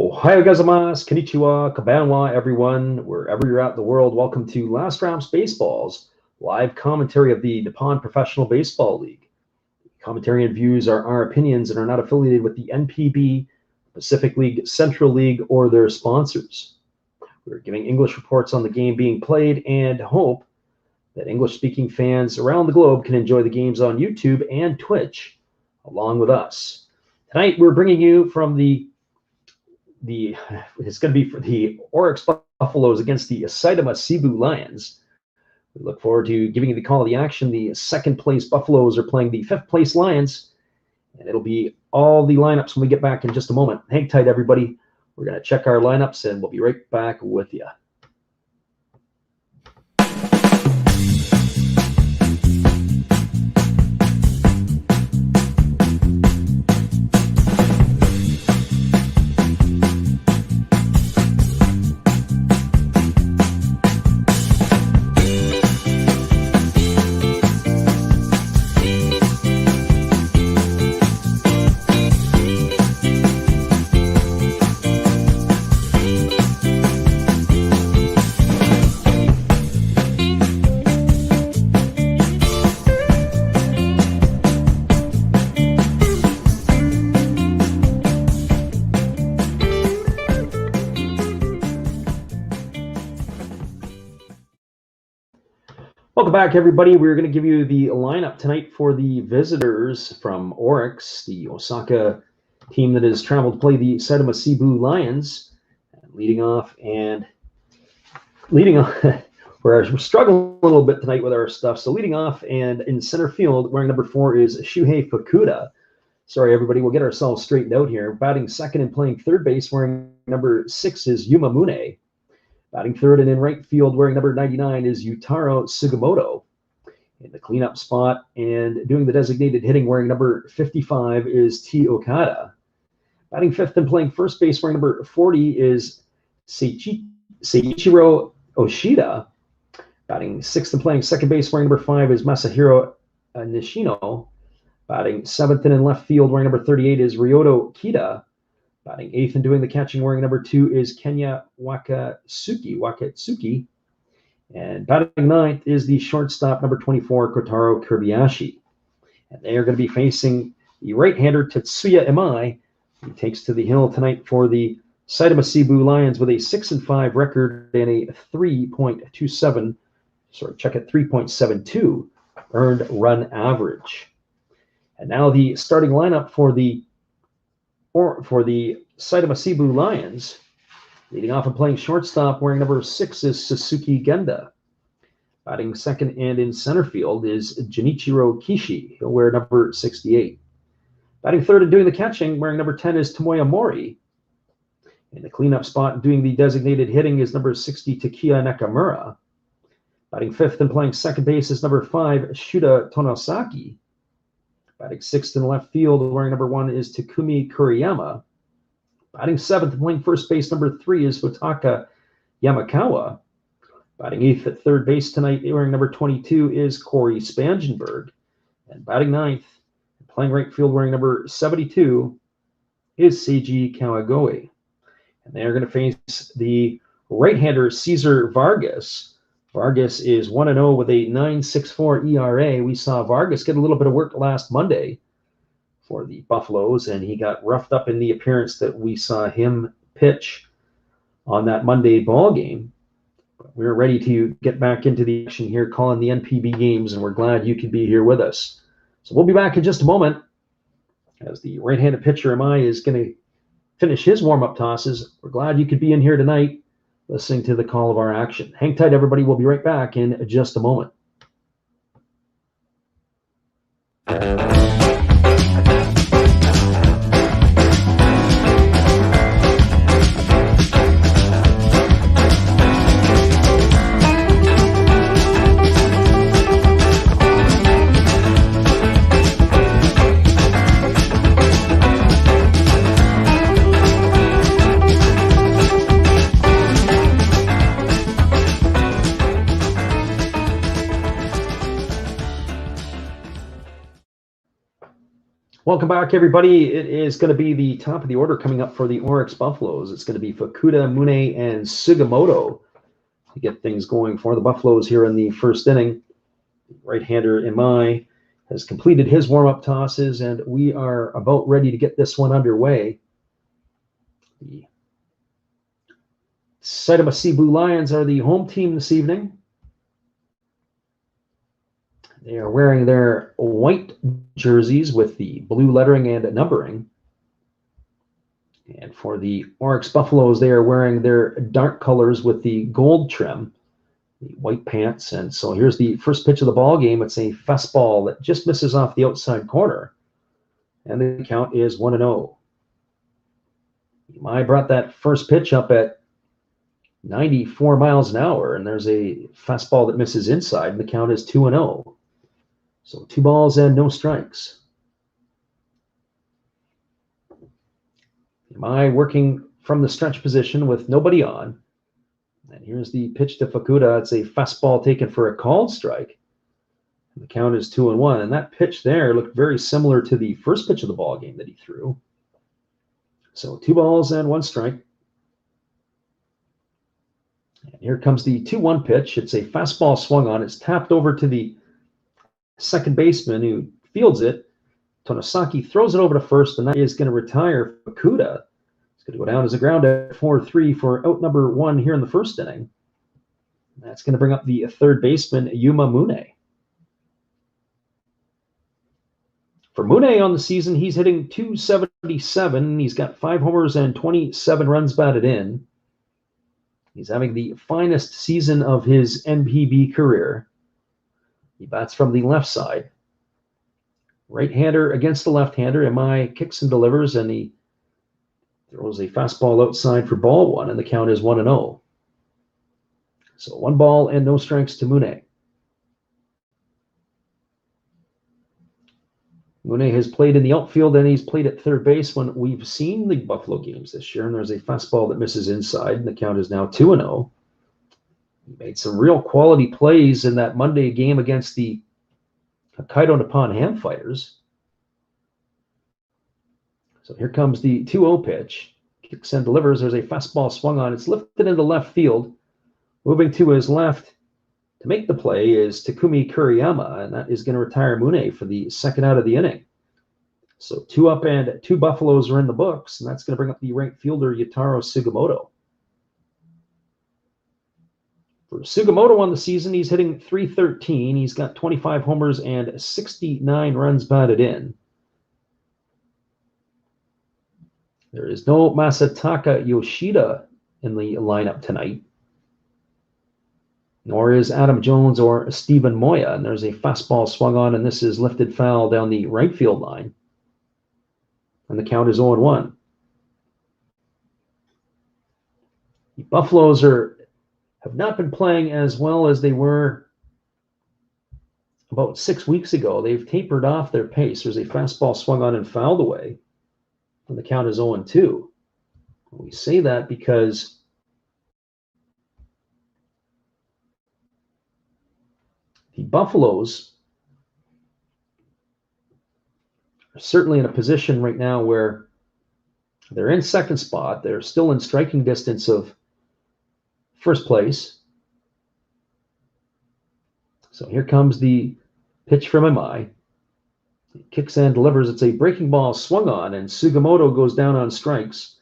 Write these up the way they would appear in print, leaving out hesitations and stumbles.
Ohio gozaimasu, konnichiwa, konbanwa, everyone, wherever you're at in the world. Welcome to Last Rounds Baseball's live commentary of the Nippon Professional Baseball League. Commentary and views are our opinions and are not affiliated with the NPB, Pacific League, Central League, or their sponsors. We're giving English reports on the game being played and hope that English-speaking fans around the globe can enjoy the games on YouTube and Twitch along with us. Tonight, we're bringing you from it's going to be for the Orix Buffaloes against the Seibu Lions. We look forward to giving you the call of the action. The second place Buffaloes are playing the fifth place Lions, and it'll be all the lineups when we get back in just a moment. Hang tight, everybody. We're going to check our lineups, and we'll be right back with you. Welcome back, everybody. We're going to give you the lineup tonight for the visitors from Orix, the Osaka team that has traveled to play the Seibu Lions. Leading off, we're struggling a little bit tonight with our stuff. So leading off and in center field, wearing number 4 is Shuhei Fukuda. Sorry, everybody, we'll get ourselves straightened out here. Batting second and playing third base, wearing number 6 is Yuma Mune. Batting third and in right field, wearing number 99, is Yutaro Sugimoto. In the cleanup spot and doing the designated hitting, wearing number 55, is T. Okada. Batting fifth and playing first base, wearing number 40, is Seiichiro Oshida. Batting sixth and playing second base, wearing number 5, is Masahiro Nishino. Batting seventh and in left field, wearing number 38, is Ryoto Kida. Batting eighth and doing the catching, wearing number 2, is Kenya Wakatsuki. And batting ninth is the shortstop, number 24, Kotaro Kobayashi. And they are going to be facing the right-hander, Tetsuya Imai. He takes to the hill tonight for the Seibu Lions with a 6-5 record and a 3.72 earned run average. And now the starting lineup for the Seibu Lions. Leading off and playing shortstop, wearing number 6, is Suzuki Genda. Batting second and in center field is Junichiro Kishi. He'll wear number 68. Batting third and doing the catching, wearing number 10, is Tomoya Mori. In the cleanup spot, doing the designated hitting, is number 60, Takiya Nakamura. Batting fifth and playing second base is number 5, Shuda Tonosaki. Batting sixth in left field, wearing number 1, is Takumi Kuriyama. Batting seventh and playing first base, number 3, is Futaka Yamakawa. Batting eighth at third base tonight, wearing number 22, is Corey Spangenberg. And batting ninth, playing right field, wearing number 72, is Seiji Kawagoe. And they are going to face the right-hander, Cesar Vargas. Vargas is 1-0 with a 9.64 ERA. We saw Vargas get a little bit of work last Monday for the Buffaloes, and he got roughed up in the appearance that we saw him pitch on that Monday ball game. But we're ready to get back into the action here, calling the NPB games, and we're glad you could be here with us. So we'll be back in just a moment as the right-handed pitcher, Imai, is going to finish his warm-up tosses. We're glad you could be in here tonight listening to the call of our action. Hang tight, everybody. We'll be right back in just a moment. Welcome back, everybody. It is going to be the top of the order coming up for the Orix Buffaloes. It's going to be Fukuda, Mune, and Sugimoto to get things going for the Buffaloes here in the first inning. Right-hander Imai has completed his warm-up tosses, and we are about ready to get this one underway. The Seibu Lions are the home team this evening. They are wearing their white jerseys with the blue lettering and numbering. And for the Orix Buffaloes, they are wearing their dark colors with the gold trim, the white pants. And so here's the first pitch of the ball game. It's a fastball that just misses off the outside corner. And the count is 1-0. I brought that first pitch up at 94 miles an hour, and there's a fastball that misses inside, and the count is 2-0. So 2 balls and no strikes. Am I working from the stretch position with nobody on? And here's the pitch to Fukuda. It's a fastball taken for a called strike. And the count is 2-1. And that pitch there looked very similar to the first pitch of the ball game that he threw. So 2 balls and 1 strike. And here comes the 2-1 pitch. It's a fastball swung on. It's tapped over to the second baseman who fields it. Tonosaki throws it over to first, and that is going to retire Fukuda. It's going to go down as a ground out 4-3 for out number 1 here in the first inning. That's going to bring up the third baseman, Yuma Mune. For Mune on the season, he's hitting .277. He's got 5 homers and 27 runs batted in. He's having the finest season of his NPB career. He bats from the left side. Right-hander against the left-hander. Imai kicks and delivers, and he throws a fastball outside for ball 1, and the count is 1-0. So 1 ball and no strikes to Mune. Mune has played in the outfield, and he's played at third base when we've seen the Buffalo games this year, and there's a fastball that misses inside, and the count is now 2-0. He made some real quality plays in that Monday game against the Hokkaido Nippon Ham Fighters. So here comes the 2-0 pitch. Kicks and delivers. There's a fastball swung on. It's lifted into left field. Moving to his left to make the play is Takumi Kuriyama, and that is going to retire Mune for the second out of the inning. So 2 up and 2 Buffaloes are in the books, and that's going to bring up the right fielder, Yutaro Sugimoto. For Sugimoto on the season, he's hitting .313. He's got 25 homers and 69 runs batted in. There is no Masataka Yoshida in the lineup tonight, nor is Adam Jones or Steven Moya. And there's a fastball swung on, and this is lifted foul down the right field line. And the count is 0-1. The Buffaloes have not been playing as well as they were about 6 weeks ago. They've tapered off their pace. There's a fastball swung on and fouled away, and the count is 0-2. We say that because the Buffaloes are certainly in a position right now where they're in second spot. They're still in striking distance of first place. So here comes the pitch from Imai. He kicks and delivers. It's a breaking ball swung on, and Sugimoto goes down on strikes.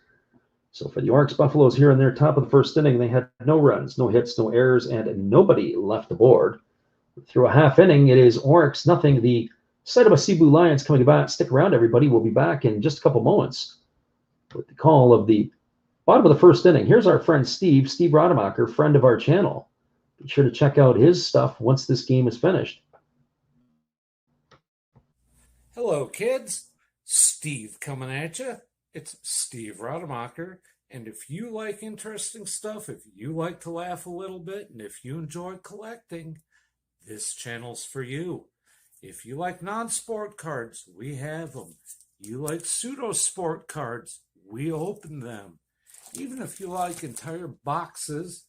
So for the Orix Buffaloes here in their top of the first inning, they had no runs, no hits, no errors, and nobody left the board. Through a half inning, it is Orix nothing. The Seibu Lions coming to bat. Stick around, everybody. We'll be back in just a couple moments with the call of the bottom of the first inning. Here's our friend Steve Rademacher, friend of our channel. Be sure to check out his stuff once this game is finished. Hello, kids. Steve coming at you. It's Steve Rademacher. And if you like interesting stuff, if you like to laugh a little bit, and if you enjoy collecting, this channel's for you. If you like non-sport cards, we have them. You like pseudo-sport cards, we open them. Even if you like entire boxes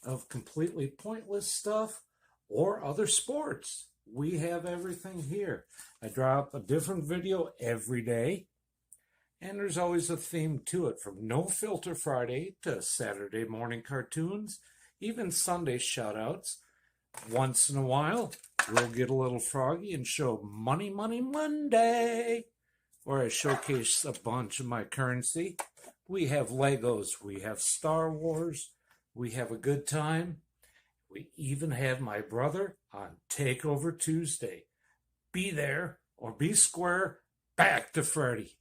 of completely pointless stuff or other sports, we have everything here. I drop a different video every day, and there's always a theme to it, from No Filter Friday to Saturday morning cartoons, even Sunday shoutouts. Once in a while, we'll get a little froggy and show Money Money Monday, where I showcase a bunch of my currency. We have Legos, we have Star Wars, we have a good time. We even have my brother on Takeover Tuesday. Be there or be square. Back to Freddy.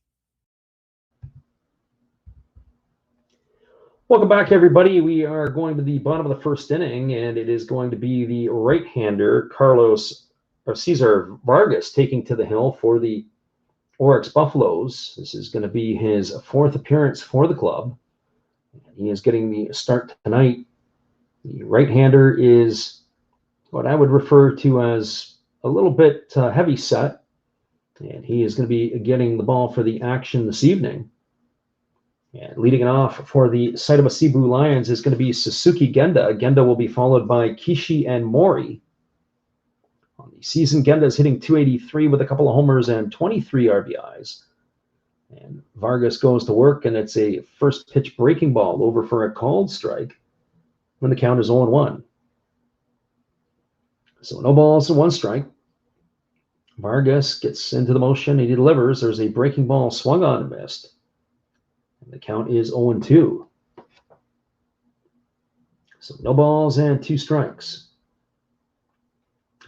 Welcome back, everybody. We are going to the bottom of the first inning, and it is going to be the right-hander, Cesar Vargas, taking to the hill for the Orix Buffaloes. This is going to be his fourth appearance for the club. He is getting the start tonight. The right-hander is what I would refer to as a little bit heavy set, and he is going to be getting the ball for the action this evening. And leading it off for the Seibu Lions is going to be Suzuki Genda. Genda will be followed by Kishi and Mori. On the season, Genda is hitting .283 with a couple of homers and 23 RBIs. And Vargas goes to work, and it's a first pitch breaking ball over for a called strike when the count is 0-1. So no balls and one strike. Vargas gets into the motion. He delivers. There's a breaking ball swung on and missed. And the count is 0-2. So no balls and two strikes.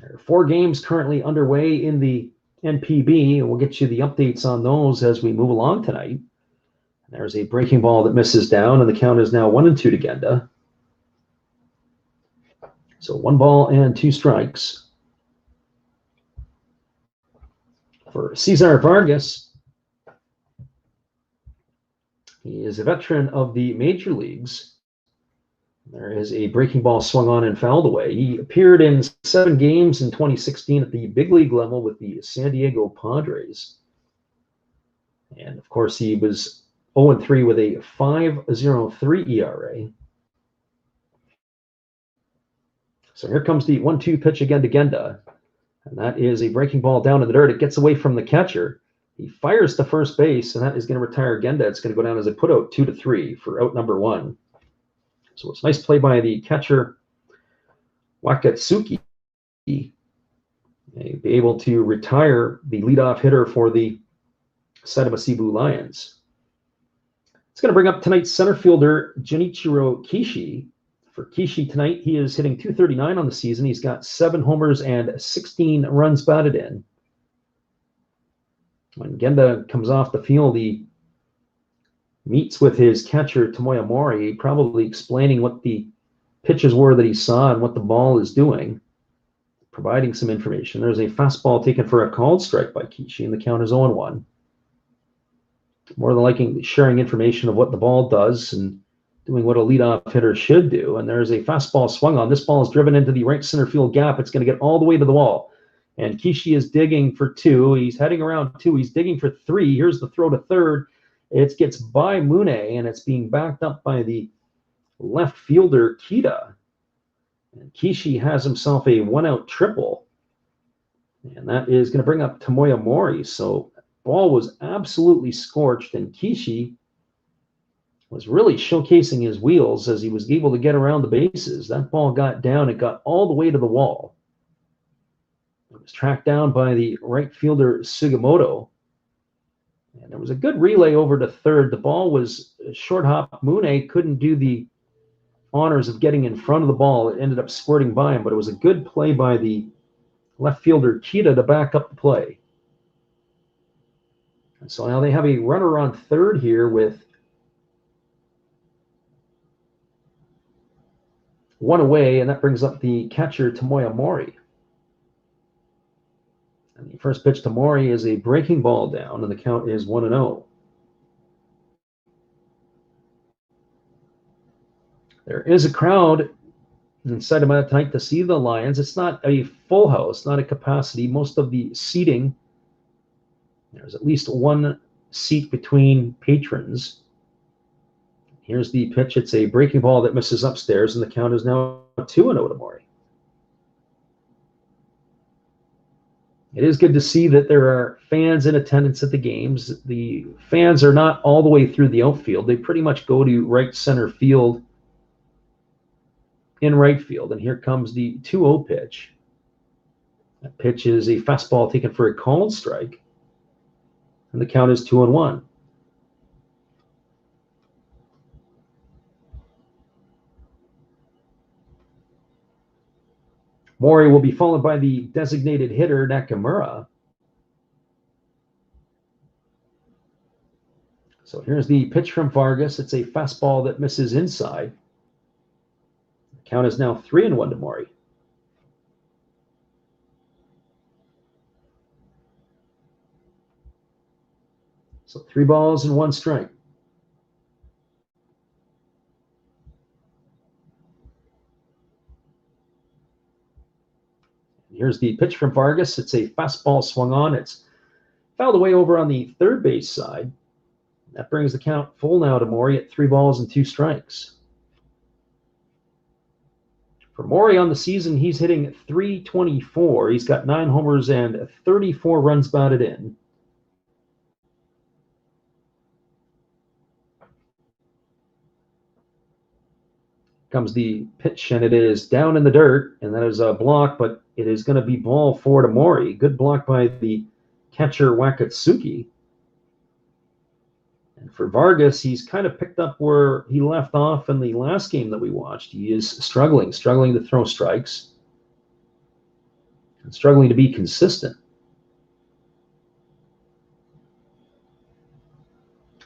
There are 4 games currently underway in the NPB, and we'll get you the updates on those as we move along tonight. There's a breaking ball that misses down, and the count is now 1-2 to Genda. So 1 ball and 2 strikes. For Cesar Vargas, he is a veteran of the major leagues. There is a breaking ball swung on and fouled away. He appeared in 7 games in 2016 at the big league level with the San Diego Padres. And, of course, he was 0-3 with a 5.03 ERA. So here comes the 1-2 pitch again to Genda. And that is a breaking ball down in the dirt. It gets away from the catcher. He fires to first base, and that is going to retire Genda. It's going to go down as a put-out 2-3 for out number 1. So it's a nice play by the catcher, Wakatsuki. Be able to retire the leadoff hitter for the Seibu Lions. It's going to bring up tonight's center fielder, Junichiro Kishi. For Kishi tonight, he is hitting .239 on the season. He's got 7 homers and 16 runs batted in. When Genda comes off the field, he meets with his catcher, Tomoya Mori, probably explaining what the pitches were that he saw and what the ball is doing, providing some information. There's a fastball taken for a called strike by Kishi, and the count is 0-1. More than likely sharing information of what the ball does and doing what a leadoff hitter should do. And there's a fastball swung on. This ball is driven into the right center field gap. It's going to get all the way to the wall. And Kishi is digging for 2. He's heading around 2. He's digging for 3. Here's the throw to third. It gets by Mune, and it's being backed up by the left fielder, Kita. And Kishi has himself a 1-out triple. And that is going to bring up Tomoya Mori. So ball was absolutely scorched, and Kishi was really showcasing his wheels as he was able to get around the bases. That ball got down. It got all the way to the wall. It was tracked down by the right fielder, Sugimoto. And there was a good relay over to third. The ball was short hop. Mune couldn't do the honors of getting in front of the ball. It ended up squirting by him, but it was a good play by the left fielder, Kita, to back up the play. And so now they have a runner on third here with 1 away, and that brings up the catcher, Tomoya Mori. And the first pitch to Mori is a breaking ball down, and the count is 1-0. There is a crowd inside of tonight to see the Lions. It's not a full house, not a capacity. Most of the seating, there's at least 1 seat between patrons. Here's the pitch. It's a breaking ball that misses upstairs, and the count is now 2-0 to Mori. It is good to see that there are fans in attendance at the games. The fans are not all the way through the outfield. They pretty much go to right center field in right field. And here comes the 2-0 pitch. That pitch is a fastball taken for a called strike. And the count is 2-1. Mori will be followed by the designated hitter, Nakamura. So here's the pitch from Vargas. It's a fastball that misses inside. The count is now 3-1 to Mori. So 3 balls and 1 strike. Here's the pitch from Vargas. It's a fastball swung on. It's fouled away over on the third base side. That brings the count full now to Mori at 3 balls and 2 strikes. For Mori on the season, he's hitting .324. He's got 9 homers and 34 runs batted in. Comes the pitch, and it is down in the dirt, and that is a block, but it is going to be ball 4 to Mori. Good block by the catcher, Wakatsuki. And for Vargas, he's kind of picked up where he left off in the last game that we watched. He is struggling to throw strikes, and struggling to be consistent.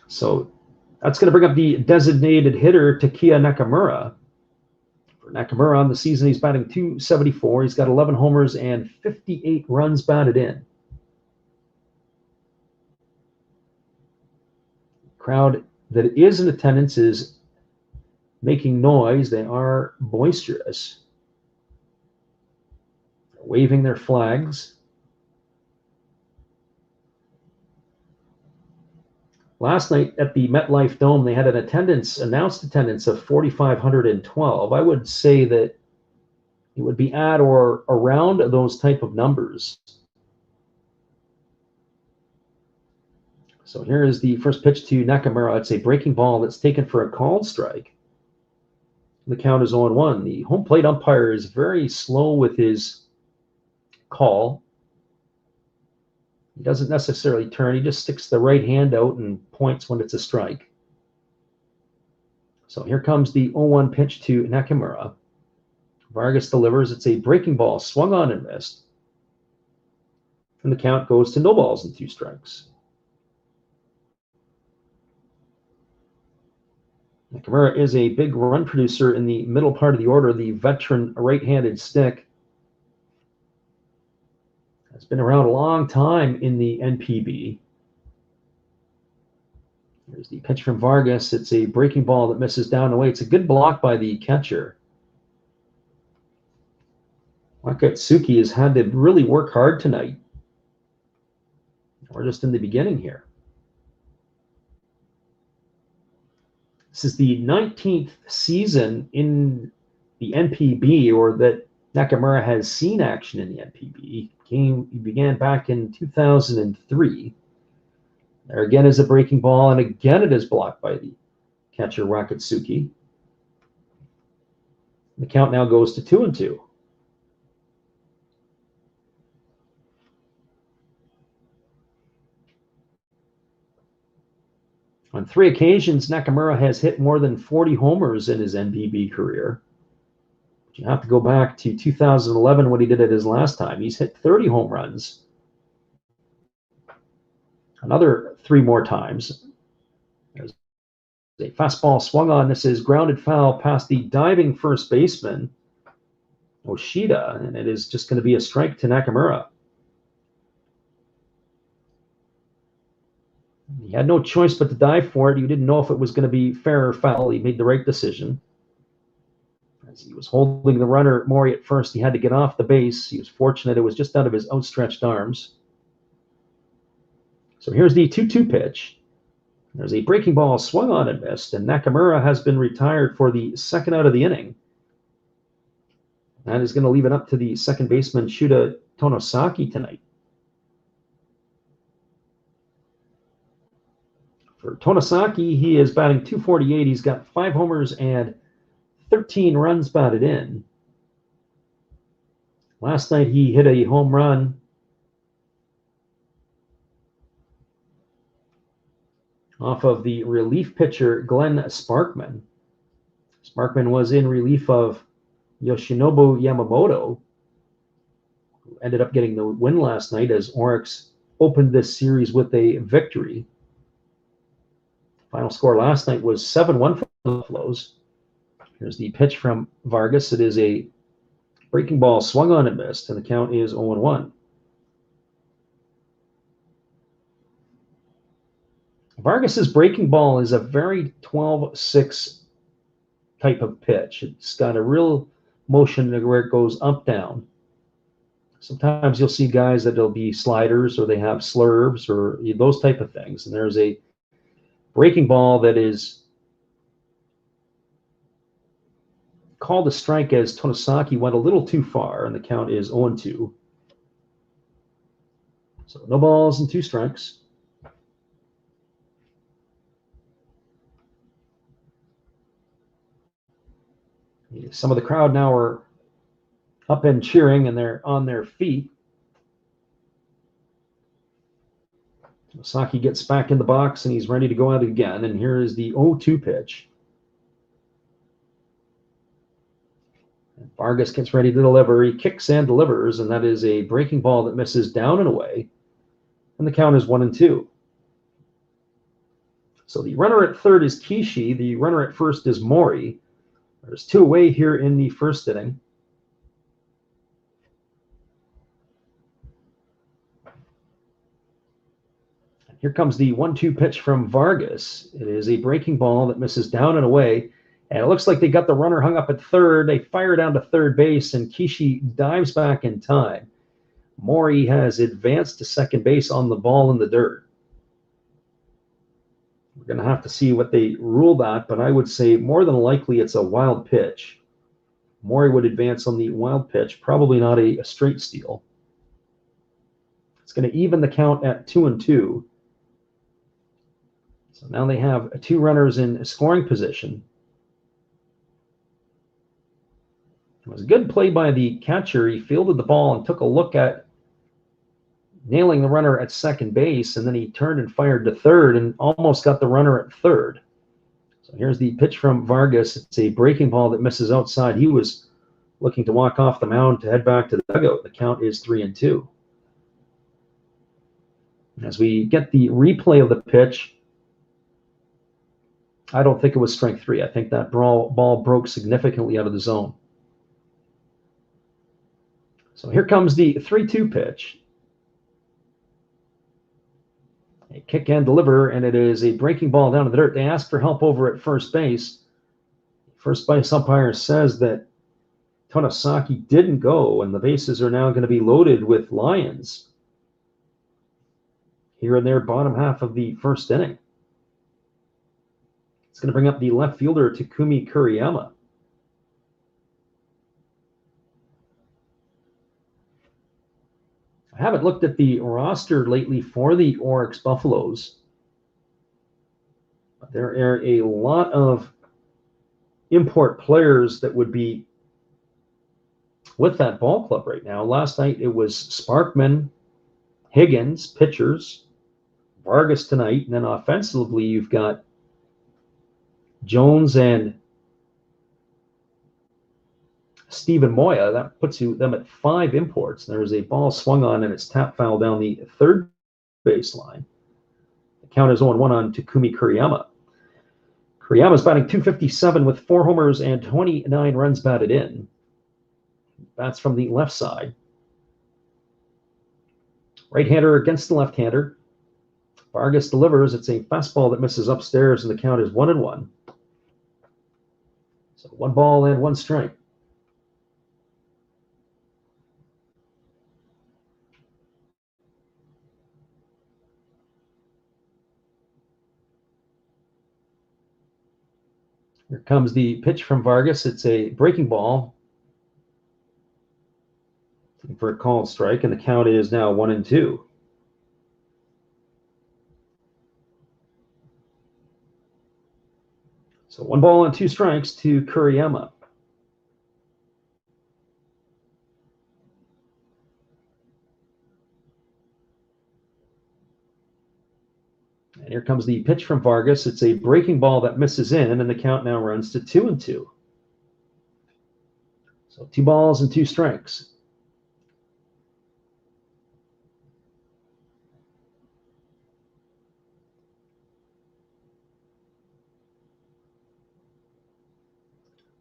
So that's going to bring up the designated hitter, Takeya Nakamura. For Nakamura on the season, he's batting .274. He's got 11 homers and 58 runs batted in. Crowd that is in attendance is making noise. They are boisterous. They're waving their flags. Last night at the MetLife Dome, they had an announced attendance of 4,512. I would say that it would be at or around those type of numbers. So here is the first pitch to Nakamura. It's a breaking ball that's taken for a called strike. The count is 0-1. The home plate umpire is very slow with his call. He doesn't necessarily turn. He just sticks the right hand out and points when it's a strike. So here comes the 0-1 pitch to Nakamura. Vargas delivers. It's a breaking ball, swung on and missed. And the count goes to no balls and 2 strikes. Nakamura is a big run producer in the middle part of the order, the veteran right-handed stick. Has been around a long time in the NPB. Here's the pitch from Vargas. It's a breaking ball that misses down and away. It's a good block by the catcher. Wakatsuki has had to really work hard tonight. We're just in the beginning here. This is the 19th season in the NPB, or that Nakamura has seen action in the NPB. He began back in 2003. There again is a breaking ball, and again it is blocked by the catcher, Wakatsuki. The count now goes to 2-2. On 3 occasions, Nakamura has hit more than 40 homers in his NPB career. But you have to go back to 2011 when he did it his last time. He's hit 30 home runs. Another 3 more times. There's a fastball swung on. This is grounded foul past the diving first baseman, Oshida, and it is just going to be a strike to Nakamura. He had no choice but to dive for it. He didn't know if it was going to be fair or foul. He made the right decision. As he was holding the runner, Mori, at first, he had to get off the base. He was fortunate it was just out of his outstretched arms. So here's the 2-2 pitch. There's a breaking ball swung on and missed, and Nakamura has been retired for the second out of the inning. That is going to leave it up to the second baseman, Shuda Tonosaki, tonight. For Tonosaki, he is batting .248. He's got 5 homers and 13 runs batted in. Last night he hit a home run off of the relief pitcher Glenn Sparkman. Sparkman was in relief of Yoshinobu Yamamoto, who ended up getting the win last night as Orix opened this series with a victory. Final score last night was 7-1 for the Buffaloes. Here's the pitch from Vargas. It is a breaking ball, swung on and missed, and the count is 0-1. Vargas's breaking ball is a very 12-6 type of pitch. It's got a real motion where it goes up down. Sometimes you'll see guys that they'll be sliders or they have slurves or those type of things. And there's a breaking ball that is called a strike as Tonosaki went a little too far, and the count is 0-2. So no balls and 2 strikes. Some of the crowd now are up and cheering, and they're on their feet. Tonosaki gets back in the box, and he's ready to go out again. And here is the 0-2 pitch. And Vargas gets ready to deliver. He kicks and delivers, and that is a breaking ball that misses down and away. And the count is 1-2. So the runner at third is Kishi. The runner at first is Mori. There's 2 away here in the first inning. Here comes the 1-2 pitch from Vargas. It is a breaking ball that misses down and away. And it looks like they got the runner hung up at third. They fire down to third base, and Kishi dives back in time. Mori has advanced to second base on the ball in the dirt. We're going to have to see what they rule that, but I would say more than likely it's a wild pitch. Mori would advance on the wild pitch, probably not a straight steal. It's going to even the count at 2-2. So now they have 2 runners in scoring position. It was a good play by the catcher. He fielded the ball and took a look at nailing the runner at second base, and then he turned and fired to third and almost got the runner at third. So here's the pitch from Vargas. It's a breaking ball that misses outside. He was looking to walk off the mound to head back to the dugout. The count is 3-2. As we get the replay of the pitch, I don't think it was strike 3. I think that ball broke significantly out of the zone. So here comes the 3-2 pitch. A kick and deliver, and it is a breaking ball down to the dirt. They ask for help over at first base. First base umpire says that Tonosaki didn't go, and the bases are now going to be loaded with Lions here in their bottom half of the first inning. It's going to bring up the left fielder, Takumi Kuriyama. I haven't looked at the roster lately for the Orix Buffaloes, but there are a lot of import players that would be with that ball club right now. Last night it was Sparkman, Higgins, pitchers, Vargas tonight, and then offensively you've got Jones and Stephen Moya. That puts them at 5 imports. There's a ball swung on and it's tap foul down the third baseline. The count is 0-1 on Takumi Kuriyama. Kuriyama's batting .257 with 4 homers and 29 runs batted in. That's from the left side. Right-hander against the left-hander. Vargas delivers. It's a fastball that misses upstairs, and the count is 1-1. So 1 ball and 1 strike. Here comes the pitch from Vargas. It's a breaking ball for a called strike, and the count is now 1-2. So 1 ball and 2 strikes to Kuriyama. And here comes the pitch from Vargas. It's a breaking ball that misses in, and the count now runs to 2-2. So 2 balls and 2 strikes.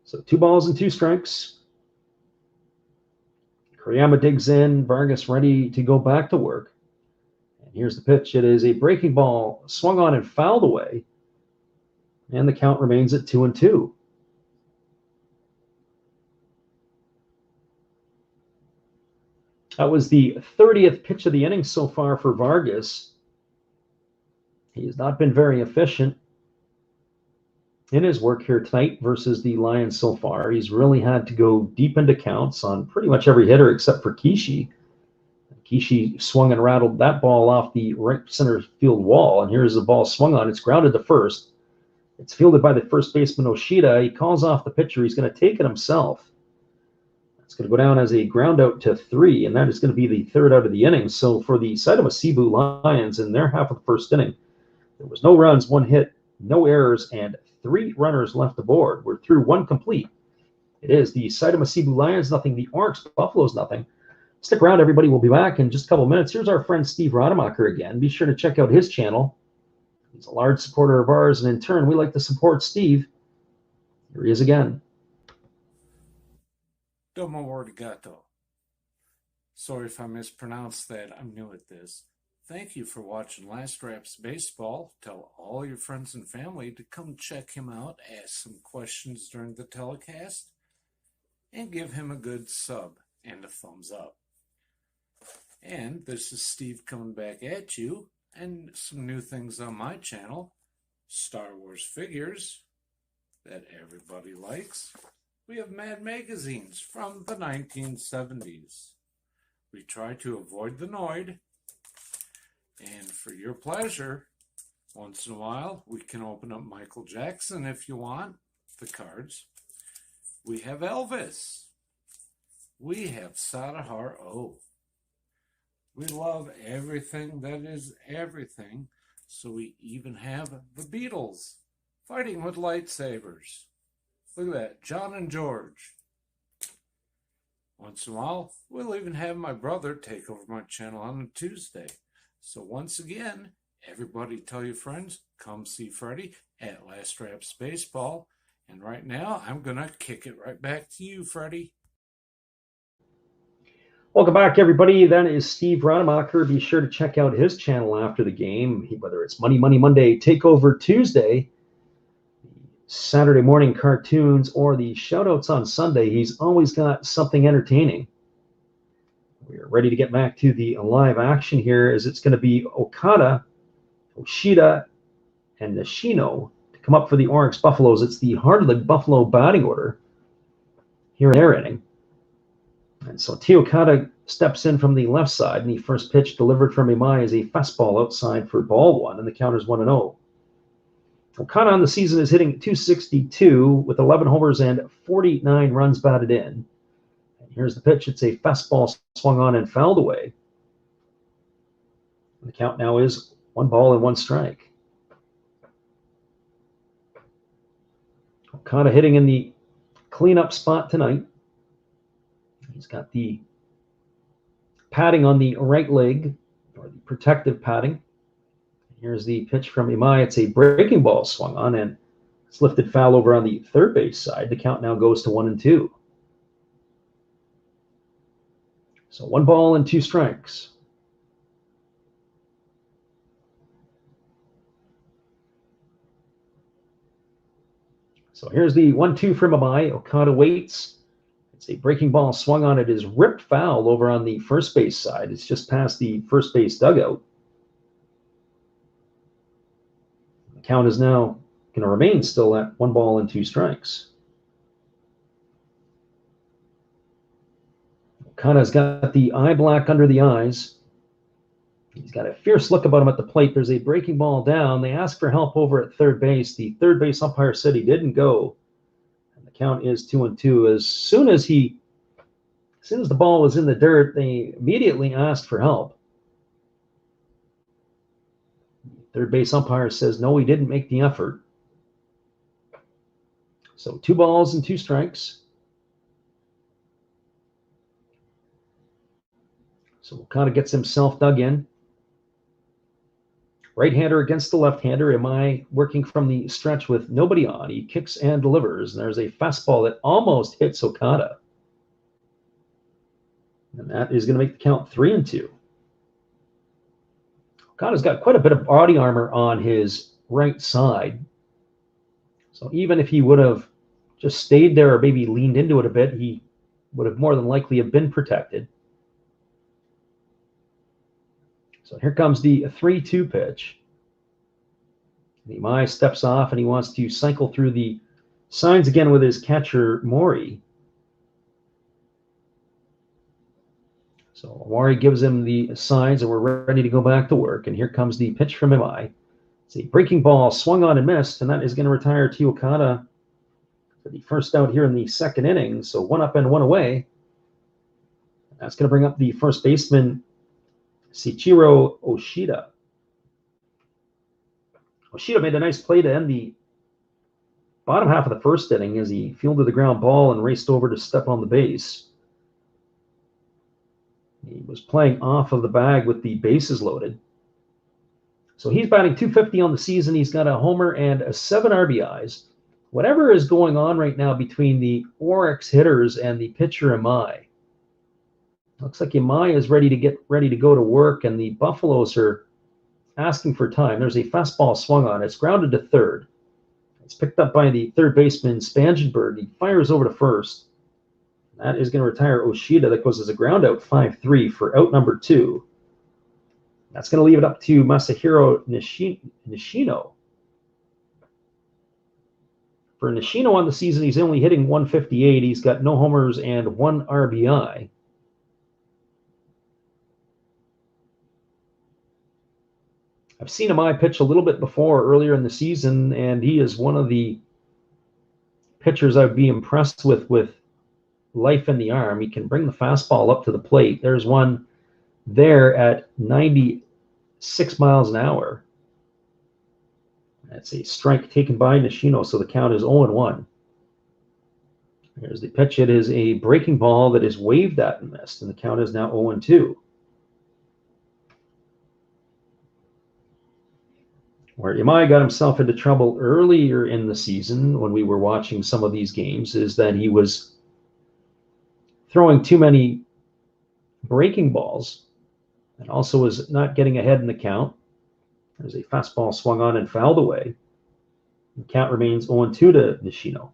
So 2 balls and 2 strikes. Kuriyama digs in. Vargas ready to go back to work. And here's the pitch. It is a breaking ball swung on and fouled away. And the count remains at 2-2. That was the 30th pitch of the inning so far for Vargas. He has not been very efficient in his work here tonight versus the Lions so far. He's really had to go deep into counts on pretty much every hitter except for Kishi. Kishi swung and rattled that ball off the right center field wall, and here's the ball swung on. It's grounded to first. It's fielded by the first baseman, Oshida. He calls off the pitcher. He's going to take it himself. It's going to go down as a ground out to 3, and that is going to be the 3rd out of the inning. So for the Seibu Lions in their half of the first inning, there was no runs, 1 hit, no errors, and 3 runners left aboard. We're through 1 complete. It is the Seibu Lions nothing, the Orix Buffaloes nothing. Stick around, everybody. We'll be back in just a couple minutes. Here's our friend Steve Rademacher again. Be sure to check out his channel. He's a large supporter of ours, and in turn, we like to support Steve. Here he is again. Domo arigato. Sorry if I mispronounced that. I'm new at this. Thank you for watching Last Raps Baseball. Tell all your friends and family to come check him out, ask some questions during the telecast, and give him a good sub and a thumbs up. And this is Steve coming back at you, and some new things on my channel. Star Wars figures that everybody likes. We have Mad magazines from the 1970s. We try to avoid the Noid. And for your pleasure, once in a while, we can open up Michael Jackson if you want, the cards. We have Elvis. We have Sadahar O. We love everything that is everything, so we even have the Beatles fighting with lightsabers. Look at that, John and George. Once in a while, we'll even have my brother take over my channel on a Tuesday. So once again, everybody tell your friends, come see Freddie at Last Raps Baseball. And right now, I'm going to kick it right back to you, Freddie. Welcome back, everybody. That is Steve Rademacher. Be sure to check out his channel after the game, whether it's Money Monday, Takeover Tuesday, Saturday morning cartoons, or the shoutouts on Sunday. He's always got something entertaining. We are ready to get back to the live action here, as it's going to be Okada, Oshida, and Nishino to come up for the Orix Buffaloes. It's the Hardleg Buffalo batting order here in their inning. And so T. Okada steps in from the left side, and the first pitch delivered from Imai is a fastball outside for ball 1, and the count is 1-0. Okada on the season is hitting .262 with 11 homers and 49 runs batted in. And here's the pitch. It's a fastball swung on and fouled away. And the count now is 1 strike. Okada hitting in the cleanup spot tonight. He's got the padding on the right leg, or the protective padding. Here's the pitch from Imai. It's a breaking ball swung on, and it's lifted foul over on the third base side. The count now goes to 1-2. So 1 strikes. So here's the 1-2 from Imai. Okada waits. It's a breaking ball swung on. It is ripped foul over on the first base side. It's just past the first base dugout. The count is now going to remain still at 1 strikes. Okada's got the eye black under the eyes. He's got a fierce look about him at the plate. There's a breaking ball down. They ask for help over at third base. The third base umpire said he didn't go. And the count is 2-2. As soon as the ball was in the dirt, they immediately asked for help. Third base umpire says, no, he didn't make the effort. So 2 balls and 2 strikes. So Okada gets himself dug in. Right-hander against the left-hander. Am I working from the stretch with nobody on? He kicks and delivers. And there's a fastball that almost hits Okada. And that is going to make the count 3-2. Okada's got quite a bit of body armor on his right side. So even if he would have just stayed there or maybe leaned into it a bit, he would have more than likely have been protected. So here comes the 3-2 pitch. Imai steps off and he wants to cycle through the signs again with his catcher, Mori. So Mori gives him the signs and we're ready to go back to work. And here comes the pitch from Imai. It's a breaking ball, swung on and missed, and that is going to retire T. Okada for the first out here in the second inning. So 1 up and 1 away. That's going to bring up the first baseman, Seiichiro Oshida. Oshida made a nice play to end the bottom half of the first inning as he fielded the ground ball and raced over to step on the base. He was playing off of the bag with the bases loaded. So he's batting .250 on the season. He's got a homer and 7 RBIs. Whatever is going on right now between the Orix hitters and the pitcher Imai, looks like Imai is ready to go to work, and the Buffaloes are asking for time. There's a fastball swung on. It's grounded to third. It's picked up by the third baseman, Spangenberg. He fires over to first. That is going to retire Oshida. That goes as a ground out, 5-3 for out number 2. That's going to leave it up to Masahiro Nishino. For Nishino on the season, he's only hitting .158. He's got no homers and 1 RBI. I've seen Imai pitch a little bit before earlier in the season, and he is one of the pitchers I would be impressed with life in the arm. He can bring the fastball up to the plate. There's one there at 96 miles an hour. That's a strike taken by Nishino, so the count is 0-1. Here's the pitch. It is a breaking ball that is waved at and missed, and the count is now 0-2. Where Imai got himself into trouble earlier in the season when we were watching some of these games is that he was throwing too many breaking balls and also was not getting ahead in the count. There's a fastball swung on and fouled away. The count remains 0-2 to Nishino.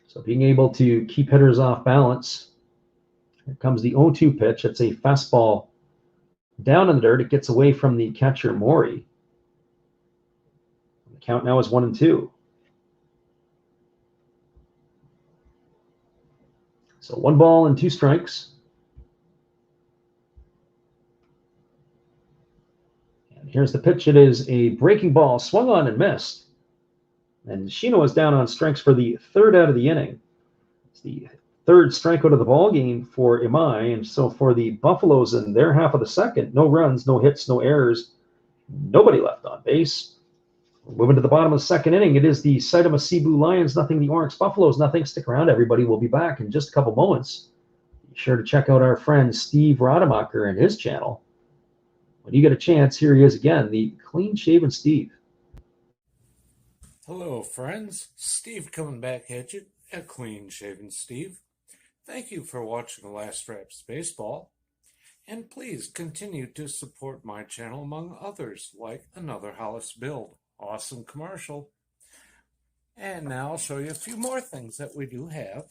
So being able to keep hitters off balance. Here comes the 0-2 pitch. It's a fastball down in the dirt. It gets away from the catcher, Mori. The count now is 1-2. So 1 ball and 2 strikes. And here's the pitch. It is a breaking ball, swung on and missed. And Shino is down on strikes for the 3rd out of the inning. It's the 3rd strikeout of the ball game for Imai, and so for the Buffaloes in their half of the second, no runs, no hits, no errors, nobody left on base. We're moving to the bottom of the second inning. It is the Saitama Seibu Lions, nothing, the Orix Buffaloes, nothing. Stick around, everybody. We'll be back in just a couple moments. Be sure to check out our friend Steve Rademacher and his channel. When you get a chance, here he is again, the clean-shaven Steve. Hello, friends. Steve coming back at you, a clean-shaven Steve. Thank you for watching Last Reps Baseball, and please continue to support my channel among others, like Another Hollis Build, awesome commercial. And now I'll show you a few more things that we do have.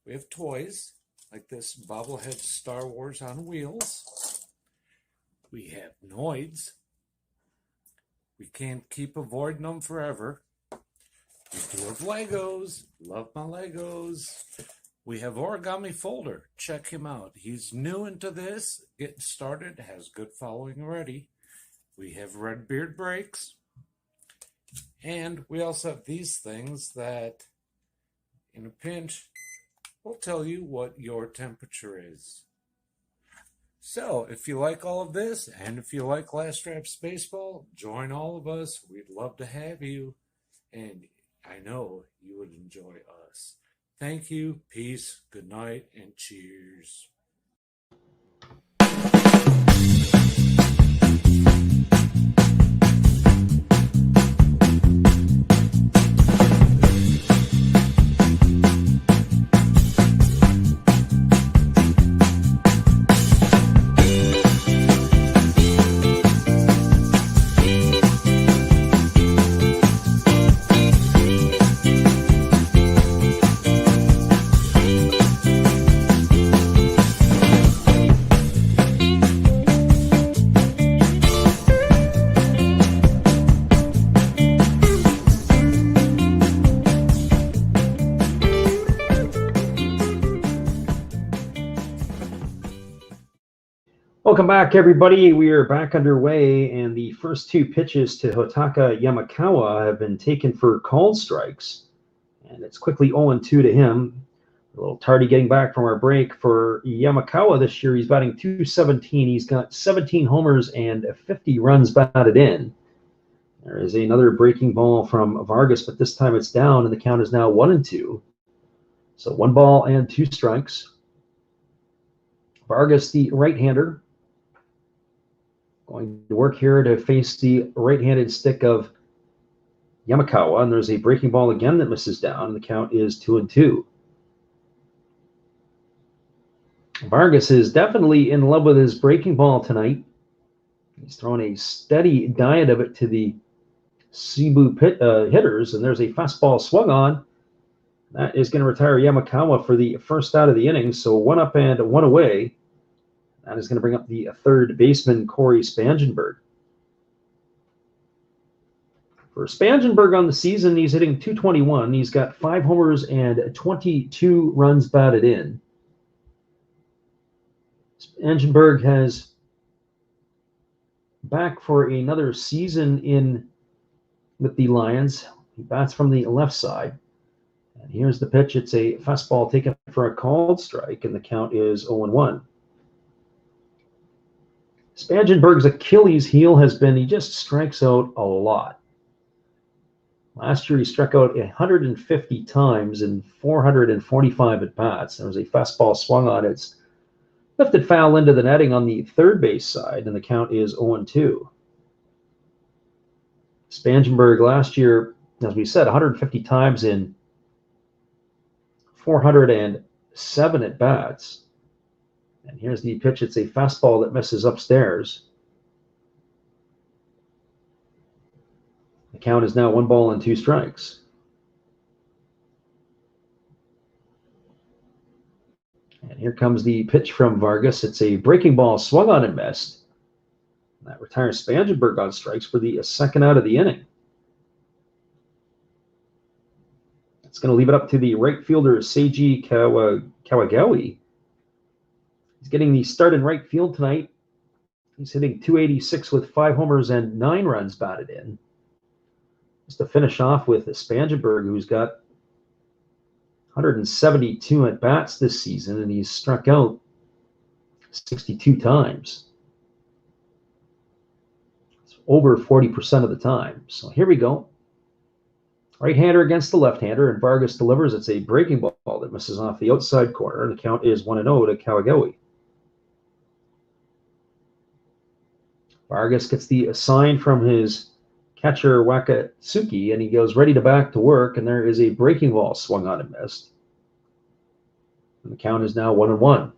We have toys, like this bobblehead Star Wars on wheels. We have Noids. We can't keep avoiding them forever. We do have Legos. Love my Legos. We have Origami Folder. Check him out. He's new into this, getting started, has good following already. We have Redbeard Breaks. And we also have these things that, in a pinch, will tell you what your temperature is. So, if you like all of this, and if you like Last Raps Baseball, join all of us. We'd love to have you. And I know you would enjoy us. Thank you, peace, good night, and cheers. Welcome back, everybody. We are back underway, and the first two pitches to Hotaka Yamakawa have been taken for called strikes, and it's quickly 0-2 to him. A little tardy getting back from our break for Yamakawa this year. He's batting .217. He's got 17 homers and 50 runs batted in. There is another breaking ball from Vargas, but this time it's down, and the count is now 1-2. So 1 ball and 2 strikes. Vargas, the right-hander, going to work here to face the right-handed stick of Yamakawa, and there's a breaking ball again that misses down, and the count is 2-2. Vargas is definitely in love with his breaking ball tonight. He's thrown a steady diet of it to the Seibu hitters, and there's a fastball swung on. That is going to retire Yamakawa for the first out of the inning, so 1 up and 1 away. That is going to bring up the third baseman, Corey Spangenberg. For Spangenberg on the season, he's hitting .221. He's got 5 homers and 22 runs batted in. Spangenberg has back for another season with the Lions. He bats from the left side. And here's the pitch. It's a fastball taken for a called strike, and the count is 0-1. Spangenberg's Achilles heel has been he just strikes out a lot. Last year he struck out 150 times in 445 at-bats. There was a fastball swung on. It's lifted foul into the netting on the third base side, and the count is 0-2. Spangenberg last year, as we said, 150 times in 407 at-bats. And here's the pitch. It's a fastball that misses upstairs. The count is now 1 ball and 2 strikes. And here comes the pitch from Vargas. It's a breaking ball swung on and missed. That retires Spangenberg on strikes for the second out of the inning. It's going to leave it up to the right fielder, Seiji Kawagawa. He's getting the start in right field tonight. He's hitting .286 with 5 homers and 9 runs batted in. Just to finish off with Spangenberg, who's got 172 at-bats this season, and he's struck out 62 times. It's over 40% of the time. So here we go. Right-hander against the left-hander, and Vargas delivers. It's a breaking ball that misses off the outside corner, and the count is 1-0 to Kawagawa. Vargas gets the sign from his catcher, Wakatsuki, and he goes ready to back to work, and there is a breaking ball swung on and missed. And the count is now 1-1.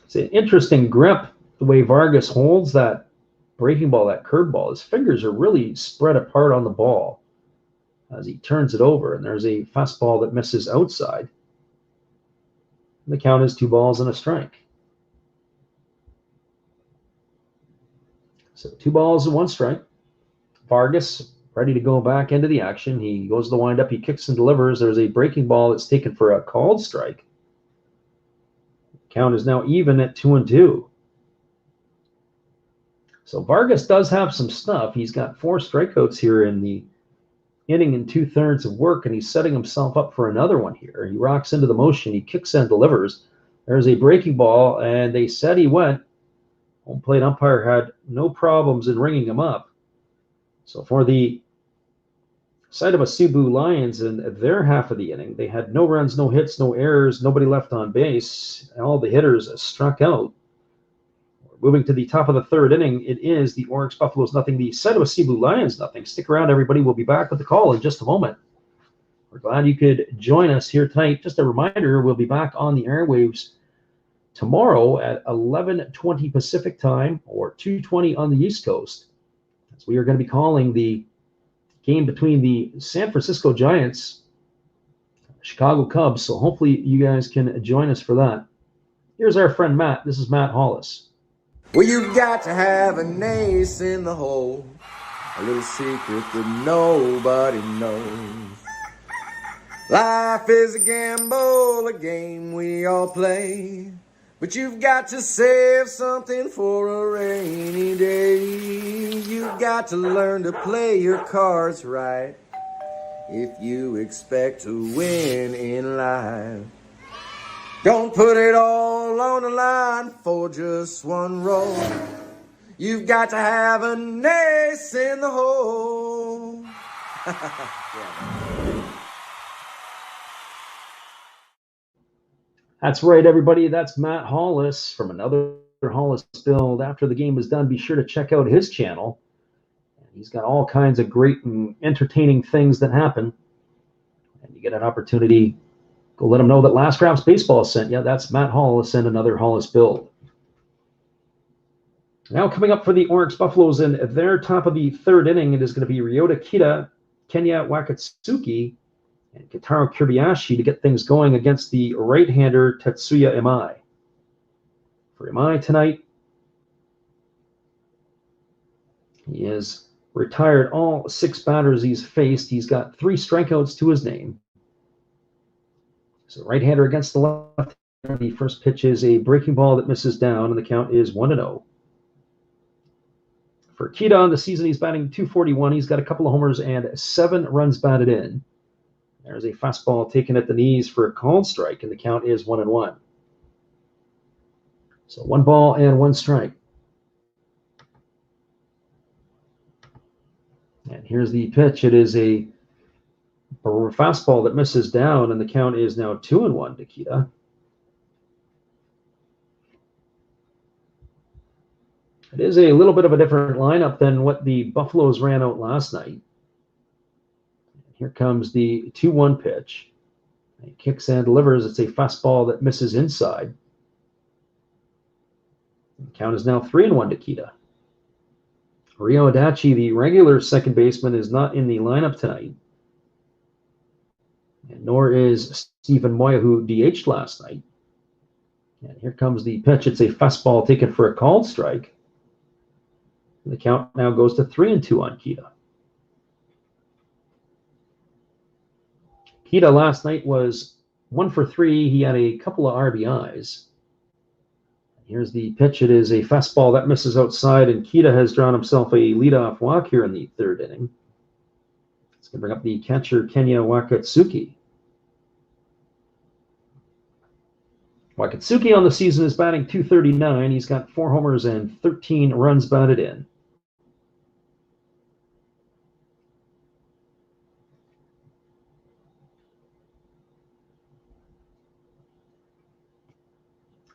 It's an interesting grip, the way Vargas holds that breaking ball, that curveball. His fingers are really spread apart on the ball as he turns it over, and there's a fastball that misses outside. And the count is 2 balls and a strike. So 2 balls and 1 strike. Vargas, ready to go back into the action. He goes to the windup. He kicks and delivers. There's a breaking ball that's taken for a called strike. Count is now even at 2-2. So Vargas does have some stuff. He's got 4 strikeouts here in the inning and 2/3 of work, and he's setting himself up for another one here. He rocks into the motion. He kicks and delivers. There's a breaking ball, and they said he went. Home plate umpire had no problems in ringing him up. So for the Seibu Seibu Lions in their half of the inning, they had no runs, no hits, no errors, nobody left on base. All the hitters struck out. Moving to the top of the 3rd inning, it is the Orix Buffaloes nothing, the Seibu Seibu Lions nothing. Stick around, everybody. We'll be back with the call in just a moment. We're glad you could join us here tonight. Just a reminder, we'll be back on the airwaves tomorrow at 11:20 Pacific time or 2:20 on the East Coast. As we are going to be calling the game between the San Francisco Giants, Chicago Cubs. So hopefully you guys can join us for that. Here's our friend Matt. This is Matt Hollis. Well, you've got to have an ace in the hole, a little secret that nobody knows. Life is a gamble, a game we all play, but you've got to save something for a rainy day. You've got to learn to play your cards right if you expect to win in life. Don't put it all on the line for just one roll. You've got to have an ace in the hole. That's right, everybody. That's Matt Hollis from another Hollis build. After the game is done, be sure to check out his channel. He's got all kinds of great and entertaining things that happen. And you get an opportunity, go let him know that Last Craps Baseball sent you. That's Matt Hollis and another Hollis build. Now coming up for the Orix Buffaloes in their top of the 3rd inning, it is going to be Ryota Kita, Kenya Wakatsuki, and Kitaro Kirbayashi to get things going against the right-hander Tetsuya Imai. For Imai tonight, he has retired all 6 batters he's faced. He's got 3 strikeouts to his name. So right-hander against the left. The first pitch is a breaking ball that misses down, and the count is 1-0. For Kita on the season, he's batting .241. He's got a couple of homers and 7 runs batted in. There's a fastball taken at the knees for a called strike, and the count is 1-1. So 1 ball and 1 strike. And here's the pitch. It is a fastball that misses down, and the count is now 2-1 to Kita. It is a little bit of a different lineup than what the Buffaloes ran out last night. Here comes the 2-1 pitch. He kicks and delivers. It's a fastball that misses inside. The count is now 3-1 to Kita. Ryo Adachi, the regular second baseman, is not in the lineup tonight. And nor is Stephen Moya, who DH'd last night. And here comes the pitch. It's a fastball taken for a called strike. And the count now goes to 3-2 on Kita. Kita last night was 1 for 3. He had a couple of RBIs. Here's the pitch. It is a fastball that misses outside, and Kita has drawn himself a leadoff walk here in the 3rd inning. It's going to bring up the catcher, Kenya Wakatsuki. Wakatsuki on the season is batting .239. He's got 4 homers and 13 runs batted in.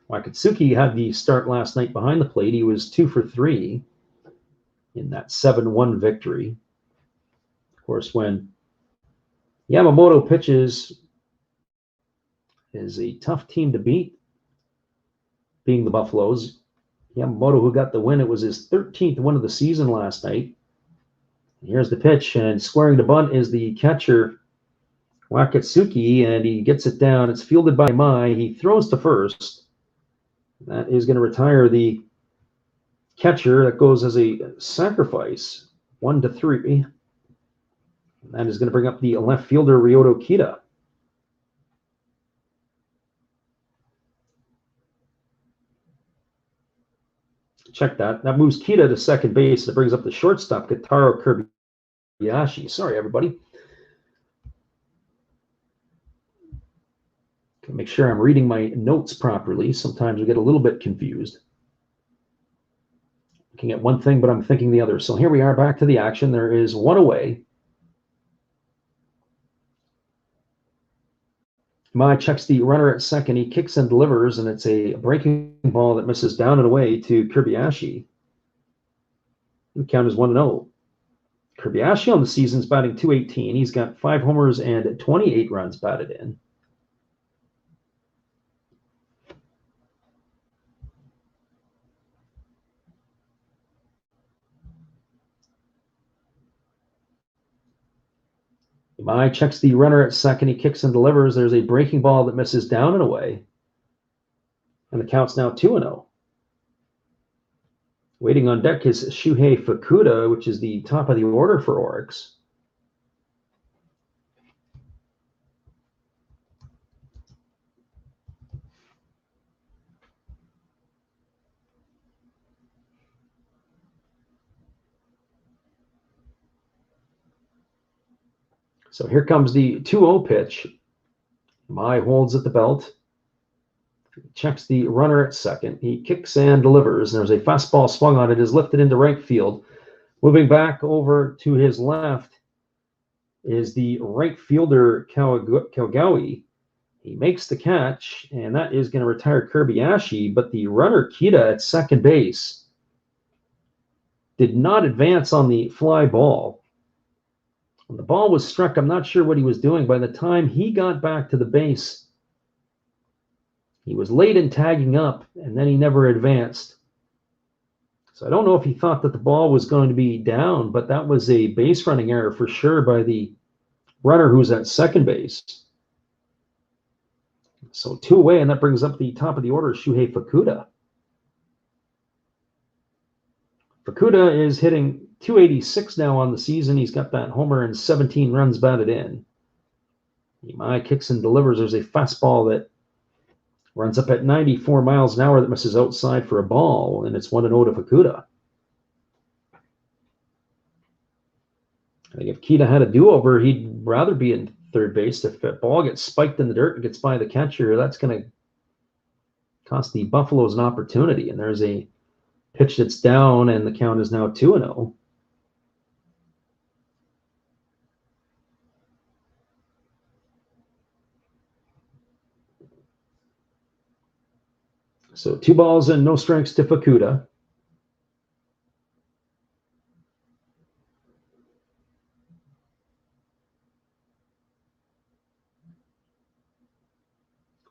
Wakatsuki had the start last night behind the plate. He was 2 for 3 in that 7-1 victory. Of course, when Yamamoto pitches, is a tough team to beat, being the Buffaloes. Yamamoto, who got the win, it was his 13th win of the season last night. Here's the pitch, and squaring to bunt is the catcher, Wakatsuki, and he gets it down. It's fielded by Mai. He throws to first. That is going to retire the catcher. That goes as a sacrifice, 1-3. That is going to bring up the left fielder, Ryoto Kita. Check that. That moves Kita to second base. It brings up the shortstop, Kotaro Kobayashi. Sorry, everybody. Make sure I'm reading my notes properly. Sometimes I get a little bit confused. Looking at one thing, but I'm thinking the other. So here we are back to the action. There is one away. Mai checks the runner at second. He kicks and delivers, and it's a breaking ball that misses down and away to Kobayashi. The count is 1-0. Kobayashi on the season's batting .218. He's got 5 homers and 28 runs batted in. Mai checks the runner at second. He kicks and delivers. There's a breaking ball that misses down and away. And the count's now 2-0. Waiting on deck is Shuhei Fukuda, which is the top of the order for Orix. So here comes the 2-0 pitch. Mai holds at the belt. Checks the runner at second. He kicks and delivers. There's a fastball swung on. It is lifted into right field. Moving back over to his left is the right fielder, Kawagawi. He makes the catch, and that is going to retire Kobayashi, but the runner, Kita, at second base did not advance on the fly ball. When the ball was struck, I'm not sure what he was doing. By the time he got back to the base, he was late in tagging up, and then he never advanced. So I don't know if he thought that the ball was going to be down, but that was a base running error for sure by the runner who's at second base. So 2 away, and that brings up the top of the order, Shuhei Fukuda. Fukuda is hitting .286 now on the season. He's got that homer and 17 runs batted in. Mai kicks and delivers. There's a fastball that runs up at 94 miles an hour that misses outside for a ball, and it's 1-0 to Fukuda. I think if Kita had a do-over, he'd rather be in third base. If a ball gets spiked in the dirt and gets by the catcher, that's going to cost the Buffaloes an opportunity. And there's a pitch that's down, and the count is now 2-0. So 2 balls and no strikes to Fukuda.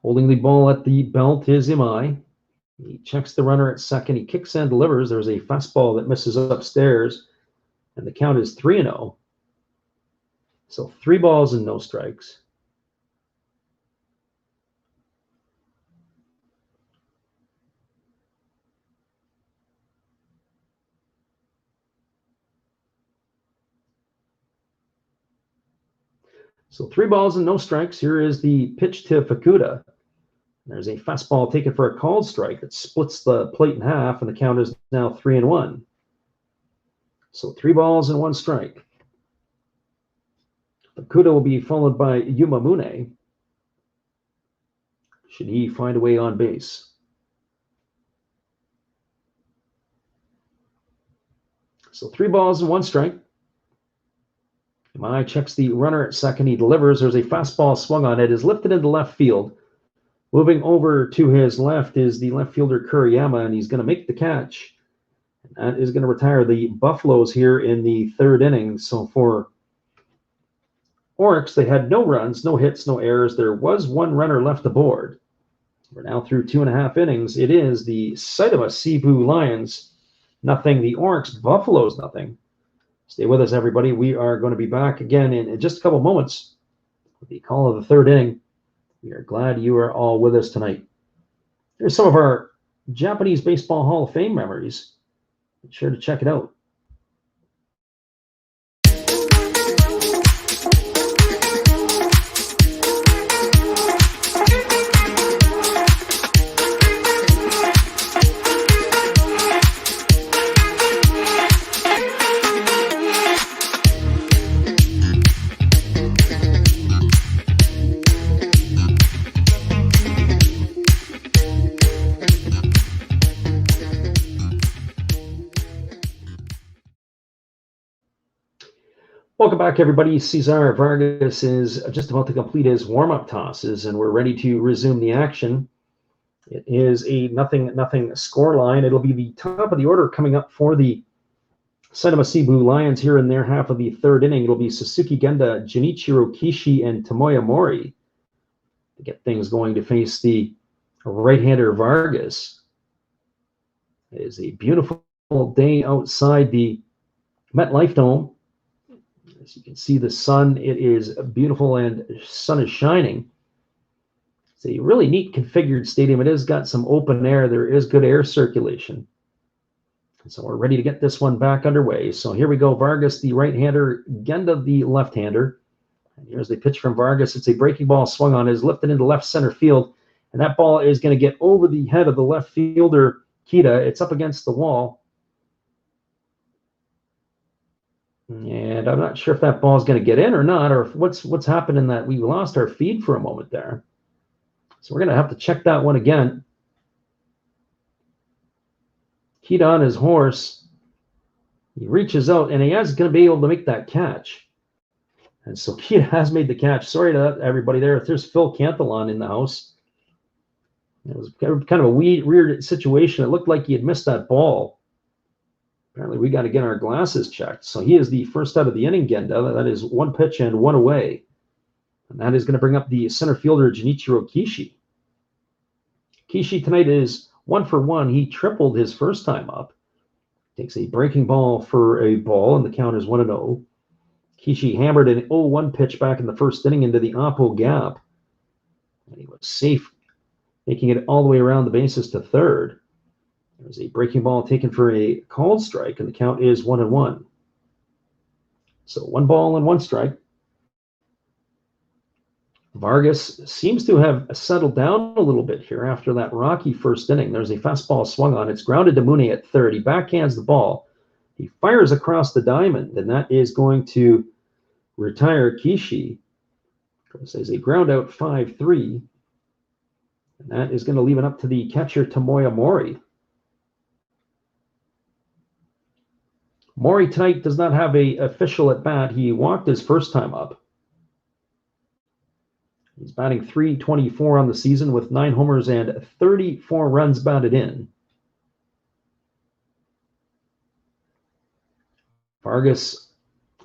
Holding the ball at the belt is Imai. He checks the runner at second. He kicks and delivers. There's a fastball that misses upstairs, and the count is 3-0. So 3 balls and no strikes. So 3 balls and no strikes. Here is the pitch to Fukuda. There's a fastball taken for a called strike that splits the plate in half, and the count is now 3-1. So 3 balls and 1 strike. Fukuda will be followed by Yumamune, should he find a way on base. So 3 balls and 1 strike. Mai checks the runner at second. He delivers. There's a fastball swung on. It is lifted into left field. Moving over to his left is the left fielder Kuriyama, and he's going to make the catch. That is going to retire the Buffaloes here in the 3rd inning. So for Orix, they had no runs, no hits, no errors. There was 1 runner left aboard. We're now through 2.5 innings. It is the Saitama Seibu Lions nothing, the Orix Buffaloes nothing. Stay with us, everybody. We are going to be back again in just a couple moments with the call of the 3rd inning. We are glad you are all with us tonight. Here's some of our Japanese Baseball Hall of Fame memories. Be sure to check it out. Welcome back, everybody. Cesar Vargas is just about to complete his warm-up tosses, and we're ready to resume the action. It is a 0-0 score line. It'll be the top of the order coming up for the Seibu Lions here in their half of the third inning. It'll be Suzuki Genda, Junichiro Kishi, and Tomoya Mori to get things going to face the right-hander Vargas. It is a beautiful day outside the MetLife Dome. As you can see the sun, it is beautiful and sun is shining. It's a really neat configured stadium. It has got some open air. There is good air circulation. So we're ready to get this one back underway. So here we go. Vargas, the right-hander, Genda, the left-hander. And here's the pitch from Vargas. It's a breaking ball swung on, is lifted into left center field. And that ball is going to get over the head of the left fielder, Kita. It's up against the wall. And I'm not sure if that ball is going to get in or not, or if what's happened in that we lost our feed for a moment there. So we're going to have to check that one again. Kita on his horse. He reaches out, and he is going to be able to make that catch. And so Kita has made the catch. Sorry to everybody there. There's Phil Cantillon in the house. It was kind of a weird situation. It looked like he had missed that ball. Apparently, we got to get our glasses checked. So he is the first out of the inning, Genda. That is one pitch and one away. And that is going to bring up the center fielder, Junichiro Kishi. Kishi tonight is 1 for 1. He tripled his first time up. Takes a breaking ball for a ball, and the count is 1-0. Kishi hammered an 0-1 pitch back in the first inning into the oppo gap. And he was safe, making it all the way around the bases to third. There's a breaking ball taken for a called strike, and the count is 1-1. So 1 ball and 1 strike. Vargas seems to have settled down a little bit here after that rocky first inning. There's a fastball swung on. It's grounded to Mooney at third. He backhands the ball. He fires across the diamond, and that is going to retire Kishi. This is a ground out 5-3. And that is going to leave it up to the catcher, Tomoya Mori. Mori tonight does not have an official at bat. He walked his first time up. He's batting .324 on the season with 9 homers and 34 runs batted in. Vargas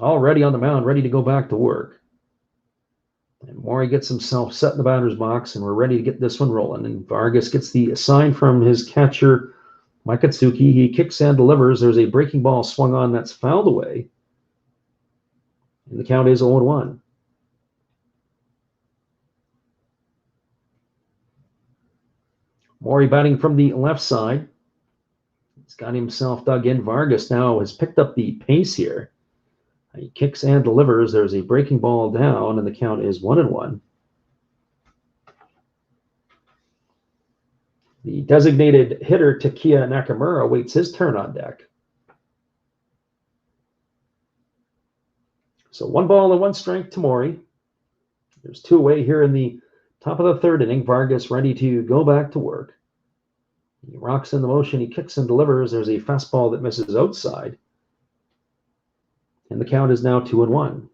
already on the mound, ready to go back to work. And Mori gets himself set in the batter's box, and we're ready to get this one rolling. And Vargas gets the sign from his catcher, Makatsuki. He kicks and delivers. There's a breaking ball swung on that's fouled away. And the count is 0-1. Mori batting from the left side. He's got himself dug in. Vargas now has picked up the pace here. He kicks and delivers. There's a breaking ball down, and the count is 1-1. The designated hitter, Takeya Nakamura, waits his turn on deck. So 1 ball and 1 strike to Mori. There's 2 away here in the top of the third inning. Vargas ready to go back to work. He rocks in the motion. He kicks and delivers. There's a fastball that misses outside. And the count is now 2-1.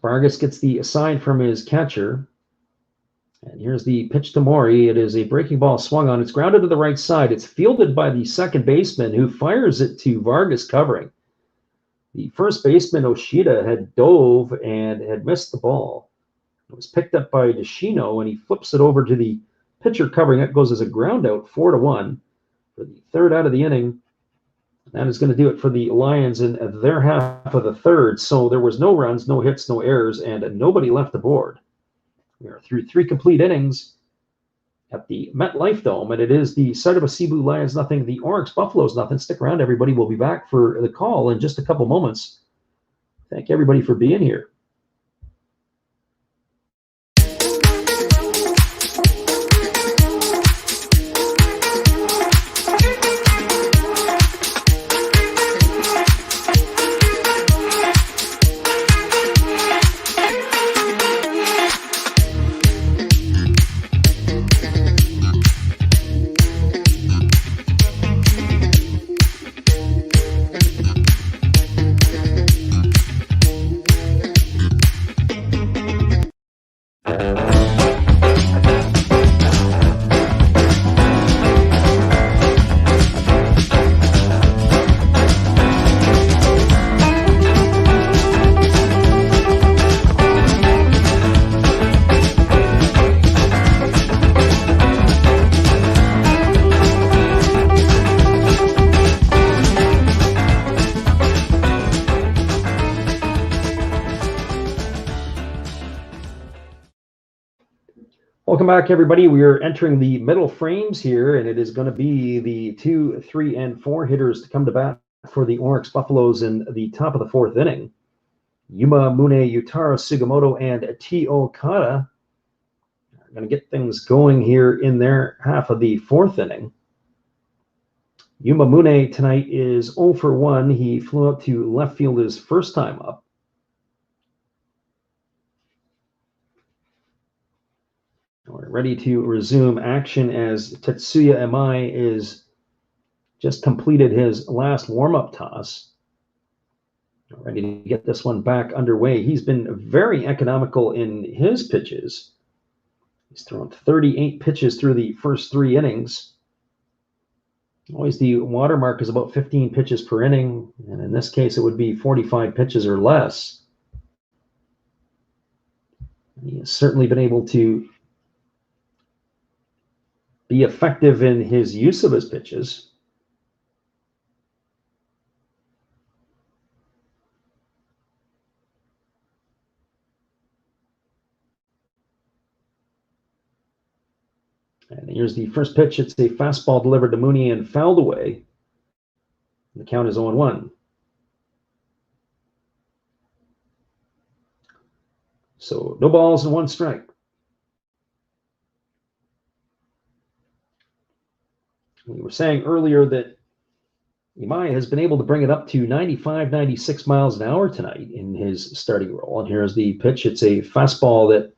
Vargas gets the sign from his catcher. And here's the pitch to Mori. It is a breaking ball swung on. It's grounded to the right side. It's fielded by the second baseman, who fires it to Vargas covering. The first baseman, Oshida, had dove and had missed the ball. It was picked up by Deshino, and he flips it over to the pitcher covering. That goes as a ground out, 4-1 for the third out of the inning. That is going to do it for the Lions in their half of the third. So there was no runs, no hits, no errors, and nobody left the board. We are through 3 complete innings at the MetLife Dome, and it is the Seibu Lions nothing, the Orix Buffaloes nothing. Stick around, everybody. We'll be back for the call in just a couple moments. Thank everybody for being here. Welcome back, everybody. We are entering the middle frames here, and it is going to be the 2, 3, and 4 hitters to come to bat for the Orix Buffaloes in the top of the 4th inning. Yuma Mune, Yutaro Sugimoto, and T. Okada are going to get things going here in their half of the 4th inning. Yuma Mune tonight is 0 for 1. He flew out to left field his first time up. We're ready to resume action as Tetsuya Imai is just completed his last warm-up toss. Ready to get this one back underway. He's been very economical in his pitches. He's thrown 38 pitches through the first 3 innings. Always the watermark is about 15 pitches per inning, and in this case it would be 45 pitches or less. He has certainly been able to be effective in his use of his pitches. And here's the first pitch. It's a fastball delivered to Mooney and fouled away. The count is 0-1. So no balls and 1 strike. We were saying earlier that Imai has been able to bring it up to 95, 96 miles an hour tonight in his starting role. And here's the pitch. It's a fastball that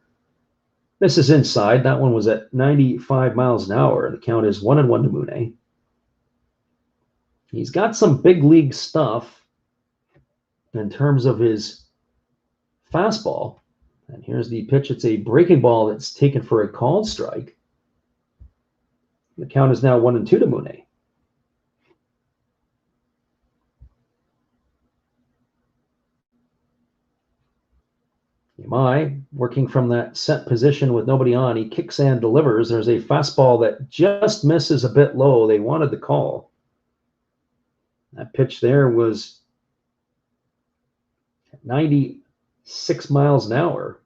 this is inside. That one was at 95 miles an hour. The count is 1-1 to Mune. He's got some big league stuff in terms of his fastball. And here's the pitch. It's a breaking ball that's taken for a called strike. The count is now 1-2 to Mune. Imai working from that set position with nobody on. He kicks and delivers. There's a fastball that just misses a bit low. They wanted the call. That pitch there was 96 miles an hour.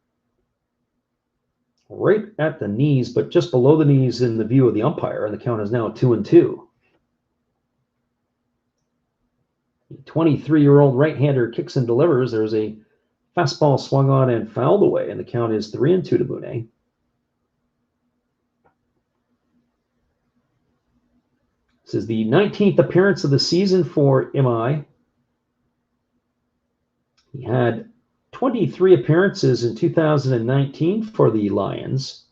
Right at the knees, but just below the knees in the view of the umpire, and the count is now 2-2. The 23-year-old right-hander kicks and delivers. There's a fastball swung on and fouled away, and the count is 3-2 to Mune. This is the 19th appearance of the season for Imai. He had 23 appearances in 2019 for the Lions.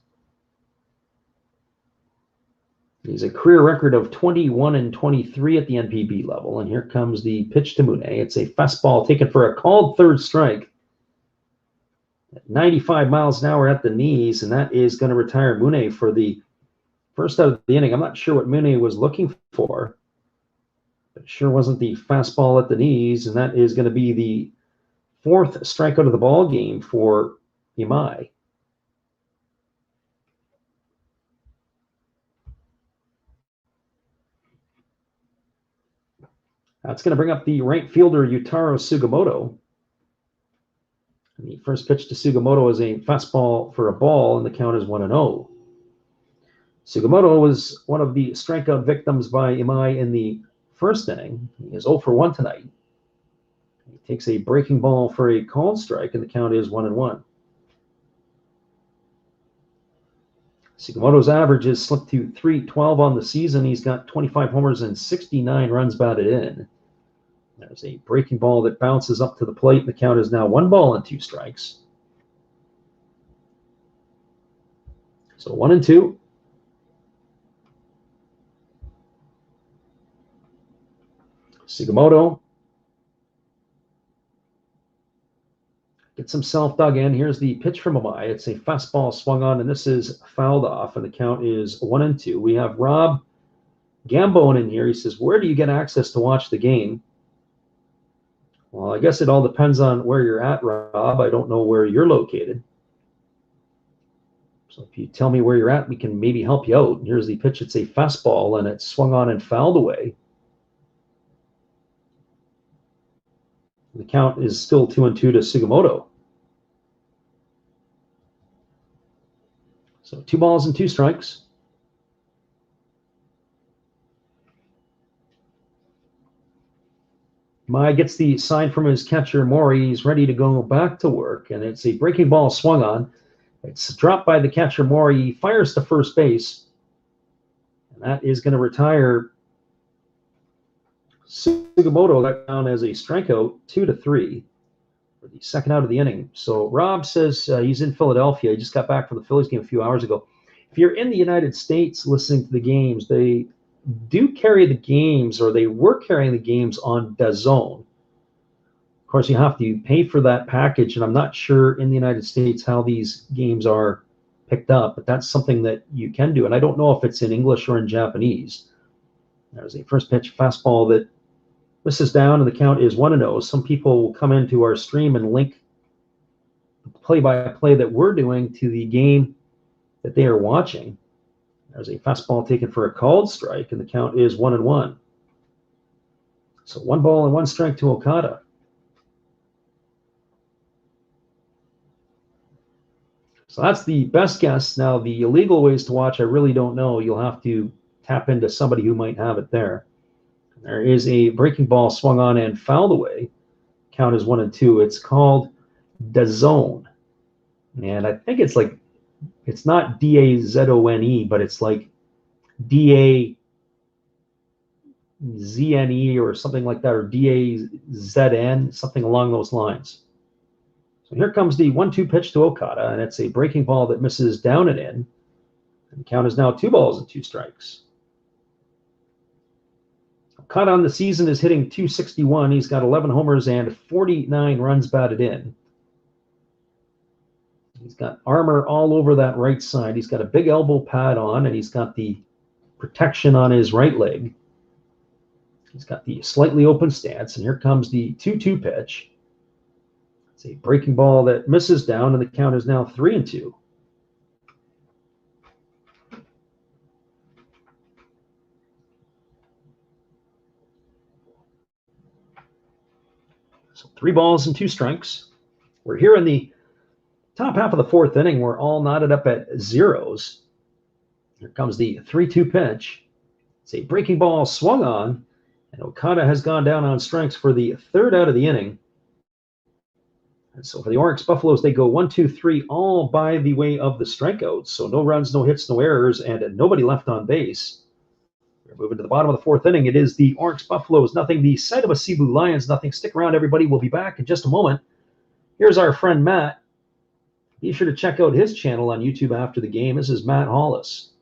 He's a career record of 21-23 at the NPB level. And here comes the pitch to Mune. It's a fastball taken for a called third strike at 95 miles an hour at the knees, and that is going to retire Mune for the first out of the inning. I'm not sure what Mune was looking for, but it sure wasn't the fastball at the knees, and that is going to be the 4th strikeout of the ball game for Imai. That's going to bring up the right fielder Yutaro Sugimoto. And the first pitch to Sugimoto is a fastball for a ball, and the count is 1-0. Sugimoto was one of the strikeout victims by Imai in the first inning. He is 0 for 1 tonight. He takes a breaking ball for a called strike, and the count is 1-1. Sugimoto's average has slipped to .312 on the season. He's got 25 homers and 69 runs batted in. There's a breaking ball that bounces up to the plate, and the count is now 1 ball and 2 strikes. So 1-2. Sugimoto gets himself dug in. Here's the pitch from Imai. It's a fastball swung on, and this is fouled off, and the count is 1-2. We have Rob Gambone in here. He says, where do you get access to watch the game? Well, I guess it all depends on where you're at, Rob. I don't know where you're located. So if you tell me where you're at, we can maybe help you out. Here's the pitch. It's a fastball, and it's swung on and fouled away. The count is still 2-2 to Sugimoto. So 2 balls and 2 strikes. Mai gets the sign from his catcher, Mori. He's ready to go back to work, and it's a breaking ball swung on. It's dropped by the catcher, Mori. He fires to first base, and that is going to retire Sugimoto. Got down as a strikeout, 2-3 for the second out of the inning. So Rob says he's in Philadelphia. He just got back from the Phillies game a few hours ago. If you're in the United States listening to the games, they do carry the games, or they were carrying the games on DAZN. Of course, you have to pay for that package, and I'm not sure in the United States how these games are picked up, but that's something that you can do. And I don't know if it's in English or in Japanese. There's a first pitch fastball that misses down, and the count is 1-0. Some people will come into our stream and link the play-by-play that we're doing to the game that they are watching. There's a fastball taken for a called strike, and the count is 1-1. So 1 ball and 1 strike to Okada. So that's the best guess. Now, the illegal ways to watch, I really don't know. You'll have to tap into somebody who might have it there. There is a breaking ball swung on and fouled away. Count is 1-2. It's called DAZN. And I think it's like, it's not DAZONE, but it's like DAZNE or something like that, or DAZN, something along those lines. So here comes the 1-2 pitch to Okada, and it's a breaking ball that misses down and in. And the count is now 2 balls and 2 strikes. Okada on the season is hitting .261. He's got 11 homers and 49 runs batted in. He's got armor all over that right side. He's got a big elbow pad on, and he's got the protection on his right leg. He's got the slightly open stance, and here comes the 2-2 pitch. It's a breaking ball that misses down, and the count is now 3-2. So 3 balls and 2 strikes. We're here in the top half of the 4th inning. We're all knotted up at zeros. Here comes the 3-2 pitch. It's a breaking ball swung on, and Okada has gone down on strikes for the 3rd out of the inning. And so for the Orix Buffaloes, they go 1-2-3, all by the way of the strikeouts. So no runs, no hits, no errors, and nobody left on base. We're moving to the bottom of the 4th inning. It is the Orix Buffaloes, nothing. The Seibu Seibu Lions, nothing. Stick around, everybody. We'll be back in just a moment. Here's our friend Matt. Be sure to check out his channel on YouTube after the game. This is Matt Hollis.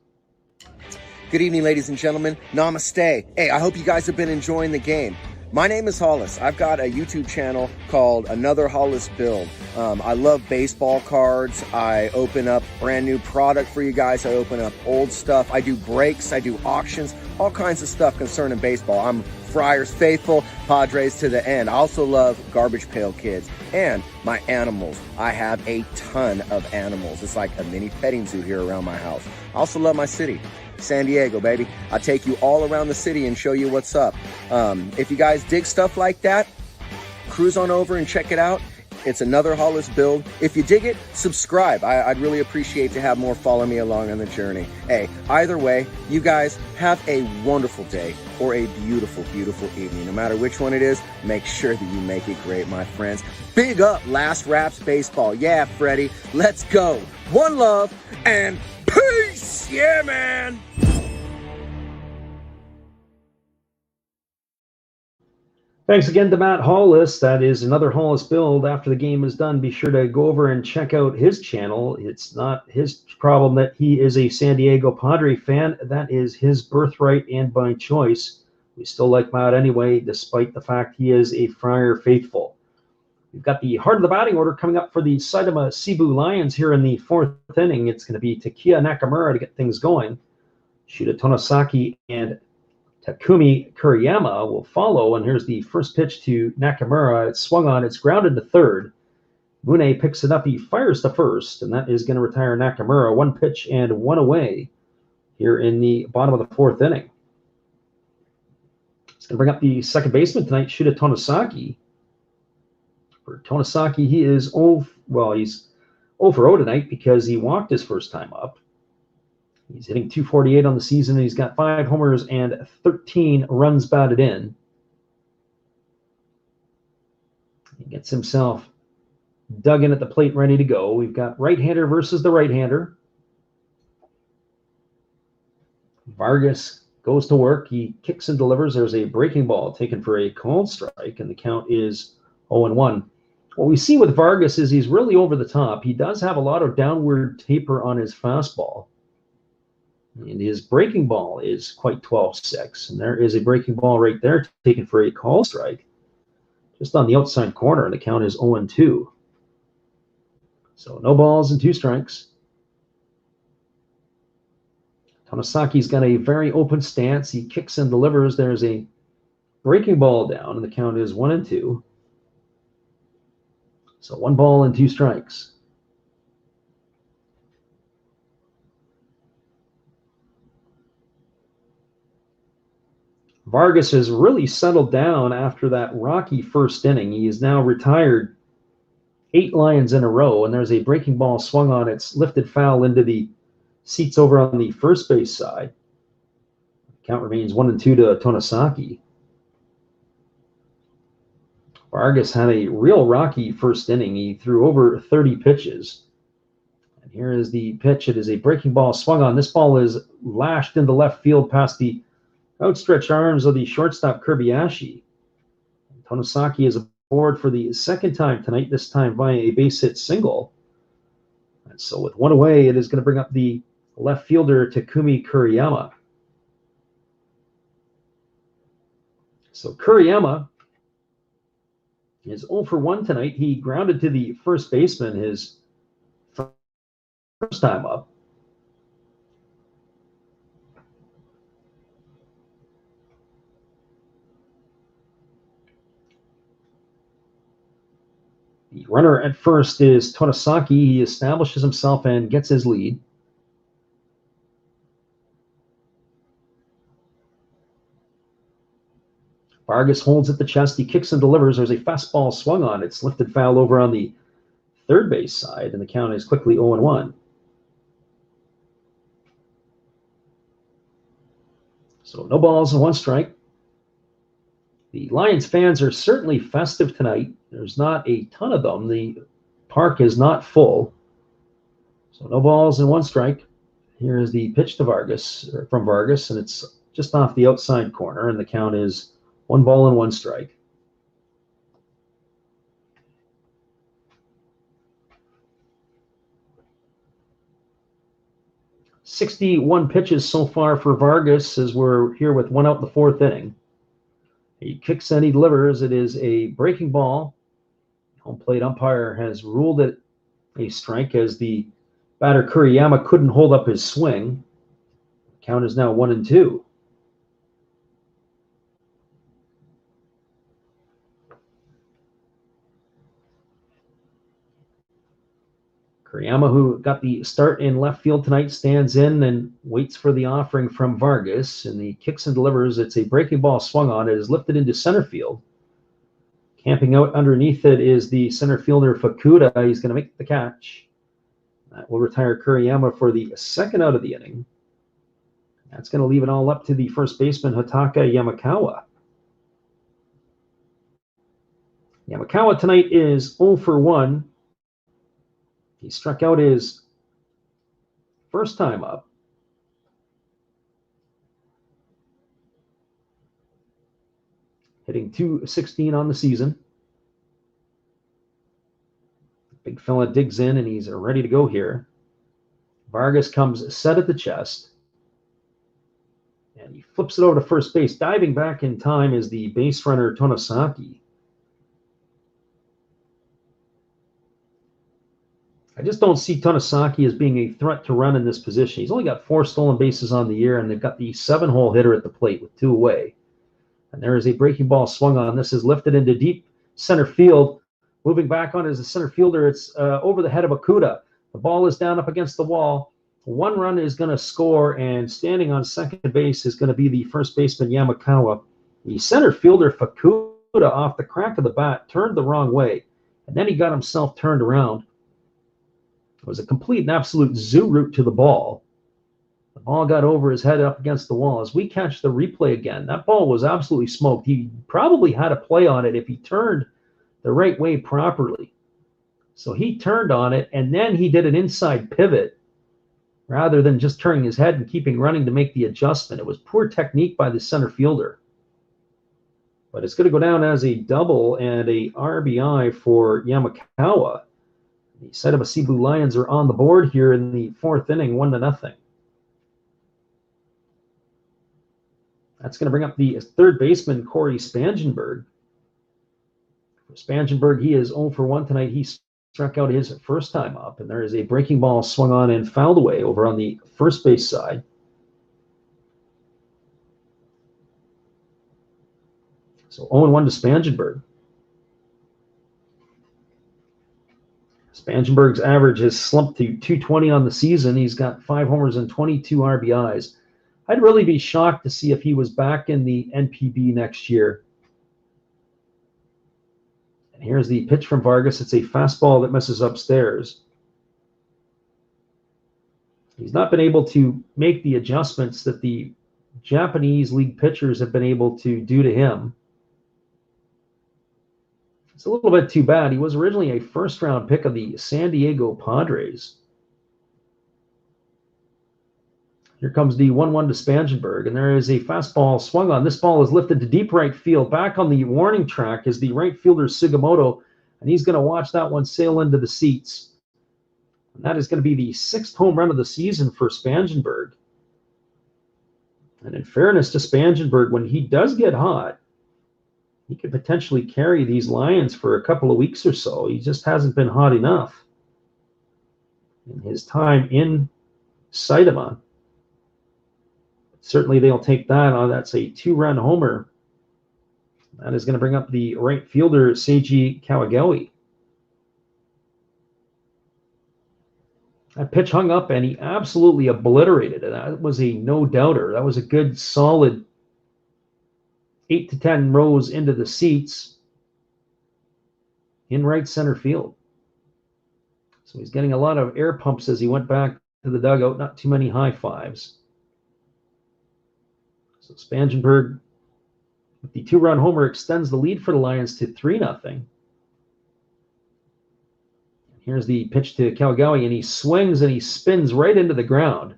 Good evening, ladies and gentlemen. Namaste. Hey, I hope you guys have been enjoying the game. My name is Hollis. I've got a YouTube channel called Another Hollis Build. I love baseball cards. I open up brand new product for you guys. I open up old stuff. I do breaks. I do auctions. All kinds of stuff concerning baseball. I'm Friars faithful, Padres to the end. I also love Garbage Pail Kids and my animals. I have a ton of animals. It's like a mini petting zoo here around my house. I also love my city. San Diego, baby. I take you all around the city and show you what's up. If you guys dig stuff like that, cruise on over and check it out. It's Another Hollis Build. If you dig it, subscribe. I'd really appreciate to have more follow me along on the journey. Hey, either way, you guys have a wonderful day or a beautiful, beautiful evening. No matter which one it is, make sure that you make it great, my friends. Big up Last Raps Baseball. Yeah, Freddie, let's go. One love and peace. Yeah, man. Thanks again to Matt Hollis. That is Another Hollis Build. After the game is done, be sure to go over and check out his channel. It's not his problem that he is a San Diego Padre fan. That is his birthright and by choice. We still like Matt anyway, despite the fact he is a Friar faithful. We've got the heart of the batting order coming up for the Seibu Seibu Lions here in the 4th inning. It's going to be Takeya Nakamura to get things going. Shuda Tonosaki and Takumi Kuriyama will follow, and here's the first pitch to Nakamura. It's swung on, it's grounded to third. Mune picks it up, he fires to first, and that is going to retire Nakamura. 1 pitch and 1 away here in the bottom of the 4th inning. It's going to bring up the second baseman tonight, Shuda Tonosaki. For Tonosaki, he is he's 0 for 0 tonight because he walked his first time up. He's hitting .248 on the season, and he's got 5 homers and 13 runs batted in. He gets himself dug in at the plate, ready to go. We've got right-hander versus the right-hander. Vargas goes to work. He kicks and delivers. There's a breaking ball taken for a called strike, and the count is 0-1. What we see with Vargas is he's really over the top. He does have a lot of downward taper on his fastball. And his breaking ball is quite 12-6. And there is a breaking ball right there taken for a call strike. Just on the outside corner, and the count is 0-2. So no balls and 2 strikes. Tonosaki's got a very open stance. He kicks and delivers. There's a breaking ball down, and the count is 1-2. So 1 ball and 2 strikes. Vargas has really settled down after that rocky first inning. He is now retired 8 Lions in a row, and there's a breaking ball swung on. It's lifted foul into the seats over on the first base side. Count remains 1-2 to Tonosaki. Vargas had a real rocky first inning. He threw over 30 pitches. And here is the pitch. It is a breaking ball swung on. This ball is lashed into left field past the outstretched arms of the shortstop Kobayashi. Tonosaki is aboard for the second time tonight, this time via a base hit single. And so with 1 away, it is going to bring up the left fielder Takumi Kuriyama. So Kuriyama is 0 for 1 tonight. He grounded to the first baseman his first time up. The runner at first is Tonosaki. He establishes himself and gets his lead. Vargas holds at the chest. He kicks and delivers. There's a fastball swung on. It's lifted foul over on the third base side, and the count is quickly 0-1. So no balls and 1 strike. The Lions fans are certainly festive tonight. There's not a ton of them. The park is not full. So no balls and 1 strike. Here is the pitch to Vargas, from Vargas, and it's just off the outside corner, and the count is 1 ball and 1 strike. "61 pitches so far for Vargas as we're here with 1 out in the 4th inning. He kicks and he delivers. It is a breaking ball. Home plate umpire has ruled it a strike as the batter Kuriyama couldn't hold up his swing. Count is now 1-2. Kuriyama, who got the start in left field tonight, stands in and waits for the offering from Vargas, and he kicks and delivers. It's a breaking ball swung on. It is lifted into center field. Camping out underneath it is the center fielder Fukuda. He's going to make the catch. That will retire Kuriyama for the 2nd out of the inning. That's going to leave it all up to the first baseman Hataka Yamakawa. Yamakawa tonight is 0 for 1. He struck out his first time up. Hitting .216 on the season. Big fella digs in, and he's ready to go here. Vargas comes set at the chest. And he flips it over to first base. Diving back in time is the base runner Tonosaki. I just don't see Tonosaki as being a threat to run in this position. He's only got 4 stolen bases on the year, and they've got the 7-hole hitter at the plate with 2 away. And there is a breaking ball swung on. This is lifted into deep center field. Moving back on as a center fielder, it's over the head of Okuda. The ball is down up against the wall. 1 run is going to score, and standing on second base is going to be the first baseman Yamakawa. The center fielder Fukuda, off the crack of the bat, turned the wrong way, and then he got himself turned around. It was a complete and absolute zoo route to the ball. The ball got over his head up against the wall. As we catch the replay again, that ball was absolutely smoked. He probably had a play on it if he turned the right way properly. So he turned on it, and then he did an inside pivot rather than just turning his head and keeping running to make the adjustment. It was poor technique by the center fielder. But it's going to go down as a double and a RBI for Yamakawa. The Seibu Lions are on the board here in the fourth inning, 1-0. That's going to bring up the third baseman, Corey Spangenberg. For Spangenberg, he is 0 for 1 tonight. He struck out his first time up, and there is a breaking ball swung on and fouled away over on the first base side. So 0-1 to Spangenberg. Spangenberg's average has slumped to 220 on the season. He's got 5 homers and 22 RBIs. I'd really be shocked to see if he was back in the NPB next year. And here's the pitch from Vargas. It's a fastball that misses upstairs. He's not been able to make the adjustments that the Japanese league pitchers have been able to do to him. It's a little bit too bad. He was originally a first-round pick of the San Diego Padres. Here comes the 1-1 to Spangenberg, and there is a fastball swung on. This ball is lifted to deep right field. Back on the warning track is the right fielder Sugimoto, and he's going to watch that one sail into the seats. And that is going to be the 6th home run of the season for Spangenberg. And in fairness to Spangenberg, when he does get hot, he could potentially carry these Lions for a couple of weeks or so. He just hasn't been hot enough in his time in Saitama. Certainly they'll take that on. That's a 2-run homer. That is going to bring up the right fielder, Seiji Kawagawa. That pitch hung up, and he absolutely obliterated it. That was a no-doubter. That was a good, solid 8 to 10 rows into the seats in right center field. So he's getting a lot of air pumps as he went back to the dugout. Not too many high fives. So Spangenberg, with the 2-run homer, extends the lead for the Lions to 3-0. Here's the pitch to Kawagawa, and he swings and he spins right into the ground.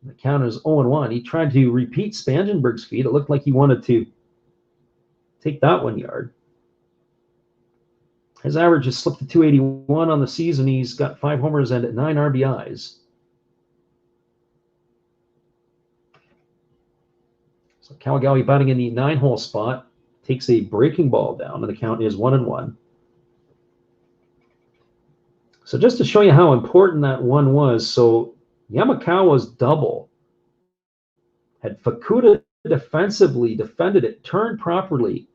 The count is 0-1. He tried to repeat Spangenberg's feat. It looked like he wanted to take that 1 yard. His average has slipped to 281 on the season. He's got 5 homers and 9 RBIs. So Kawagawa batting in the 9-hole spot, takes a breaking ball down, and the count is 1-1. So just to show you how important that one was, so Yamakawa's double had Fukuda defensively defended it, turned properly.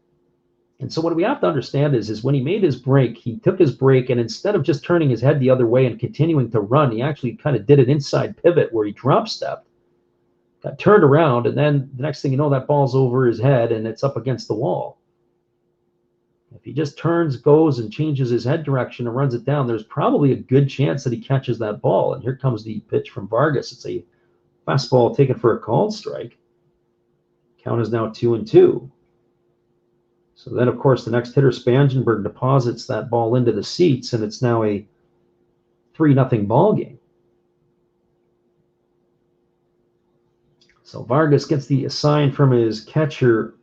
And so what we have to understand is when he made his break, he took his break, and instead of just turning his head the other way and continuing to run, he actually kind of did an inside pivot where he drop stepped, got turned around, and then the next thing you know, that ball's over his head and it's up against the wall. If he just turns, goes, and changes his head direction and runs it down, there's probably a good chance that he catches that ball. And here comes the pitch from Vargas. It's a fastball taken for a called strike. Count is now 2-2. So then, of course, the next hitter, Spangenberg, deposits that ball into the seats, and it's now a 3-0 ball game. So Vargas gets the assign from his catcher,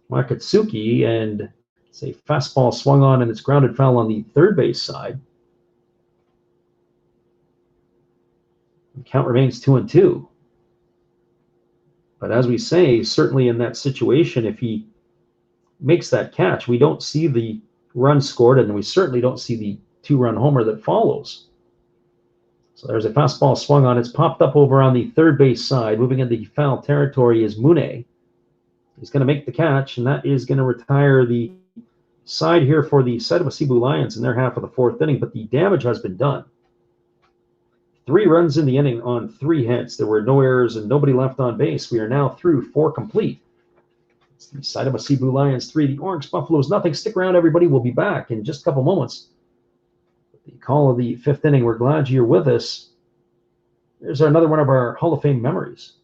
Wakatsuki, and it's a fastball swung on, and it's grounded foul on the third base side. The count remains 2-2. But as we say, certainly in that situation, if he makes that catch, we don't see the run scored, and we certainly don't see the 2-run homer that follows. So there's a fastball swung on. It's popped up over on the third base side. Moving into foul territory is Mune. He's going to make the catch, and that is going to retire the side here for the Seibu Lions in their half of the fourth inning, but the damage has been done. 3 runs in the inning on 3 hits. There were no errors and nobody left on base. We are now through 4 complete. It's the Seibu Lions 3, the Orix Buffaloes nothing. Stick around, everybody. We'll be back in just a couple moments. The call of the 5th inning. We're glad you're with us. There's another one of our Hall of Fame memories.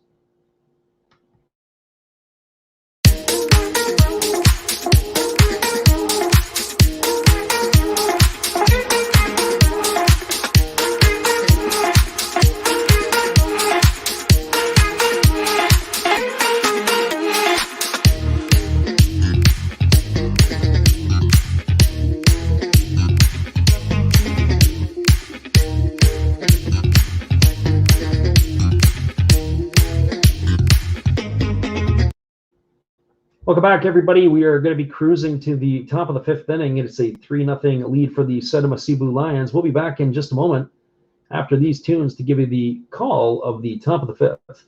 Welcome back, everybody. We are going to be cruising to the top of the 5th inning. It's a 3-0 lead for the Seibu Lions. We'll be back in just a moment after these tunes to give you the call of the top of the 5th.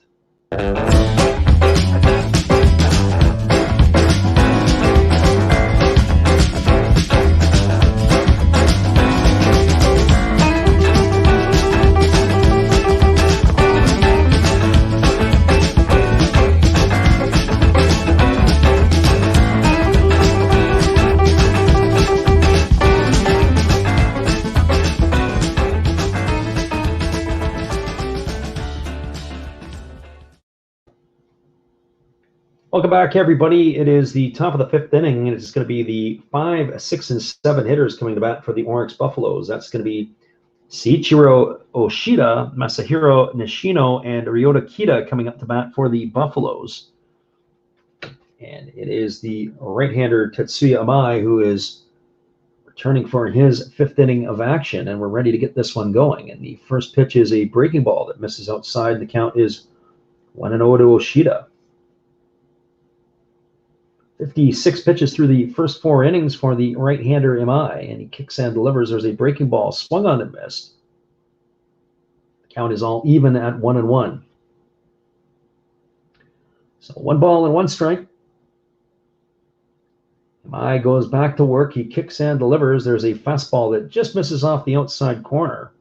Welcome back, everybody. It is the top of the 5th inning, and it's going to be the 5, 6, and 7 hitters coming to bat for the Orix Buffaloes. That's going to be Seiichiro Oshida, Masahiro Nishino, and Ryota Kita coming up to bat for the Buffaloes. And it is the right-hander Tetsuya Amai who is returning for his 5th inning of action, and we're ready to get this one going. And the first pitch is a breaking ball that misses outside. The count is 1-0 to Oshida. 56 pitches through the first 4 innings for the right-hander Imai, and he kicks and delivers. There's a breaking ball swung on and missed. The count is all even at 1-1. So 1 ball and 1 strike. Imai goes back to work. He kicks and delivers. There's a fastball that just misses off the outside corner.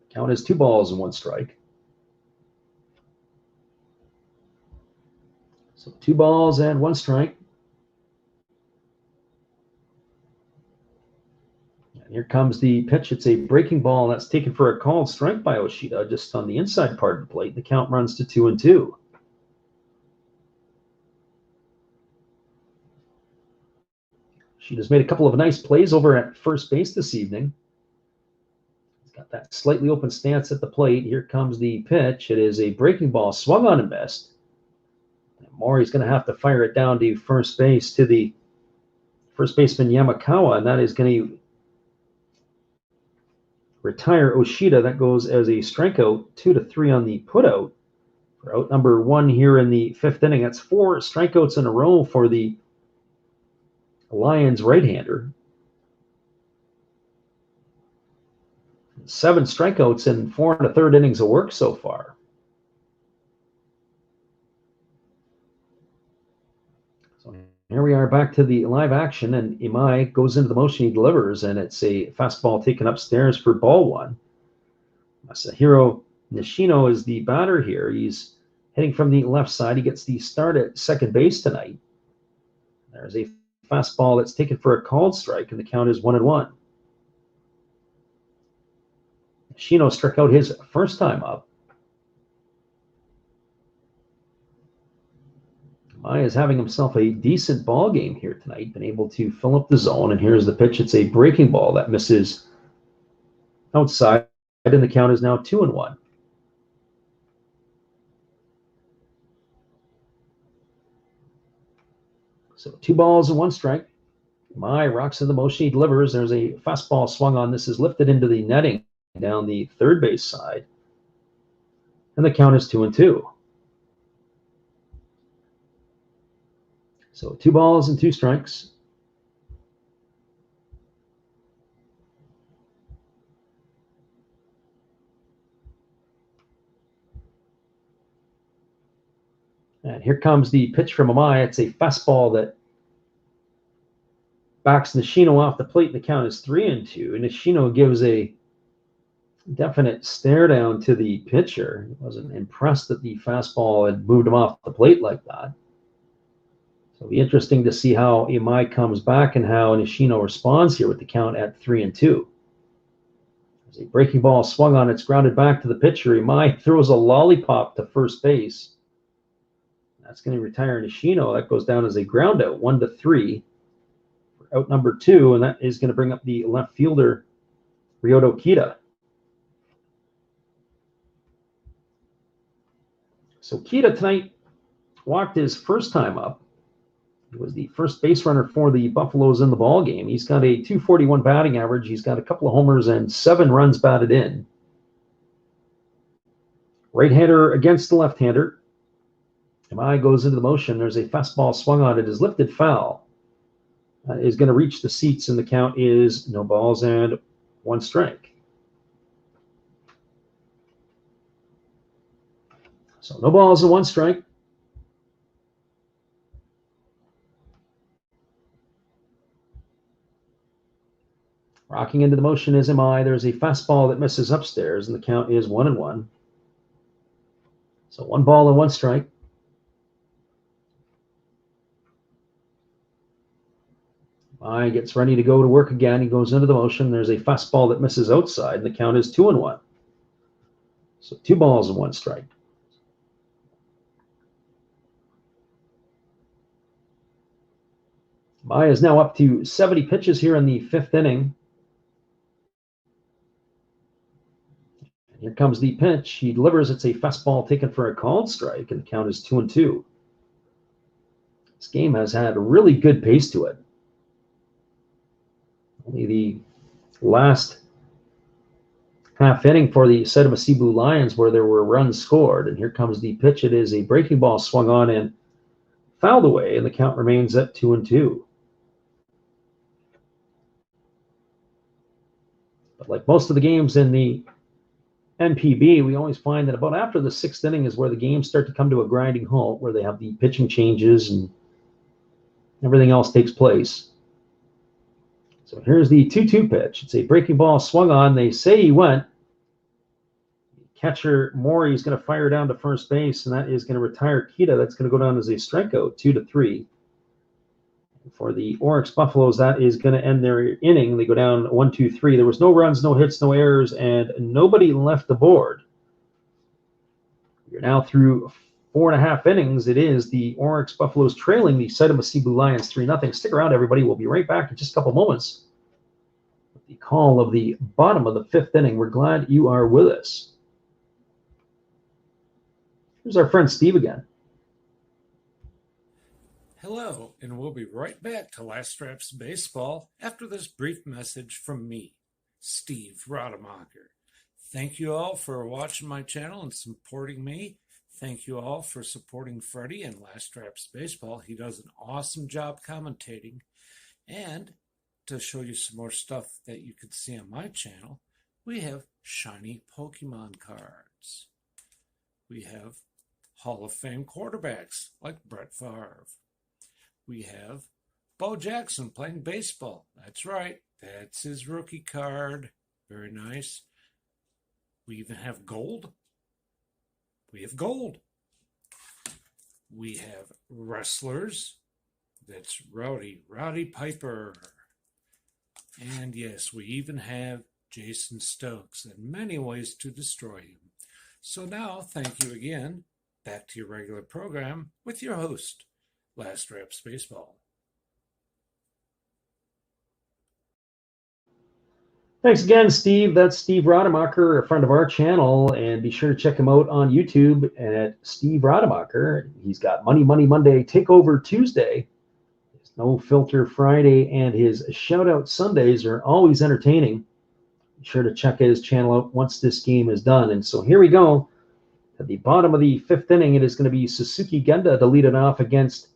The count is 2 balls and 1 strike. So 2 balls and 1 strike. And here comes the pitch. It's a breaking ball that's taken for a called strike by Oshida just on the inside part of the plate. The count runs to 2-2. Oshida's made a couple of nice plays over at first base this evening. He's got that slightly open stance at the plate. Here comes the pitch. It is a breaking ball swung on and missed. Mori's going to have to fire it down to first base to the first baseman Yamakawa, and that is going to retire Oshida. That goes as a strikeout, 2-3 on the putout. For out number 1 here in the 5th inning. That's 4 strikeouts in a row for the Lions right-hander. 7 strikeouts in 4 1/3 innings of work so far. Here we are back to the live action, and Imai goes into the motion. He delivers, and it's a fastball taken upstairs for ball 1. Masahiro Nishino is the batter here. He's hitting from the left side. He gets the start at second base tonight. There's a fastball that's taken for a called strike, and the count is 1-1. Nishino struck out his first time up. Imai is having himself a decent ball game here tonight, been able to fill up the zone, and here's the pitch. It's a breaking ball that misses outside, and the count is now 2-1. So 2 balls and 1 strike. Imai rocks in the motion. He delivers. There's a fastball swung on. This is lifted into the netting down the third base side, and the count is 2-2. So 2 balls and 2 strikes. And here comes the pitch from Imai. It's a fastball that backs Nishino off the plate. The count is 3-2. And Nishino gives a definite stare down to the pitcher. He wasn't impressed that the fastball had moved him off the plate like that. It'll be interesting to see how Imai comes back and how Nishino responds here with the count at 3-2. As a breaking ball swung on, it's grounded back to the pitcher. Imai throws a lollipop to first base. That's going to retire Nishino. That goes down as a ground out, 1-3. For out number 2, and that is going to bring up the left fielder, Ryoto Kita. So Kita tonight walked his first time up. He was the first base runner for the Buffaloes in the ball game. He's got a .241 batting average. He's got a couple of homers and 7 runs batted in. Right-hander against the left-hander. Imai goes into the motion. There's a fastball swung on. It is lifted foul. Is going to reach the seats, and the count is no balls and 1 strike. So no balls and 1 strike. Rocking into the motion is Imai. There's a fastball that misses upstairs, and the count is 1-1. So 1 ball and 1 strike. Imai gets ready to go to work again. He goes into the motion. There's a fastball that misses outside, and the count is 2-1. So 2 balls and 1 strike. Imai is now up to 70 pitches here in the 5th inning. Here comes the pitch. He delivers. It's a fastball taken for a called strike, and the count is 2-2. This game has had a really good pace to it. Only the last half inning for the Seibu Lions where there were runs scored. And here comes the pitch. It is a breaking ball swung on and fouled away, and the count remains at 2-2. But like most of the games in the NPB, we always find that about after the 6th inning is where the games start to come to a grinding halt, where they have the pitching changes and everything else takes place. So here's the 2-2 pitch. It's a breaking ball swung on. They say he went. Catcher Mori is going to fire down to first base, and that is going to retire Kita. That's going to go down as a strikeout, 2-3. For the Orix Buffaloes, that is going to end their inning. They go down 1-2-3. There was no runs, no hits, no errors, and nobody left the board. You're now through 4.5 innings. It is the Orix Buffaloes trailing the Seibu Lions 3-0. Stick around, everybody. We'll be right back in just a couple moments with the call of the bottom of the 5th inning. We're glad you are with us. Here's our friend Steve again. Hello, and we'll be right back to Last Straps Baseball after this brief message from me, Steve Rademacher. Thank you all for watching my channel and supporting me. Thank you all for supporting Freddie and Last Straps Baseball. He does an awesome job commentating. And to show you some more stuff that you can see on my channel, we have shiny Pokemon cards. We have Hall of Fame quarterbacks like Brett Favre. We have Bo Jackson playing baseball. That's right. That's his rookie card. Very nice. We even have gold. We have gold. We have wrestlers. That's Rowdy Piper. And yes, we even have Jason Stokes and many ways to destroy him. So now, thank you again. Back to your regular program with your host, Last Straps Baseball. Thanks again, Steve. That's Steve Rademacher, a friend of our channel, and be sure to check him out on YouTube at Steve Rademacher. He's got Money Monday, Takeover Tuesday, his No Filter Friday, and his Shout Out Sundays are always entertaining. Be sure to check his channel out once this game is done. And so here we go. At the bottom of the 5th inning, it is going to be Suzuki Genda to lead it off against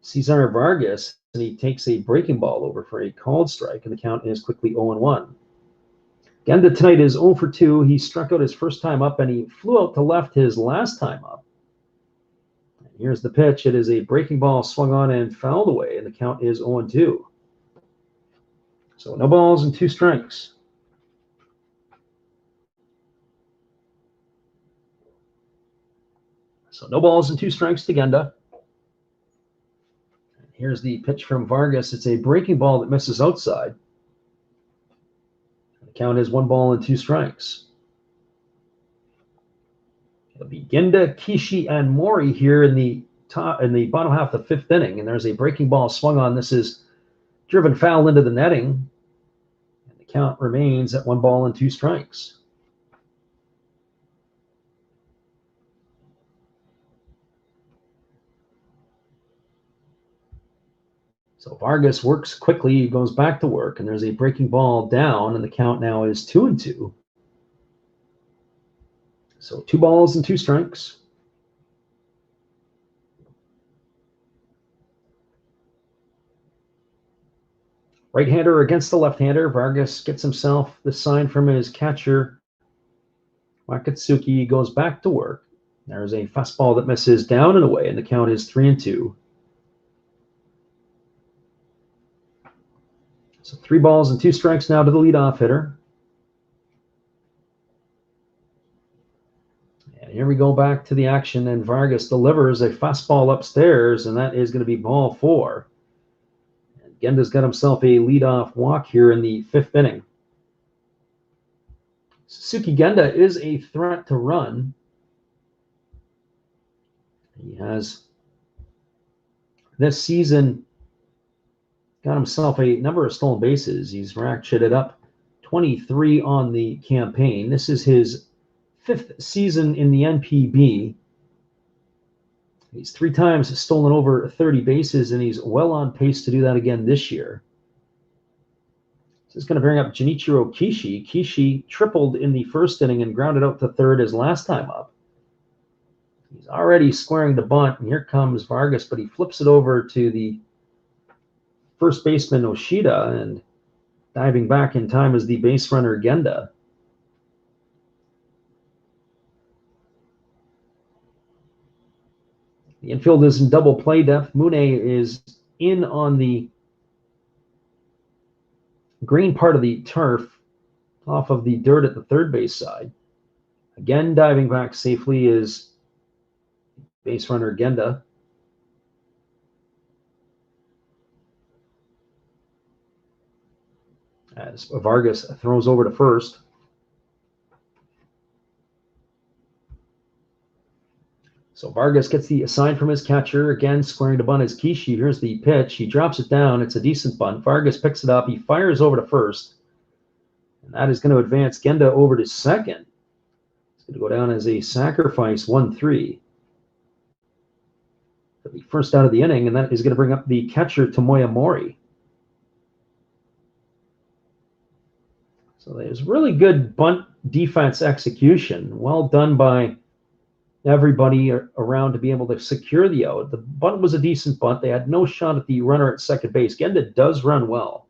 Cesar Vargas, and he takes a breaking ball over for a called strike, and the count is quickly 0-1. Genda tonight is 0 for 2. He struck out his first time up, and he flew out to left his last time up. And here's the pitch. It is a breaking ball swung on and fouled away, and the count is 0-2. So no balls and 2 strikes. So no balls and 2 strikes to Genda. Here's the pitch from Vargas. It's a breaking ball that misses outside. The count is 1 ball and 2 strikes. It'll be Genda, Kishi, and Mori here in the bottom half of the 5th inning, and there's a breaking ball swung on. This is driven foul into the netting, and the count remains at 1 ball and 2 strikes. So Vargas works quickly, he goes back to work, and there's a breaking ball down, and the count now is 2-2. So 2 balls and 2 strikes. Right-hander against the left-hander. Vargas gets himself the sign from his catcher, Wakatsuki. Goes back to work. There's a fastball that misses down and away, and the count is 3-2. So 3 balls and 2 strikes now to the leadoff hitter. And here we go back to the action, and Vargas delivers a fastball upstairs, and that is going to be ball 4. And Genda's got himself a leadoff walk here in the 5th inning. Suzuki Genda is a threat to run. He has this season got himself a number of stolen bases. He's ratcheted up 23 on the campaign. This is his 5th season in the NPB. He's 3 times stolen over 30 bases, and he's well on pace to do that again this year. This is going to bring up Junichiro Kishi. Kishi tripled in the 1st inning and grounded out to 3rd his last time up. He's already squaring the bunt, and here comes Vargas, but he flips it over to the first baseman Oshida, and diving back in time is the base runner Genda. The infield is in double play depth. Mune is in on the green part of the turf off of the dirt at the 3rd base side. Again, diving back safely is base runner Genda. As Vargas throws over to first. So Vargas gets the sign from his catcher. Again, squaring to bunt is Kishi. Here's the pitch. He drops it down. It's a decent bunt. Vargas picks it up. He fires over to first. And that is going to advance Genda over to second. It's going to go down as a sacrifice 1-3. It'll be first out of the inning, and that is going to bring up the catcher Tomoya Mori. So there's really good bunt defense execution. Well done by everybody around to be able to secure the out. The bunt was a decent bunt. They had no shot at the runner at second base. Genda does run well.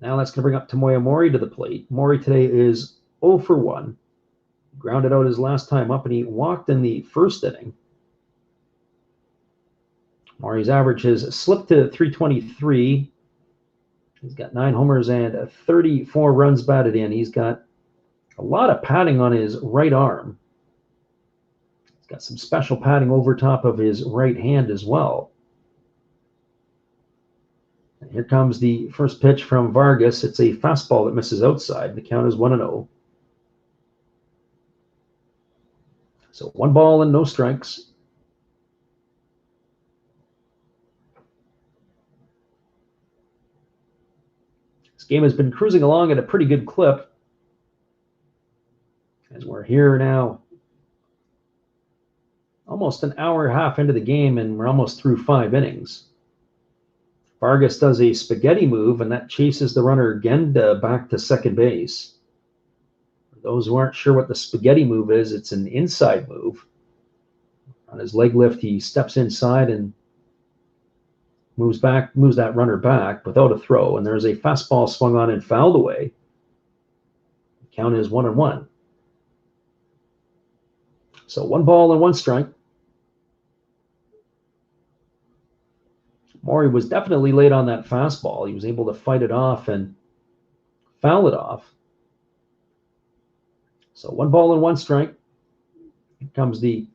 Now that's going to bring up Tomoya Mori to the plate. Mori today is 0 for 1. Grounded out his last time up, and he walked in the 1st inning. Mori's average has slipped to 323. He's got 9 homers and 34 runs batted in. He's got a lot of padding on his right arm. He's got some special padding over top of his right hand as well. And here comes the first pitch from Vargas. It's a fastball that misses outside. The count is 1-0. So 1 ball and no strikes. This game has been cruising along at a pretty good clip, as we're here now almost an hour and a half into the game, and we're almost through 5 innings. Vargas does a spaghetti move, and that chases the runner Genda back to second base. For those who aren't sure what the spaghetti move is, it's an inside move. On his leg lift, he steps inside and moves that runner back without a throw, and there's a fastball swung on and fouled away. The count is 1-1. So 1 ball and 1 strike. Mori was definitely late on that fastball. He was able to fight it off and foul it off. So 1 ball and 1 strike. Here comes the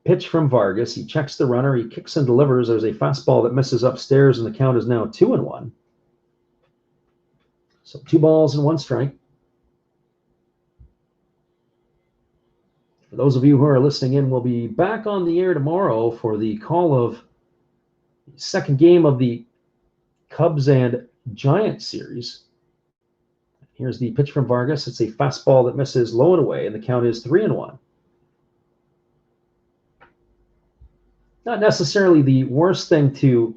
pitch from Vargas. He checks the runner. He kicks and delivers. There's a fastball that misses upstairs, and the count is now 2-1. So 2 balls and 1 strike. For those of you who are listening in, we'll be back on the air tomorrow for the call of the second game of the Cubs and Giants series. Here's the pitch from Vargas. It's a fastball that misses low and away, and the count is 3-1. Not necessarily the worst thing to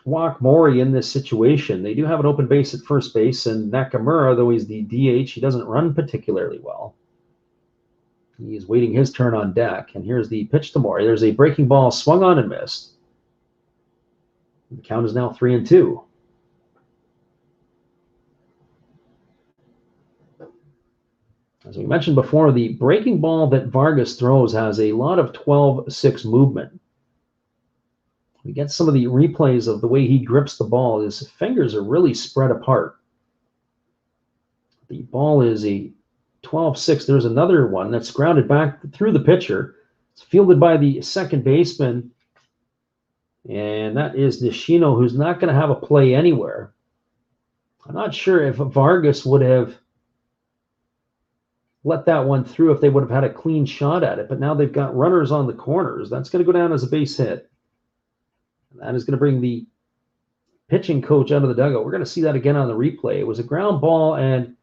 walk Mori in this situation. They do have an open base at first base, and Nakamura, though he's the DH, he doesn't run particularly well. He is waiting his turn on deck, and here's the pitch to Mori. There's a breaking ball swung on and missed. The count is now 3-2. As we mentioned before, the breaking ball that Vargas throws has a lot of 12-6 movement. We get some of the replays of the way he grips the ball. His fingers are really spread apart. The ball is a 12-6. There's another one that's grounded back through the pitcher. It's fielded by the second baseman, and that is Nishino, who's not going to have a play anywhere. I'm not sure if Vargas would have let that one through if they would have had a clean shot at it, but now they've got runners on the corners. That's going to go down as a base hit. And that is going to bring the pitching coach out of the dugout. We're going to see that again on the replay. It was a ground ball, and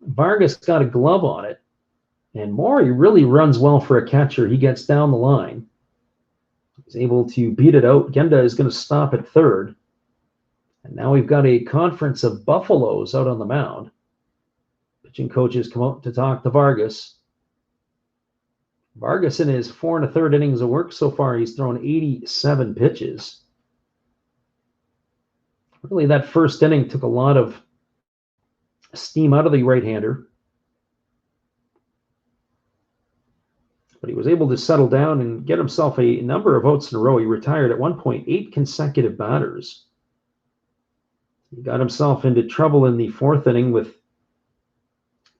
Vargas got a glove on it. And Mori really runs well for a catcher. He gets down the line. He's able to beat it out. Genda is going to stop at third. And now we've got a conference of Buffaloes out on the mound. Pitching coaches come out to talk to Vargas. Vargas in his 4 1/3 innings of work so far, he's thrown 87 pitches. Really, that first inning took a lot of steam out of the right-hander. But he was able to settle down and get himself a number of outs in a row. He retired at one point 8 consecutive batters. He got himself into trouble in the 4th inning with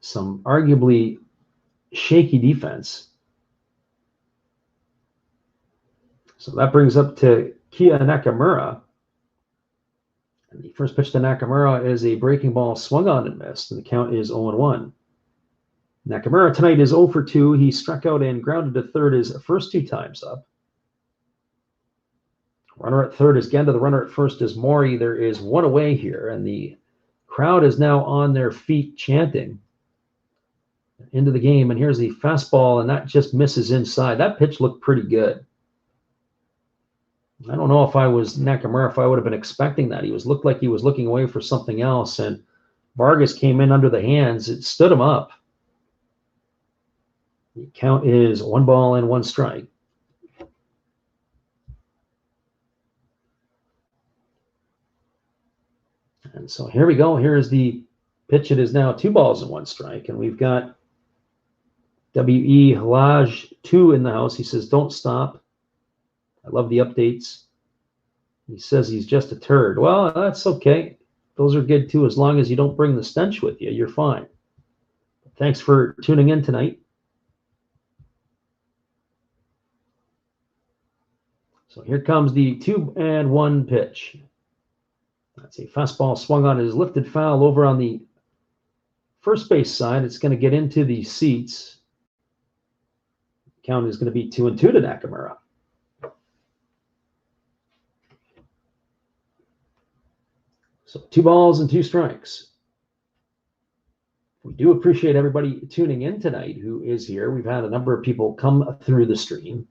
some arguably shaky defense. So that brings up to Kia Nakamura. And the first pitch to Nakamura is a breaking ball swung on and missed, and the count is 0-1. Nakamura tonight is 0 for 2. He struck out and grounded to third his first 2 times up. Runner at third is Genda. The runner at first is Mori. There is 1 away here, and the crowd is now on their feet chanting into the game. And here's the fastball, and that just misses inside. That pitch looked pretty good. I don't know if I was Nakamura, if I would have been expecting that. He looked like he was looking away for something else, and Vargas came in under the hands. It stood him up. The count is 1 ball and 1 strike. And so here we go. Here is the pitch. It is now 2 balls and 1 strike, and we've got W.E. Halaj 2 in the house. He says, "Don't stop. I love the updates." He says he's just a turd. Well, that's okay. Those are good too, as long as you don't bring the stench with you. You're fine. Thanks for tuning in tonight. So here comes the 2-1 pitch. That's a fastball swung on. It is lifted foul over on the first base side. It's going to get into the seats. Count is going to be 2-2 to Nakamura. So 2 balls and 2 strikes. We do appreciate everybody tuning in tonight who is here. We've had a number of people come through the stream.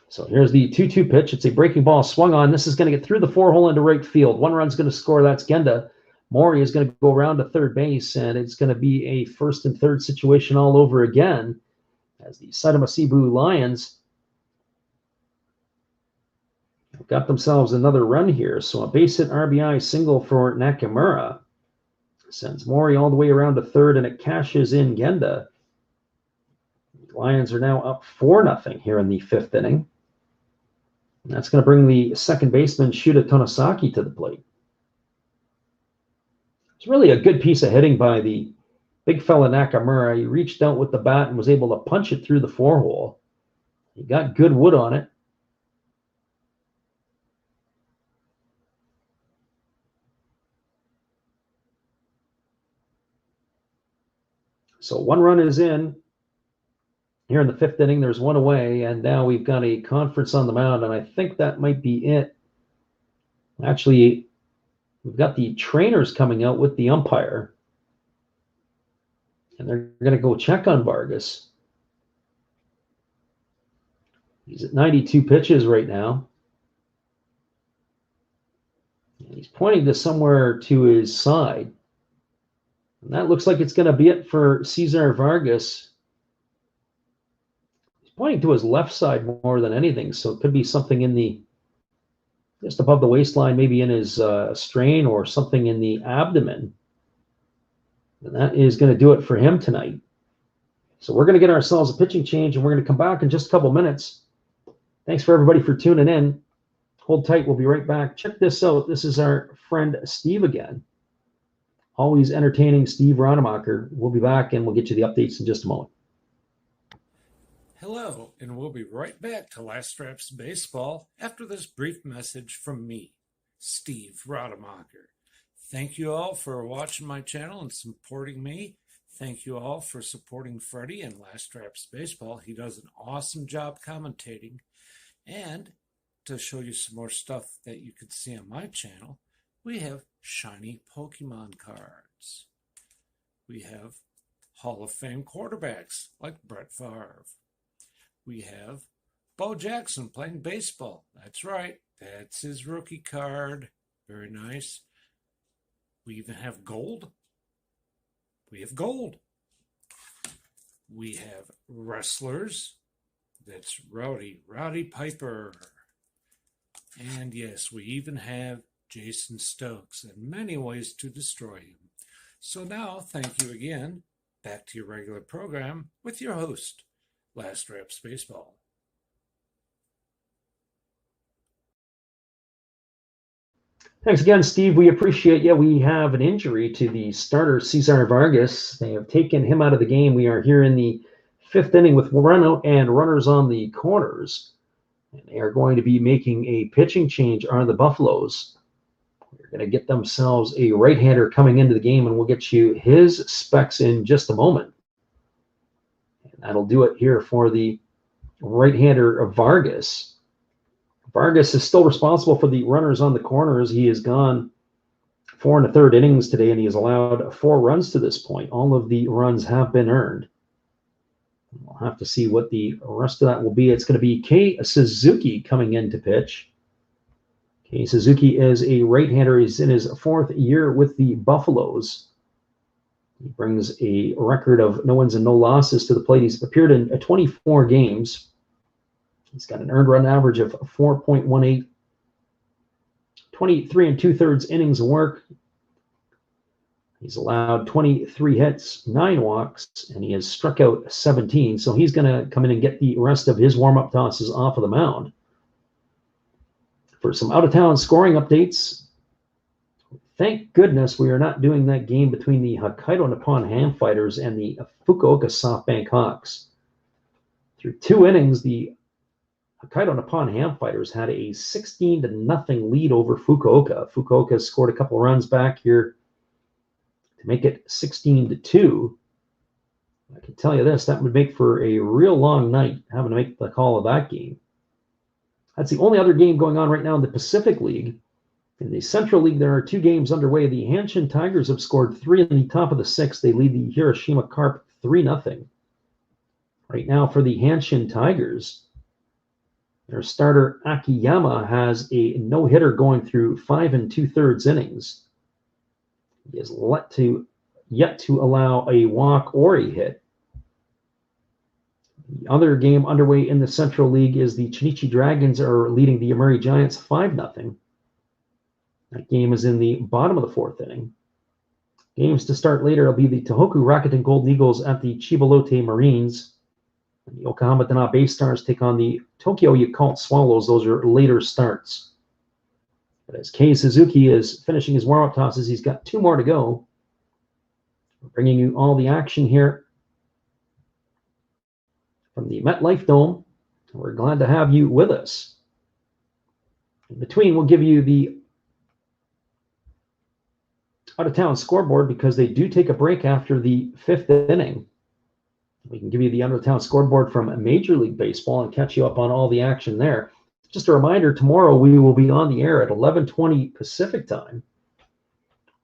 So here's the 2-2 pitch. It's a breaking ball swung on. This is going to get through the 4-hole into right field. 1 run's going to score. That's Genda. Mori is going to go around to third base, and it's going to be a 1st and 3rd situation all over again as the Seibu Lions have got themselves another run here. So a base hit RBI single for Nakamura sends Mori all the way around to third, and it cashes in Genda. The Lions are now up 4-0 here in the 5th inning. And that's going to bring the second baseman Shuta Tonosaki to the plate. It's really a good piece of hitting by the big fella Nakamura. He reached out with the bat and was able to punch it through the 4-hole. He got good wood on it. So 1 run is in. Here in the 5th inning, there's 1 away, and now we've got a conference on the mound, and I think that might be it. Actually, we've got the trainers coming out with the umpire, and they're going to go check on Vargas. He's at 92 pitches right now. And he's pointing to somewhere to his side. And that looks like it's going to be it for Cesar Vargas. He's pointing to his left side more than anything, so it could be something in the, just above the waistline, maybe in his strain or something in the abdomen. And that is going to do it for him tonight. So we're going to get ourselves a pitching change, and we're going to come back in just a couple minutes. Thanks for everybody for tuning in. Hold tight. We'll be right back. Check this out. This is our friend Steve again. Always entertaining Steve Rademacher. We'll be back, and we'll get you the updates in just a moment. Hello, and we'll be right back to Last Reps Baseball after this brief message from me, Steve Rademacher. Thank you all for watching my channel and supporting me. Thank you all for supporting Freddie in Last Reps Baseball. He does an awesome job commentating. And to show you some more stuff that you could see on my channel, we have shiny Pokemon cards. We have Hall of Fame quarterbacks like Brett Favre. We have Bo Jackson playing baseball. That's right. That's his rookie card. Very nice. We even have gold. We have gold. We have wrestlers. That's Rowdy Piper. And yes, we even have Jason Stokes and many ways to destroy him. So now, thank you again. Back to your regular program with your host, Last Reps Baseball. Thanks again, Steve. We appreciate you. We have an injury to the starter, Cesar Vargas. They have taken him out of the game. We are here in the 5th inning with run out and runners on the corners. And they are going to be making a pitching change on the Buffaloes. They're going to get themselves a right-hander coming into the game, and we'll get you his specs in just a moment. And that'll do it here for the right-hander of Vargas. Vargas is still responsible for the runners on the corners. He has gone 4 1/3 innings today, and he has allowed 4 runs to this point. All of the runs have been earned. We'll have to see what the rest of that will be. It's going to be Kei Suzuki coming in to pitch. Kei Suzuki is a right-hander. He's in his 4th year with the Buffaloes. He brings a record of no wins and no losses to the plate. He's appeared in 24 games. He's got an earned run average of 4.18, 23 2/3 innings of work. He's allowed 23 hits, 9 walks, and he has struck out 17. So he's going to come in and get the rest of his warm-up tosses off of the mound. For some out-of-town scoring updates, thank goodness we are not doing that game between the Hokkaido Nippon Ham Fighters and the Fukuoka SoftBank Hawks. Through 2 innings, the Hokkaido Nippon Ham Fighters had a 16-0 lead over Fukuoka. Fukuoka scored a couple runs back here to make it 16-2. I can tell you this, that would make for a real long night having to make the call of that game. That's the only other game going on right now in the Pacific League. In the Central League, there are 2 games underway. The Hanshin Tigers have scored 3 in the top of the 6th. They lead the Hiroshima Carp 3-0. Right now for the Hanshin Tigers, their starter Akiyama has a no-hitter going through 5 2/3 innings. He is yet to allow a walk or a hit. The other game underway in the Central League is the Chinichi Dragons are leading the Yomiuri Giants 5-0. That game is in the bottom of the 4th inning. Games to start later will be the Tohoku Rakuten Golden Eagles at the Chibalote Marines. And the Yokohama Dana Bay Stars take on the Tokyo Yakult Swallows. Those are later starts. But as Kei Suzuki is finishing his warm-up tosses, he's got 2 more to go. We're bringing you all the action here from the MetLife Dome. We're glad to have you with us. In between, we'll give you the out-of-town scoreboard because they do take a break after the 5th inning. We can give you the under-the-town scoreboard from Major League Baseball and catch you up on all the action there. Just a reminder, tomorrow we will be on the air at 11:20 Pacific time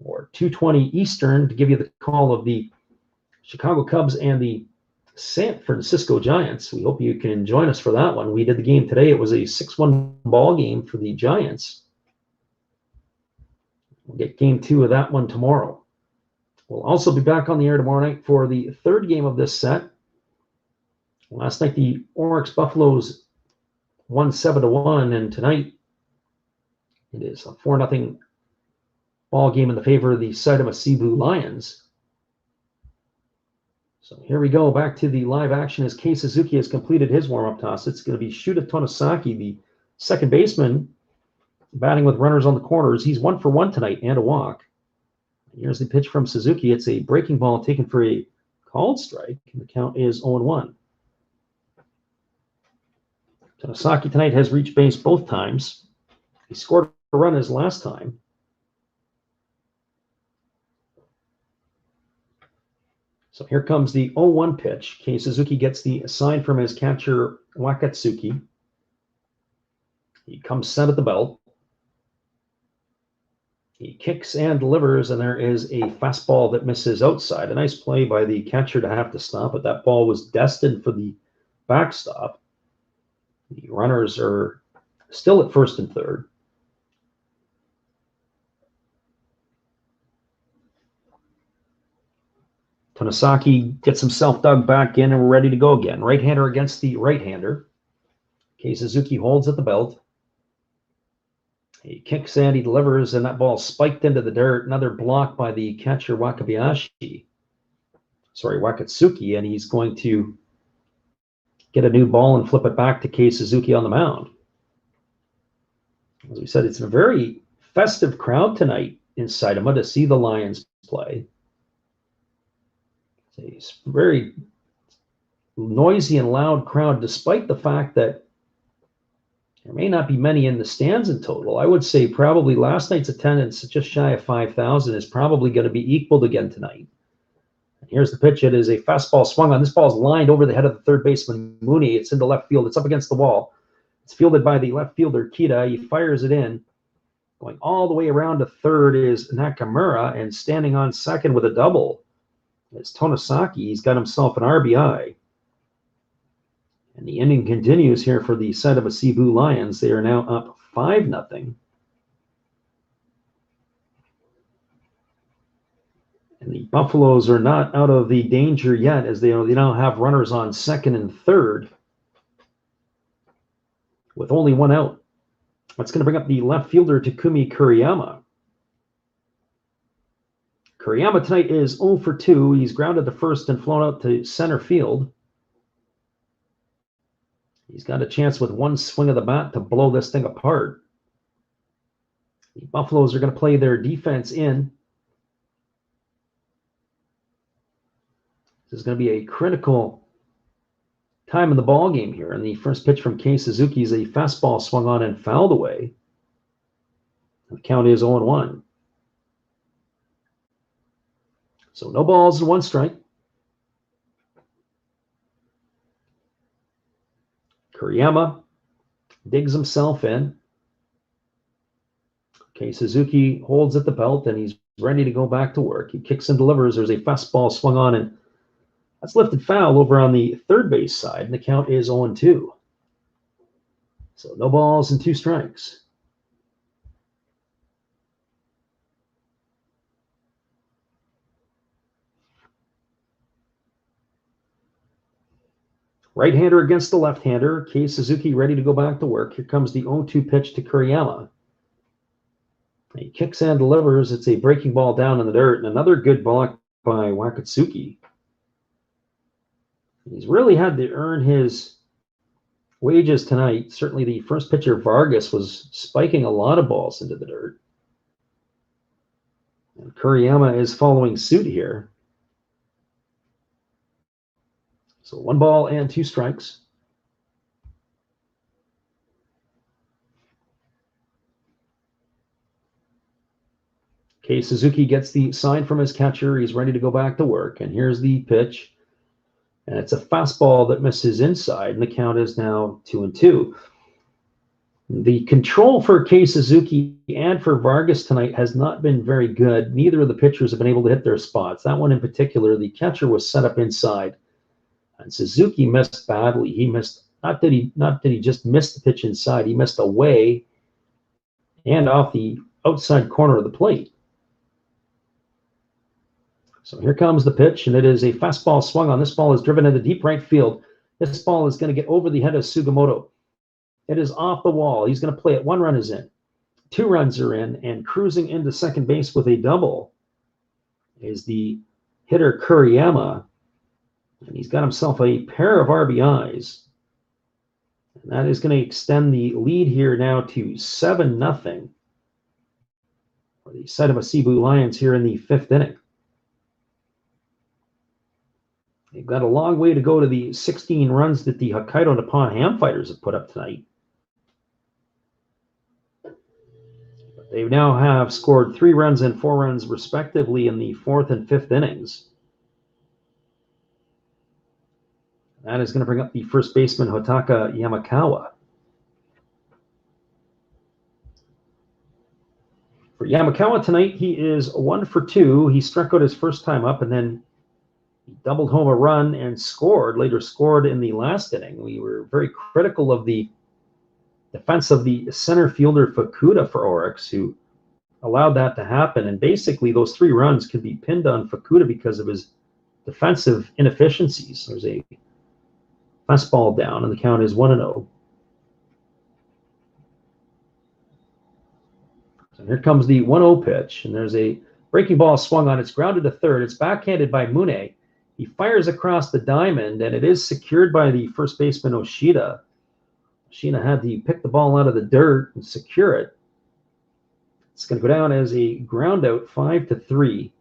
or 2:20 Eastern to give you the call of the Chicago Cubs and the San Francisco Giants. We hope you can join us for that one. We did the game today. It was a 6-1 ball game for the Giants. We'll get game 2 of that one tomorrow. We'll also be back on the air tomorrow night for the third game of this set. Last night, the Orix Buffaloes won 7-1, and tonight it is a 4-0 ball game in the favor of the Seibu Lions. So here we go, back to the live action as Kei Suzuki has completed his warm-up toss. It's going to be Shuta Tonosaki, the second baseman, batting with runners on the corners. He's 1 for 1 tonight and a walk. Here's the pitch from Suzuki. It's a breaking ball taken for a called strike, and the count is 0-1. Tonosaki tonight has reached base both times. He scored a run his last time. So here comes the 0-1 pitch. Kei Suzuki gets the sign from his catcher, Wakatsuki. He comes set at the belt. He kicks and delivers, and there is a fastball that misses outside. A nice play by the catcher to have to stop it. That ball was destined for the backstop. The runners are still at first and third. Tonosaki gets himself dug back in, and we're ready to go again. Right-hander against the right-hander. Kei Suzuki holds at the belt. He kicks and he delivers, and that ball spiked into the dirt. Another block by the catcher, Wakatsuki, and he's going to get a new ball and flip it back to Kei Suzuki on the mound. As we said, it's a very festive crowd tonight in Saitama to see the Lions play. It's a very noisy and loud crowd, despite the fact that there may not be many in the stands in total. I would say probably last night's attendance, just shy of 5,000, is probably going to be equaled again tonight. And here's the pitch. It is a fastball swung on. This ball is lined over the head of the third baseman, Mooney. It's into left field. It's up against the wall. It's fielded by the left fielder, Kita. He fires it in. Going all the way around to third is Nakamura, and standing on second with a double is Tonosaki. He's got himself an RBI. And the inning continues here for the Seibu Lions. They are now up 5-0. And the Buffaloes are not out of the danger yet, as they now have runners on second and third with only one out. That's going to bring up the left fielder, Takumi Kuriyama. Kuriyama tonight is 0 for 2. He's grounded to first and flown out to center field. He's got a chance with one swing of the bat to blow this thing apart. The Buffaloes are going to play their defense in. This is going to be a critical time in the ball game here. And the first pitch from Kei Suzuki is a fastball swung on and fouled away. The count is 0-1. So no balls and one strike. Kuriyama digs himself in. Kei Suzuki holds at the belt, and he's ready to go back to work. He kicks and delivers. There's a fastball swung on, and that's lifted foul over on the third base side, and the count is 0-2. So no balls and two strikes. Right-hander against the left-hander. Kei Suzuki ready to go back to work. Here comes the 0-2 pitch to Kuriyama. He kicks and delivers. It's a breaking ball down in the dirt, and another good block by Wakatsuki. He's really had to earn his wages tonight. Certainly the first pitcher, Vargas, was spiking a lot of balls into the dirt. And Kuriyama is following suit here. So 1 ball and 2 strikes. Kei Suzuki gets the sign from his catcher. He's ready to go back to work. And here's the pitch. And it's a fastball that misses inside, and the count is now 2-2. The control for Kei Suzuki and for Vargas tonight has not been very good. Neither of the pitchers have been able to hit their spots. That one in particular, the catcher was set up inside, and Suzuki missed badly. He missed, not that he just missed the pitch inside, he missed away and off the outside corner of the plate. So here comes the pitch, and it is a fastball swung on. This ball is driven into deep right field. This ball is going to get over the head of Sugimoto. It is off the wall. He's going to play it. 1 run is in. 2 runs are in, and cruising into second base with a double is the hitter Kuriyama. And he's got himself a pair of RBIs. And that is going to extend the lead here now to 7-0 for the Seibu Seibu Lions here in the 5th inning. They've got a long way to go to the 16 runs that the Hokkaido Nippon Ham Fighters have put up tonight. But they now have scored 3 runs and 4 runs respectively in the 4th and 5th innings. That is going to bring up the first baseman, Hotaka Yamakawa. For Yamakawa tonight, he is 1 for 2. He struck out his first time up, and then he doubled home a run and later scored in the last inning. We were very critical of the defense of the center fielder Fukuda for Orix, who allowed that to happen. And basically, those 3 runs could be pinned on Fukuda because of his defensive inefficiencies. There's a fastball down, and the count is 1-0. So here comes the 1-0 pitch, and there's a breaking ball swung on. It's grounded to third. It's backhanded by Mune. He fires across the diamond, and it is secured by the first baseman, Oshida. Oshida had to pick the ball out of the dirt and secure it. It's going to go down as a ground out, 5-3.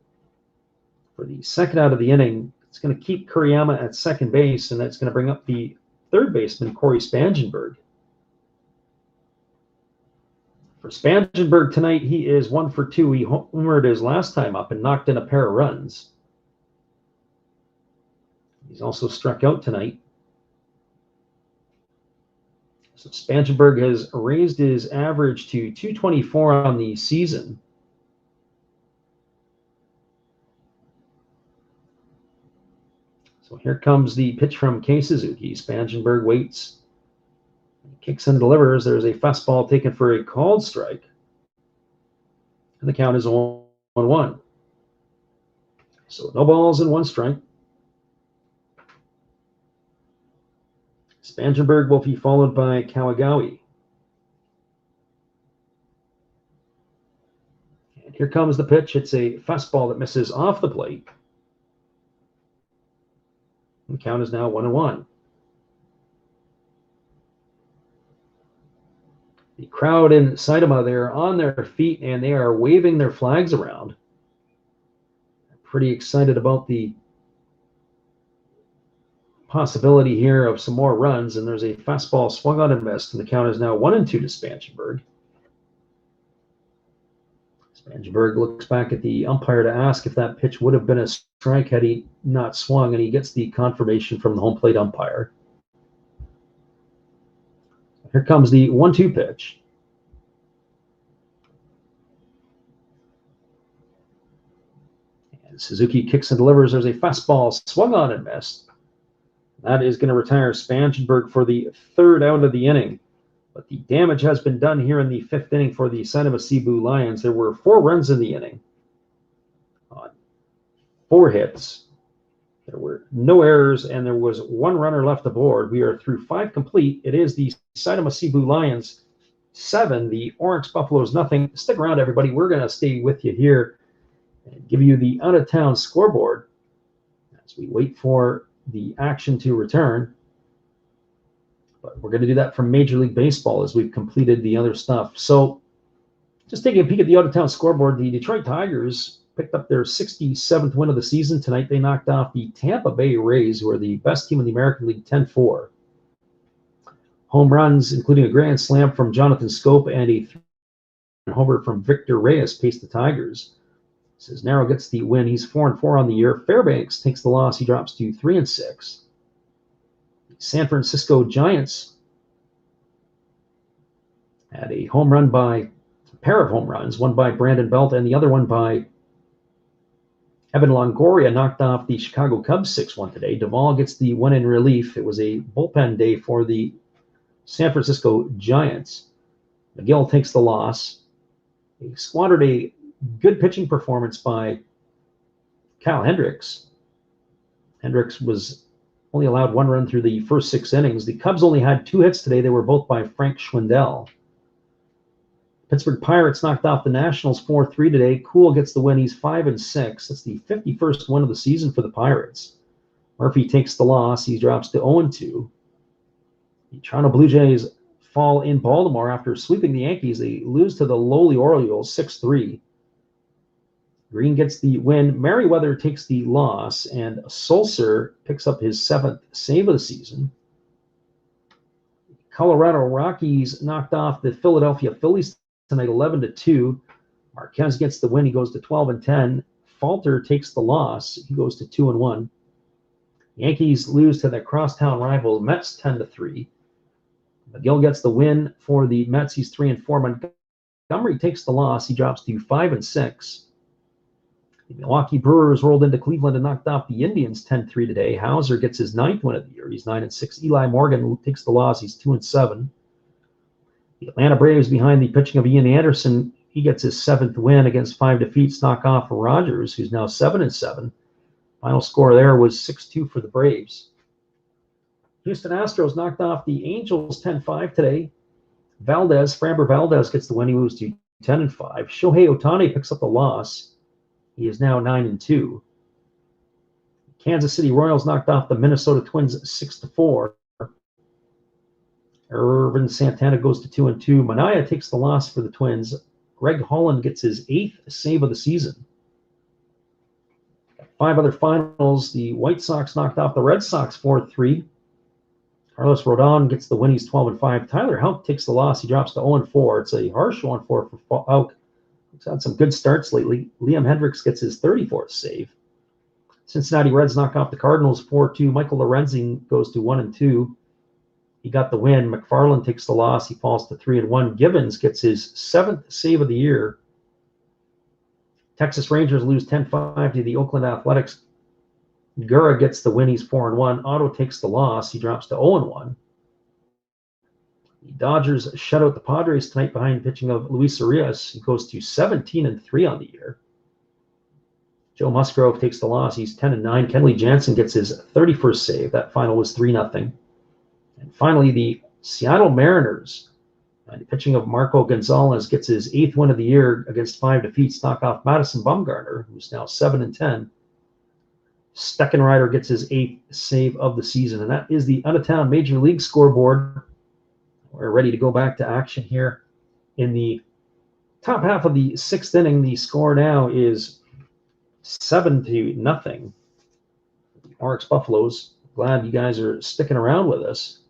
For the second out of the inning, it's going to keep Kuriyama at second base, and that's going to bring up the third baseman, Corey Spangenberg. For Spangenberg tonight, he is 1 for 2. He homered his last time up and knocked in a pair of runs. He's also struck out tonight. So Spangenberg has raised his average to 224 on the season. So here comes the pitch from Kei Suzuki. Spangenberg waits, kicks and delivers. There's a fastball taken for a called strike. And the count is 1-1. So no balls and 1 strike. Spangenberg will be followed by Kawagawa. And here comes the pitch. It's a fastball that misses off the plate. The count is now 1-1. The crowd in Saitama, they're on their feet and they are waving their flags around. I'm pretty excited about the possibility here of some more runs, and there's a fastball swung on and missed, and the count is now 1-2 to Spangenberg. Spangenberg looks back at the umpire to ask if that pitch would have been a strike had he not swung, and he gets the confirmation from the home plate umpire. Here comes the 1-2 pitch. And Suzuki kicks and delivers. There's a fastball swung on and missed. That is going to retire Spangenberg for the 3rd out of the inning. But the damage has been done here in the 5th inning for the Seibu Seibu Lions. There were 4 runs in the inning on 4 hits. There were no errors, and there was 1 runner left aboard. We are through 5 complete. It is the Seibu Seibu Lions 7, the Orix Buffaloes nothing. Stick around, everybody. We're going to stay with you here and give you the out-of-town scoreboard as we wait for the action to return. But we're going to do that from Major League Baseball as we've completed the other stuff. So just taking a peek at the out-of-town scoreboard, the Detroit Tigers picked up their 67th win of the season tonight. They knocked off the Tampa Bay Rays, who are the best team in the American League, 10-4. Home runs, including a grand slam from Jonathan Scope and a homer from Victor Reyes, paced the Tigers. Cisnero gets the win. He's 4-4 on the year. Fairbanks takes the loss. He drops to 3-6. San Francisco Giants had a pair of home runs, one by Brandon Belt and the other one by Evan Longoria, knocked off the Chicago Cubs 6-1 today. Duvall gets the win in relief. It was a bullpen day for the San Francisco Giants. McGill takes the loss. He squandered a good pitching performance by Kyle Hendricks. Hendricks was only allowed one run through the first 6 innings. The Cubs only had 2 hits today. They were both by Frank Schwindel. Pittsburgh Pirates knocked off the Nationals 4-3 today. Cool gets the win. He's 5-6. That's the 51st win of the season for the Pirates. Murphy takes the loss. He drops to 0-2. The Toronto Blue Jays fall in Baltimore after sweeping the Yankees. They lose to the lowly Orioles 6-3. Green gets the win. Merriweather takes the loss, and Sulcer picks up his 7th save of the season. Colorado Rockies knocked off the Philadelphia Phillies tonight 11-2. Marquez gets the win. He goes to 12-10. Falter takes the loss. He goes to 2-1. Yankees lose to their crosstown rival Mets 10-3. McGill gets the win for the Mets. He's 3-4. Montgomery takes the loss. He drops to 5-6. The Milwaukee Brewers rolled into Cleveland and knocked off the Indians 10-3 today. Hauser gets his 9th win of the year. He's 9-6. Eli Morgan takes the loss. He's 2-7. The Atlanta Braves, behind the pitching of Ian Anderson, he gets his 7th win against 5 defeats, knock off Rogers, who's now 7-7. Final score there was 6-2 for the Braves. Houston Astros knocked off the Angels 10-5 today. Framber Valdez gets the win. He moves to 10-5. Shohei Ohtani picks up the loss. He is now 9-2. Kansas City Royals knocked off the Minnesota Twins 6-4. Irvin Santana goes to 2-2. Manaea takes the loss for the Twins. Greg Holland gets his 8th save of the season. 5 other finals. The White Sox knocked off the Red Sox 4-3. Carlos Rodon gets the win. He's 12-5. Tyler Houck takes the loss. He drops to 0-4. It's a harsh 0-4 for Houck. He's had some good starts lately. Liam Hendricks gets his 34th save. Cincinnati Reds knock off the Cardinals 4-2. Michael Lorenzen goes to 1-2. He got the win. McFarland takes the loss. He falls to 3-1. Givens gets his 7th save of the year. Texas Rangers lose 10-5 to the Oakland Athletics. Gura gets the win. He's 4-1. Otto takes the loss. He drops to 0-1. The Dodgers shut out the Padres tonight behind pitching of Luis Urias. He goes to 17-3 on the year. Joe Musgrove takes the loss. He's 10-9. Kenley Jansen gets his 31st save. That final was 3-0. And finally, the Seattle Mariners, the pitching of Marco Gonzalez, gets his 8th win of the year against 5 defeats, knock off Madison Bumgarner, who's now 7-10. Steckenrider gets his 8th save of the season. And that is the out-of-town Major League scoreboard. We're ready to go back to action here in the top half of the 6th inning. The score now is 7-0. The Orix Buffaloes. Glad you guys are sticking around with us.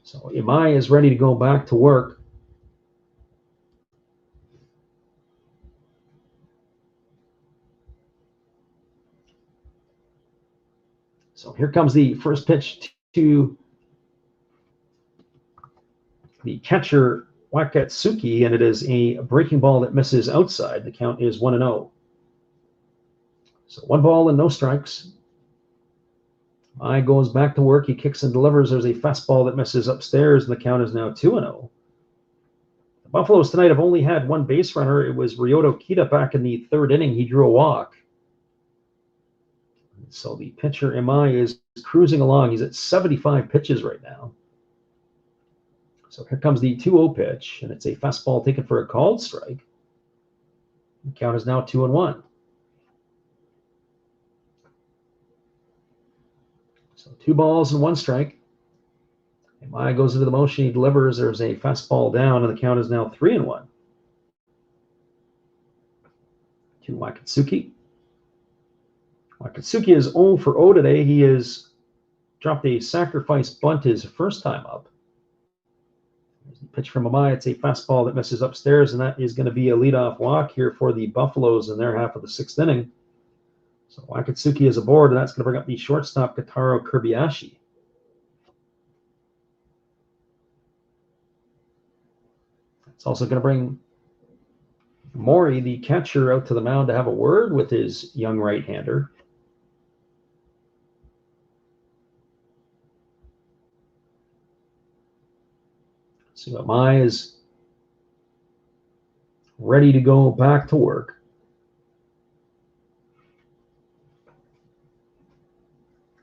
So Imai is ready to go back to work. So here comes the first pitch to the catcher, Wakatsuki, and it is a breaking ball that misses outside. The count is 1-0. So 1 ball and no strikes. Imai goes back to work. He kicks and delivers. There's a fastball that misses upstairs, and the count is now 2-0. The Buffaloes tonight have only had 1 base runner. It was Ryoto Kita back in the 3rd inning. He drew a walk. So the pitcher, Imai, is cruising along. He's at 75 pitches right now. So here comes the 2-0 pitch, and it's a fastball taken for a called strike. The count is now 2-1. So 2 balls and 1 strike. Imai goes into the motion. He delivers. There's a fastball down, and the count is now 3-1. To Wakatsuki. Wakatsuki is 0 for 0 today. He has dropped a sacrifice bunt his first time up. There's the pitch from Imai. It's a fastball that misses upstairs, and that is going to be a leadoff walk here for the Buffaloes in their half of the 6th inning. So Wakatsuki is aboard, and that's going to bring up the shortstop, Kotaro Kobayashi. It's also going to bring Mori, the catcher, out to the mound to have a word with his young right-hander. So Mai is ready to go back to work.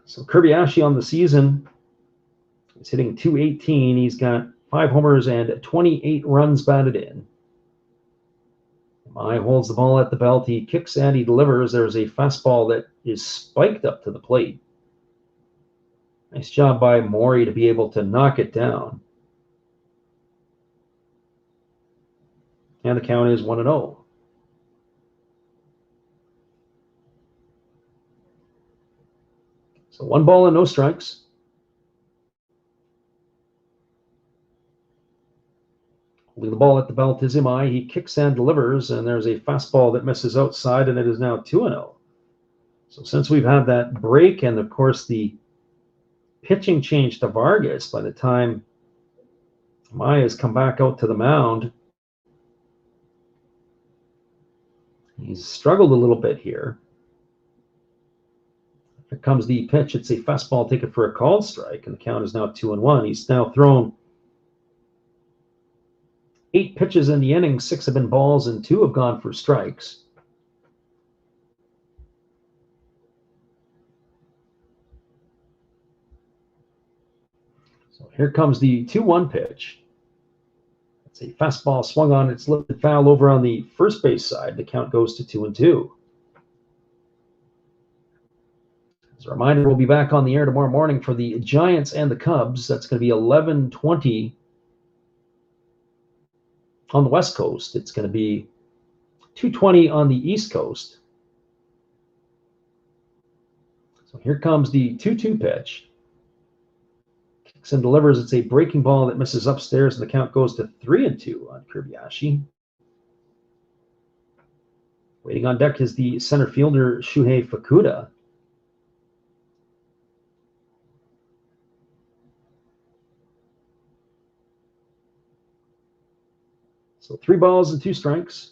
So Kobayashi on the season is hitting .218. He's got 5 homers and 28 runs batted in. Mai holds the ball at the belt. He kicks and he delivers. There's a fastball that is spiked up to the plate. Nice job by Mori to be able to knock it down. And the count is 1-0. So 1 ball and no strikes. Holding the ball at the belt is Imai. He kicks and delivers, and there's a fastball that misses outside, and it is now 2-0. So since we've had that break and, of course, the pitching change to Vargas, by the time Imai has come back out to the mound, he's struggled a little bit here. Here comes the pitch. It's a fastball taken for a called strike, and the count is now 2-1. He's now thrown 8 pitches in the inning. 6 have been balls, and 2 have gone for strikes. So here comes the 2-1 pitch. It's a fastball swung on. It's lifted foul over on the first base side. The count goes to 2-2. As a reminder, we'll be back on the air tomorrow morning for the Giants and the Cubs. That's going to be 11:20 on the West Coast. It's going to be 2:20 on the East Coast. So here comes the 2-2 pitch. Kicks and delivers. It's a breaking ball that misses upstairs, and the count goes to 3-2 on Kobayashi. Waiting on deck is the center fielder, Shuhei Fukuda. So 3 balls and 2 strikes.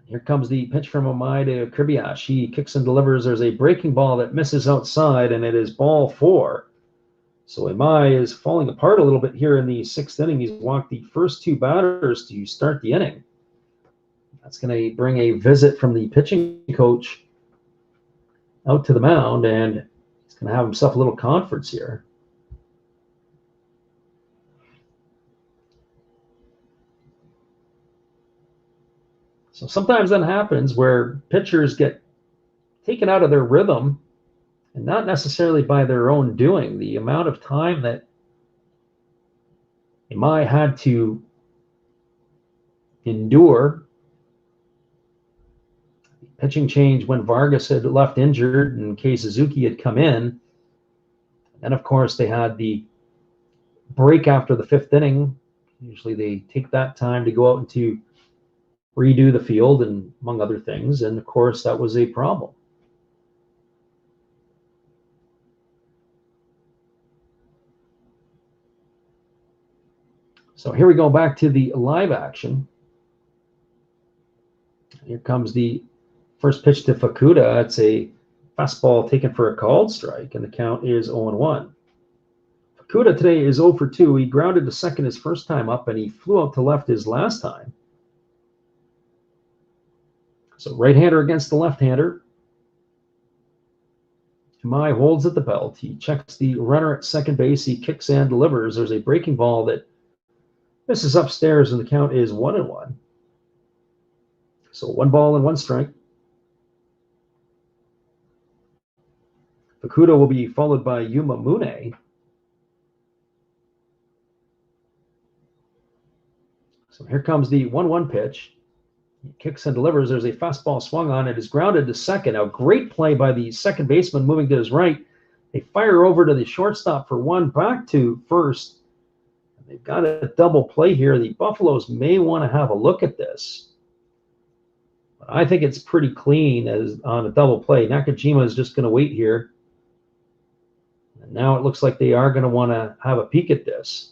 Here comes the pitch from Imai to Kobayashi. He kicks and delivers. There's a breaking ball that misses outside, and it is ball 4. So Imai is falling apart a little bit here in the 6th inning. He's walked the first 2 batters to start the inning. That's going to bring a visit from the pitching coach out to the mound, and he's going to have himself a little conference here. So sometimes that happens where pitchers get taken out of their rhythm, and not necessarily by their own doing. The amount of time that Imai had to endure pitching change when Vargas had left injured and Kei Suzuki had come in. And of course, they had the break after the 5th inning. Usually they take that time to go out and to redo the field, and among other things. And of course, that was a problem. So here we go back to the live action. Here comes the first pitch to Fukuda. It's a fastball taken for a called strike, and the count is 0-1. Fukuda today is 0 for 2. He grounded to second his first time up, and he flew out to left his last time. So right-hander against the left-hander. Imai holds at the belt. He checks the runner at second base. He kicks and delivers. There's a breaking ball that misses upstairs, and the count is 1-1. So 1 ball and 1 strike. Fukuda will be followed by Yuma Mune. So here comes the 1-1 pitch. He kicks and delivers. There's a fastball swung on. It is grounded to second. Now, great play by the second baseman moving to his right. They fire over to the shortstop for 1, back to first. They've got a double play here. The Buffaloes may want to have a look at this. I think it's pretty clean as on a double play. Nakajima is just going to wait here. And now it looks like they are going to want to have a peek at this.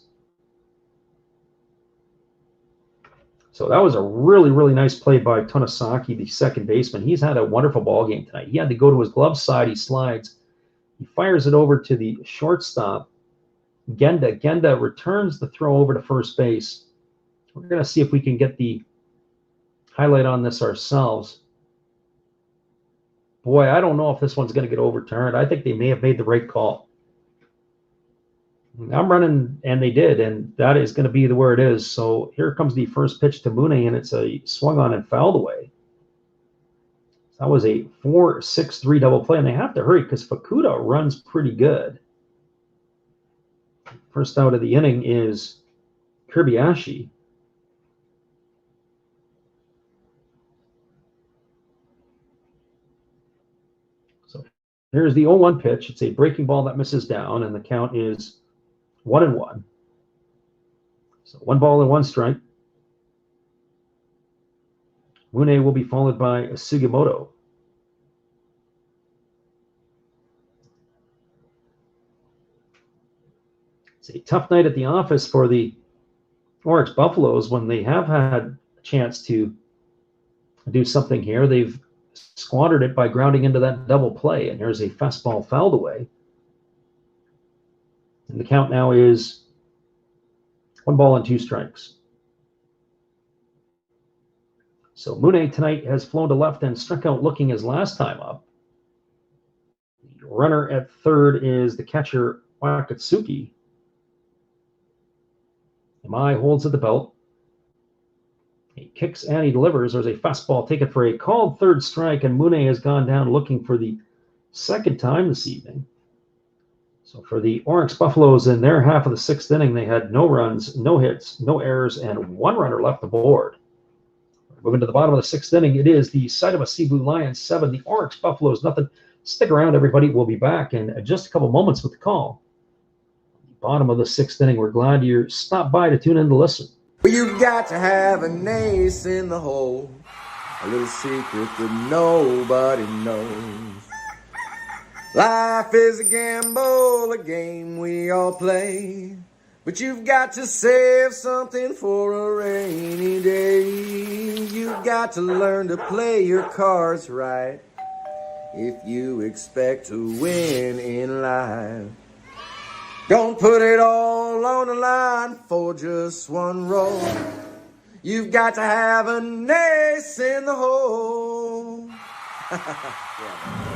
So that was a really, really nice play by Tonosaki, the second baseman. He's had a wonderful ball game tonight. He had to go to his glove side. He slides. He fires it over to the shortstop, Genda. Genda returns the throw over to first base. We're going to see if we can get the highlight on this ourselves. Boy, I don't know if this one's going to get overturned. I think they may have made the right call. I'm running, and they did, and that is going to be where it is. So here comes the first pitch to Mune, and it's a swung on and fouled away. That was a 4-6-3 double play, and they have to hurry because Fukuda runs pretty good. First out of the inning is Kirbayashi. So here's the 0-1 pitch. It's a breaking ball that misses down, and the count is 1-1. So 1 ball and 1 strike. Mune will be followed by Sugimoto. It's a tough night at the office for the Orix Buffaloes when they have had a chance to do something here. They've squandered it by grounding into that double play, and here's a fastball fouled away. And the count now is 1 ball and 2 strikes. So Mune tonight has flown to left and struck out looking his last time up. The runner at third is the catcher Wakatsuki. Imai holds at the belt. He kicks and he delivers. There's a fastball taken for a called third strike, and Mune has gone down looking for the second time this evening. So for the Orix Buffaloes in their half of the 6th inning, they had no runs, no hits, no errors, and 1 runner left aboard. Moving to the bottom of the 6th inning, it is the Seibu Seibu Lions 7, the Orix Buffaloes nothing. Stick around, everybody. We'll be back in just a couple moments with the call. Bottom of the 6th inning. We're glad you stopped by to tune in to listen. Well, you've got to have an ace in the hole, a little secret that nobody knows. Life is a gamble, a game we all play, but you've got to save something for a rainy day. You've got to learn to play your cards right if you expect to win in life. Don't put it all on the line for just 1 roll. You've got to have an ace in the hole. Yeah.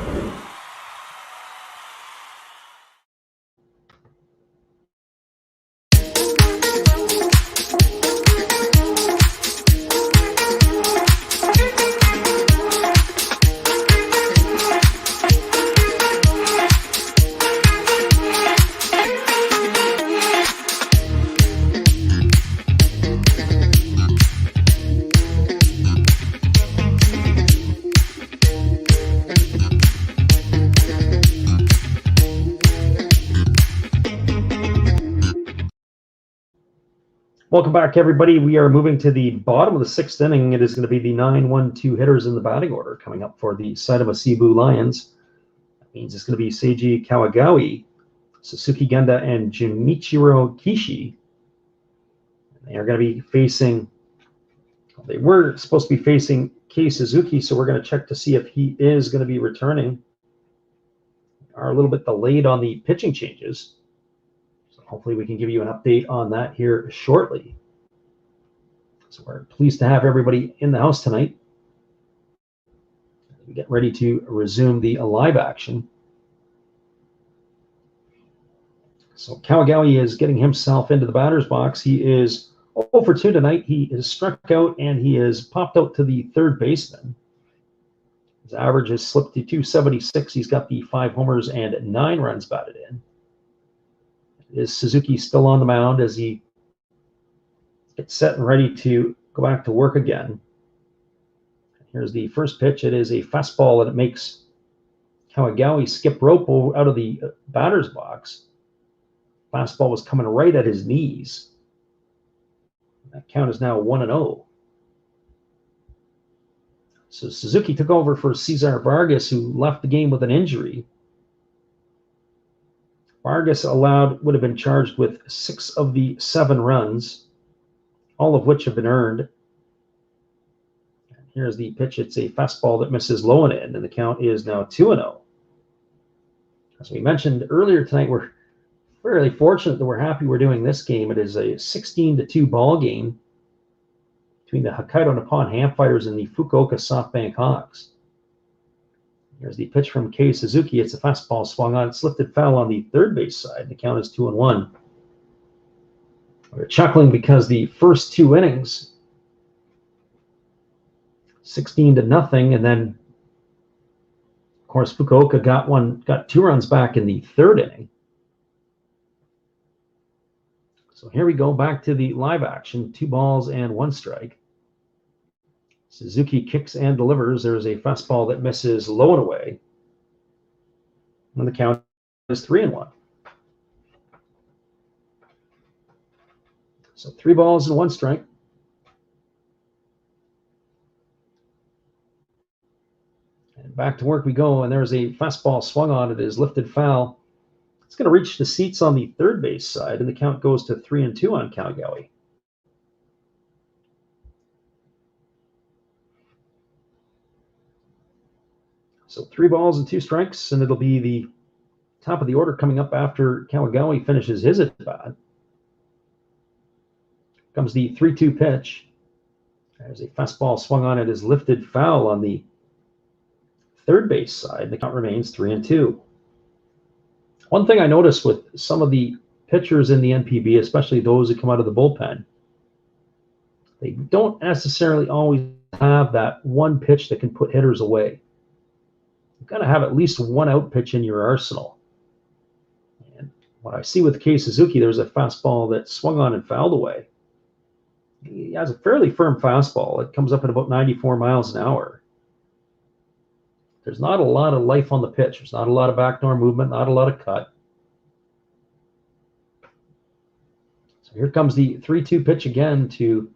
Welcome back, everybody. We are moving to the bottom of the 6th inning. It is going to be the 9-1-2 hitters in the batting order coming up for the Seibu Seibu Lions. That means it's going to be Seiji Kawagawa, Suzuki Genda, and Junichiro Kishi. They are going to be facing, they were supposed to be facing Kei Suzuki, so we're going to check to see if he is going to be returning. We are a little bit delayed on the pitching changes. Hopefully we can give you an update on that here shortly. So we're pleased to have everybody in the house tonight. We get ready to resume the live action. So Kawagawa is getting himself into the batter's box. He is 0 for 2 tonight. He is struck out and he is popped out to the third baseman. His average has slipped to 276. He's got the 5 homers and 9 runs batted in. Is Suzuki still on the mound as he gets set and ready to go back to work again? Here's the first pitch. It is a fastball, and it makes Kawagawa skip rope out of the batter's box. Fastball was coming right at his knees. That count is now 1-0. So Suzuki took over for Cesar Vargas, who left the game with an injury. Vargas would have been charged with 6 of the 7 runs, all of which have been earned. Here's the pitch. It's a fastball that misses low and in, and the count is now 2-0. As we mentioned earlier tonight, we're fairly fortunate that we're happy we're doing this game. It is a 16-2 ball game between the Hokkaido Nippon Ham Fighters and the Fukuoka SoftBank Hawks. Here's the pitch from Kei Suzuki. It's a fastball swung on. It's lifted foul on the third base side. The count is 2-1. We're chuckling because the first 2 innings, 16-0, and then, of course, Fukuoka got 2 runs back in the 3rd inning. So here we go back to the live action. 2 balls and 1 strike. Suzuki kicks and delivers. There's a fastball that misses low and away. And the count is 3-1. So 3 balls and 1 strike. And back to work we go. And there's a fastball swung on. It is lifted foul. It's going to reach the seats on the third base side, and the count goes to 3-2 on Kamigawa. So 3 balls and 2 strikes, and it'll be the top of the order coming up after Kamigawa finishes his at-bat. Comes the 3-2 pitch. There's a fastball swung on. It is lifted foul on the third base side. The count remains 3-2. One thing I noticed with some of the pitchers in the NPB, especially those that come out of the bullpen, they don't necessarily always have that one pitch that can put hitters away. You've got to have at least one out pitch in your arsenal. And what I see with Kei Suzuki, there's a fastball that swung on and fouled away. He has a fairly firm fastball. It comes up at about 94 miles an hour. There's not a lot of life on the pitch. There's not a lot of backdoor movement, not a lot of cut. So here comes the 3-2 pitch again to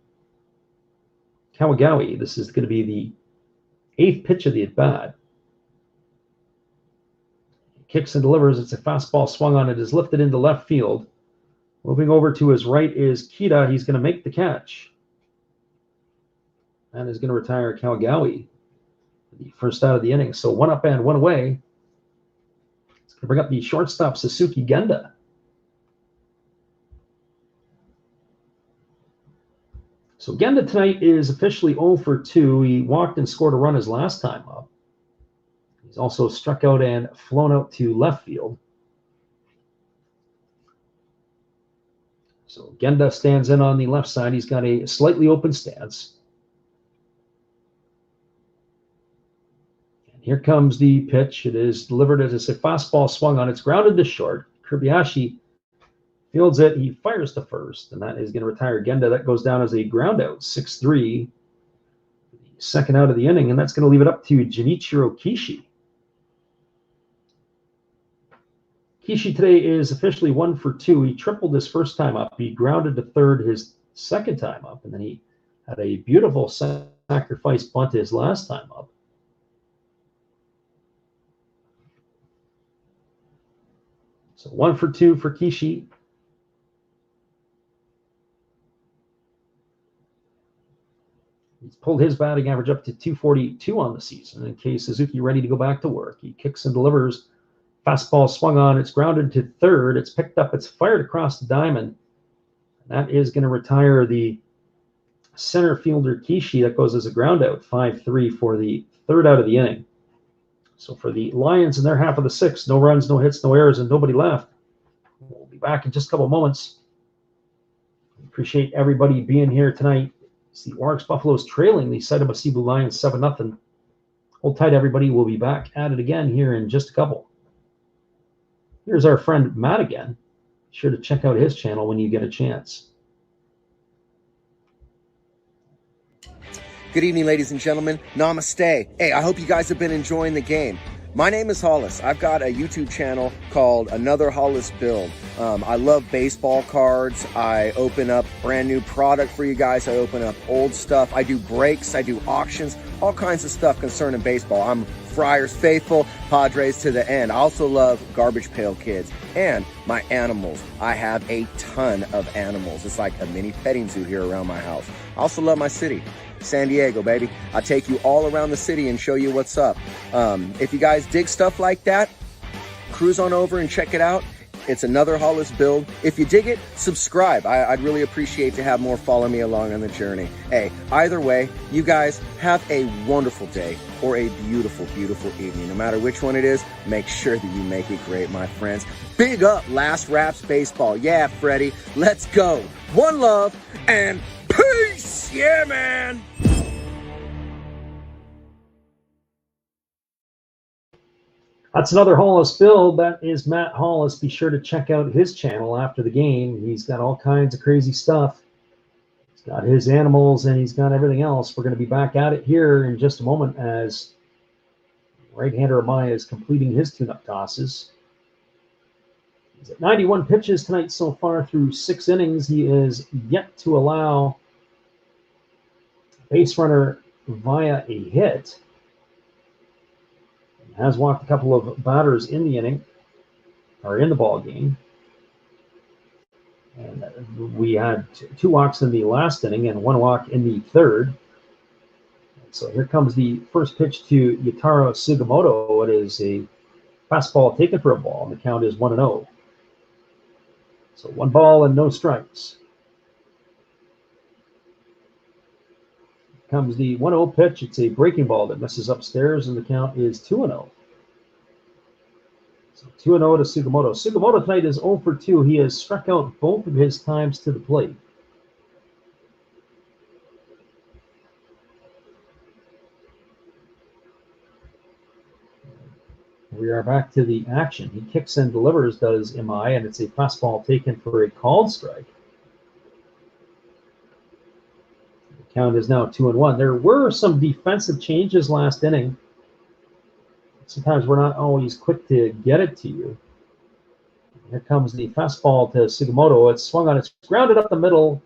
Kamigawa. This is going to be the 8th pitch of the at-bat. Kicks and delivers. It's a fastball swung on. It is lifted into left field. Moving over to his right is Kida. He's going to make the catch. And is going to retire Kamigawa. The first out of the inning. So 1 up and 1 away. It's going to bring up the shortstop, Suzuki Genda. So Genda tonight is officially 0 for 2. He walked and scored a run his last time up. He's also struck out and flown out to left field. So Genda stands in on the left side. He's got a slightly open stance. Here comes the pitch. It is delivered as a fastball swung on. It's grounded to short. Kobayashi fields it. He fires to first, and that is going to retire Genda. That goes down as a ground out, 6-3. The second out of the inning, and that's going to leave it up to Junichiro Kishi. Kishi today is officially 1 for 2. He tripled his first time up. He grounded to third his second time up, and then he had a beautiful sacrifice bunt his last time up. So 1 for 2 for Kishi. He's pulled his batting average up to 242 on the season. In case Suzuki ready to go back to work, he kicks and delivers. Fastball swung on. It's grounded to third. It's picked up. It's fired across the diamond. And that is going to retire the center fielder Kishi. That goes as a ground out, 5-3 for the third out of the inning. So for the Lions in their half of the 6th, no runs, no hits, no errors, and nobody left. We'll be back in just a couple of moments. Appreciate everybody being here tonight. It's the Orix Buffaloes trailing the Seibu Lions 7-0. Hold tight, everybody. We'll be back at it again here in just a couple. Here's our friend Matt again. Be sure to check out his channel when you get a chance. Good evening, ladies and gentlemen. Namaste. Hey, I hope you guys have been enjoying the game. My name is Hollis. I've got a YouTube channel called Another Hollis Build. I love baseball cards. I open up brand new product for you guys. I open up old stuff. I do breaks. I do auctions. All kinds of stuff concerning baseball. I'm Friars faithful, Padres to the end. I also love Garbage Pail Kids and my animals. I have a ton of animals. It's like a mini petting zoo here around my house. I also love my city. San Diego, baby. I'll take you all around the city and show you what's up. If you guys dig stuff like that, cruise on over and check it out. It's Another Hollis Build. If you dig it, subscribe. I'd really appreciate to have more follow me along on the journey. Hey, either way, you guys have a wonderful day or a beautiful, beautiful evening. No matter which one it is, make sure that you make it great, my friends. Big up Last Raps Baseball. Yeah, Freddie, let's go. One love and peace. Yeah, man. That's Another Hollis Build. That is Matt Hollis. Be sure to check out his channel after the game. He's got all kinds of crazy stuff. He's got his animals and he's got everything else. We're going to be back at it here in just a moment as right-hander Amaya is completing his tune-up tosses. He's at 91 pitches tonight so far through 6 innings. He is yet to allow a base runner via a hit. Has walked a couple of batters in the inning, or in the ball game. And we had 2 walks in the last inning and 1 walk in the third. So here comes the first pitch to Yutaro Sugimoto. It is a fastball taken for a ball, and the count is 1-0. So 1 ball and no strikes. Comes the 1-0 pitch. It's a breaking ball that misses upstairs, and the count is 2-0. So 2-0 to Sugimoto. Sugimoto tonight is 0 for 2. He has struck out both of his times to the plate. We are back to the action. He kicks and delivers, does Imai, and it's a fastball taken for a called strike. Count is now 2-1. There were some defensive changes last inning. Sometimes we're not always quick to get it to you. Here comes the fastball to Sugimoto. It's swung on, it's grounded up the middle,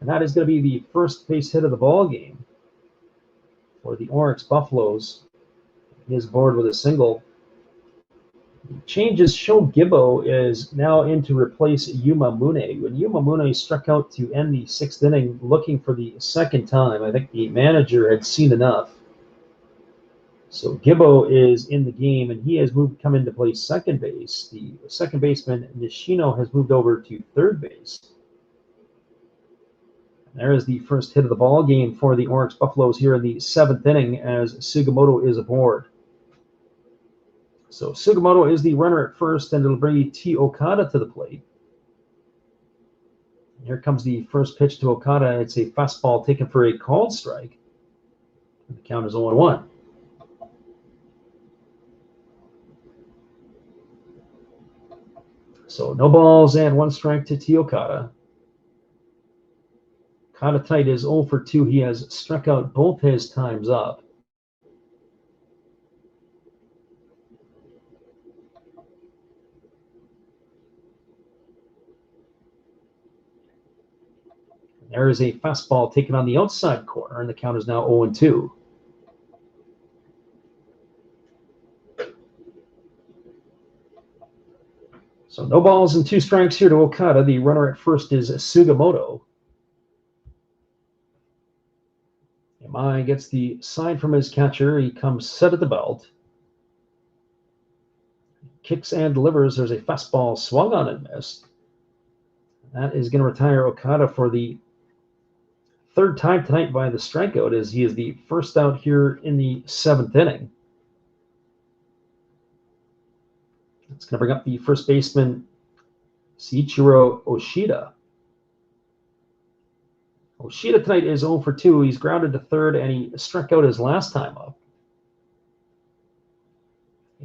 and that is going to be the first base hit of the ball game for the Orix Buffaloes. He is aboard with a single. Changes show Gibbo is now in to replace Yuma Mune. When Yuma Mune struck out to end the 6th inning looking for the 2nd time, I think the manager had seen enough. So Gibbo is in the game, and he has come in to play second base. The second baseman, Nishino, has moved over to third base. And there is the first hit of the ball game for the Orix Buffaloes here in the 7th inning as Sugimoto is aboard. So Sugimoto is the runner at first, and it'll bring T. Okada to the plate. Here comes the first pitch to Okada. It's a fastball taken for a called strike. And the count is 0-1. So no balls and 1 strike to T. Okada. Okada tonight is 0 for 2. He has struck out both his times up. There is a fastball taken on the outside corner, and the count is now 0-2. So no balls and 2 strikes here to Okada. The runner at first is Sugimoto. Imai gets the sign from his catcher. He comes set at the belt. Kicks and delivers. There's a fastball swung on and missed. That is going to retire Okada for the 3rd time tonight by the strikeout, as he is the first out here in the 7th inning. It's going to bring up the first baseman, Seiichiro Oshida. Oshida tonight is 0 for 2. He's grounded to third, and he struck out his last time up.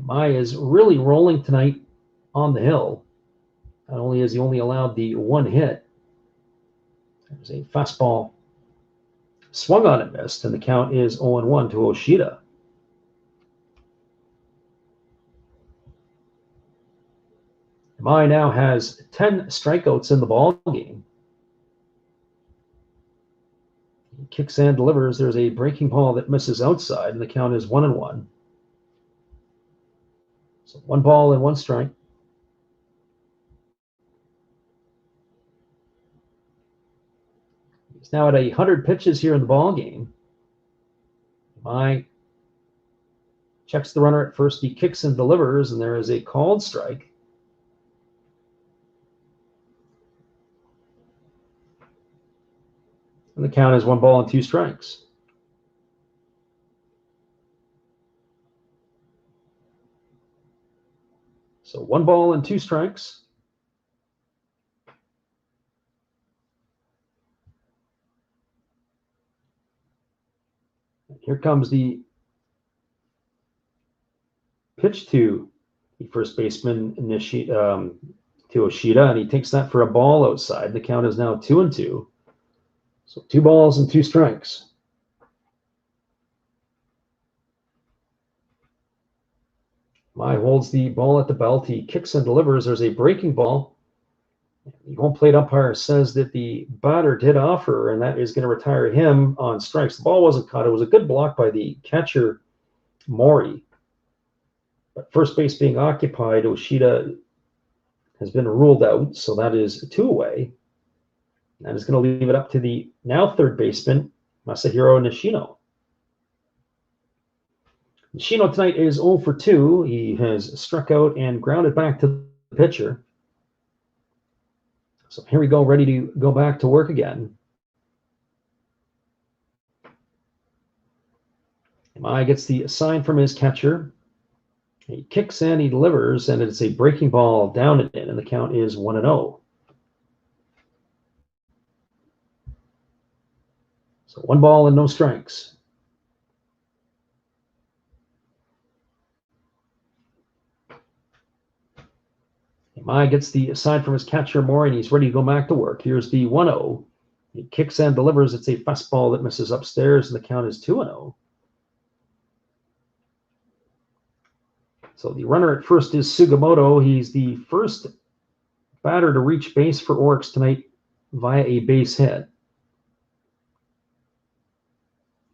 Imai is really rolling tonight on the hill. Not only has he only allowed the 1 hit, there's a fastball swung on and missed, and the count is 0-1 to Oshida. MI now has 10 strikeouts in the ball game. He kicks and delivers. There's a breaking ball that misses outside, and the count is 1-1. So 1 ball and 1 strike. He's now at 100 pitches here in the ball game. MI checks the runner at first. He kicks and delivers, and there is a called strike. And the count is 1 ball and 2 strikes. So 1 ball and 2 strikes. Here comes the pitch to the first baseman to Oshida, and he takes that for a ball outside. The count is now 2-2. So 2 balls and 2 strikes. Mai holds the ball at the belt. He kicks and delivers. There's a breaking ball. The home plate umpire says that the batter did offer, and that is going to retire him on strikes. The ball wasn't caught. It was a good block by the catcher, Mori. But first base being occupied, Oshida has been ruled out, so that is 2 away. That is going to leave it up to the now third baseman, Masahiro Nishino. Nishino tonight is 0 for 2. He has struck out and grounded back to the pitcher. So here we go, ready to go back to work again. Mai gets the sign from his catcher. He kicks and he delivers, and it's a breaking ball down and in, and the count is 1-0. So 1 ball and no strikes. Mai gets the sign from his catcher, Mori, and he's ready to go back to work. Here's the 1-0. He kicks and delivers. It's a fastball that misses upstairs, and the count is 2-0. So the runner at first is Sugimoto. He's the first batter to reach base for Orix tonight via a base hit.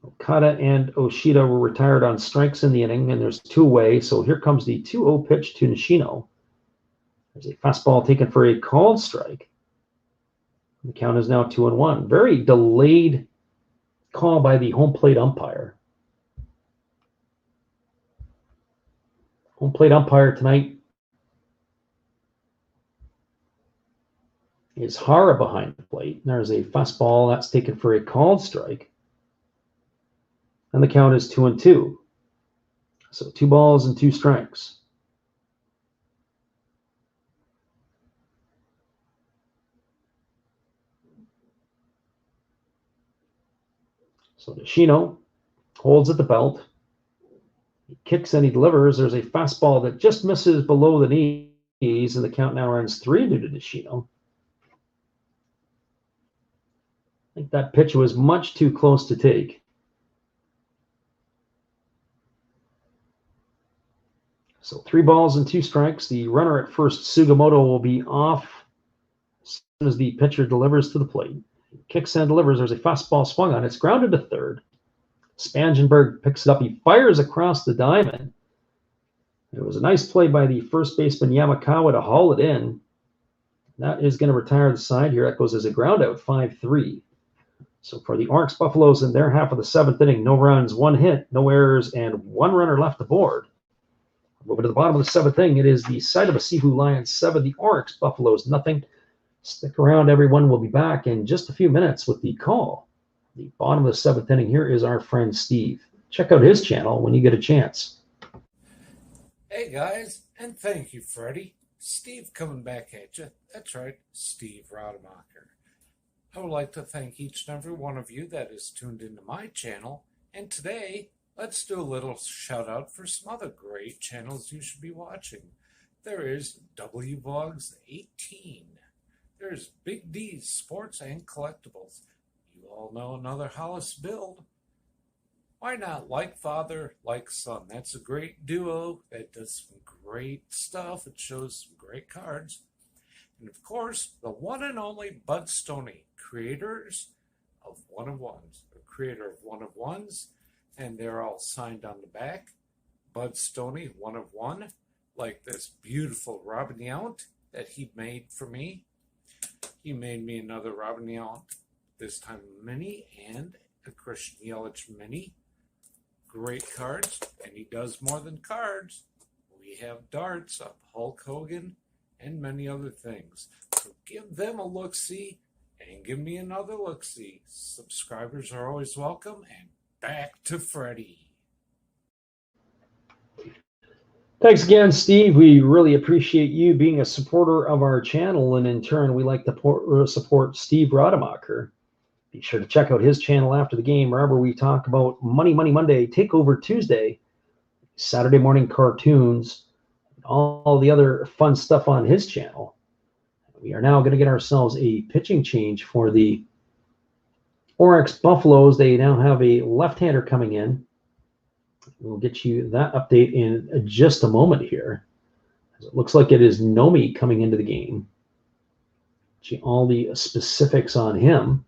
Okada and Oshida were retired on strikes in the inning, and there's 2 away. So here comes the 2-0 pitch to Nishino. There's a fastball taken for a called strike. The count is now 2-1. Very delayed call by the home plate umpire. Home plate umpire tonight is Hara behind the plate. There's a fastball that's taken for a called strike. And the count is 2-2. So 2 balls and 2 strikes. So Nishino holds at the belt. He kicks and he delivers. There's a fastball that just misses below the knees, and the count now runs 3-2 to Nishino. I think that pitch was much too close to take. So 3 balls and 2 strikes. The runner at first, Sugimoto, will be off as soon as the pitcher delivers to the plate. He kicks and delivers. There's a fastball swung on. It's grounded to third. Spangenberg picks it up. He fires across the diamond. It was a nice play by the first baseman Yamakawa to haul it in. That is going to retire the side here. That goes as a ground out, 5-3. So for the Orix Buffaloes in their half of the 7th inning, no runs, 1 hit, no errors, and 1 runner left aboard. Moving to the bottom of the 7th inning, it is the Seibu Seibu Lions 7, the Orix Buffaloes nothing. Stick around, everyone. We'll be back in just a few minutes with the call. The bottom of the 7th inning, here is our friend Steve. Check out his channel when you get a chance. Hey guys, and thank you, Freddie. Steve coming back at you. That's right, Steve Rademacher. I would like to thank each and every one of you that is tuned into my channel. And today, let's do a little shout out for some other great channels you should be watching. There is WVogs 18. There's Big D's Sports and Collectibles. You all know another Hollis build. Why not? Like father, like son. That's a great duo that does some great stuff. It shows some great cards. And of course, the one and only Bud Stoney, creators of One of Ones, the creator of One of Ones, and they're all signed on the back. Bud Stoney, One of One, like this beautiful Robin Yount that he made for me. He made me another Robin Yount, this time mini, and a Christian Yelich mini. Great cards, and he does more than cards. We have darts of Hulk Hogan and many other things. So give them a look-see and give me another look-see. Subscribers are always welcome, and back to Freddie. Thanks again, Steve. We really appreciate you being a supporter of our channel, and in turn, we like to support Steve Rademacher. Be sure to check out his channel after the game, wherever we talk about Money Monday, Takeover Tuesday, Saturday morning cartoons, and all the other fun stuff on his channel. We are now going to get ourselves a pitching change for the Orix Buffaloes. They now have a left-hander coming in. We'll get you that update in just a moment here. It looks like it is Nomi coming into the game. All the specifics on him.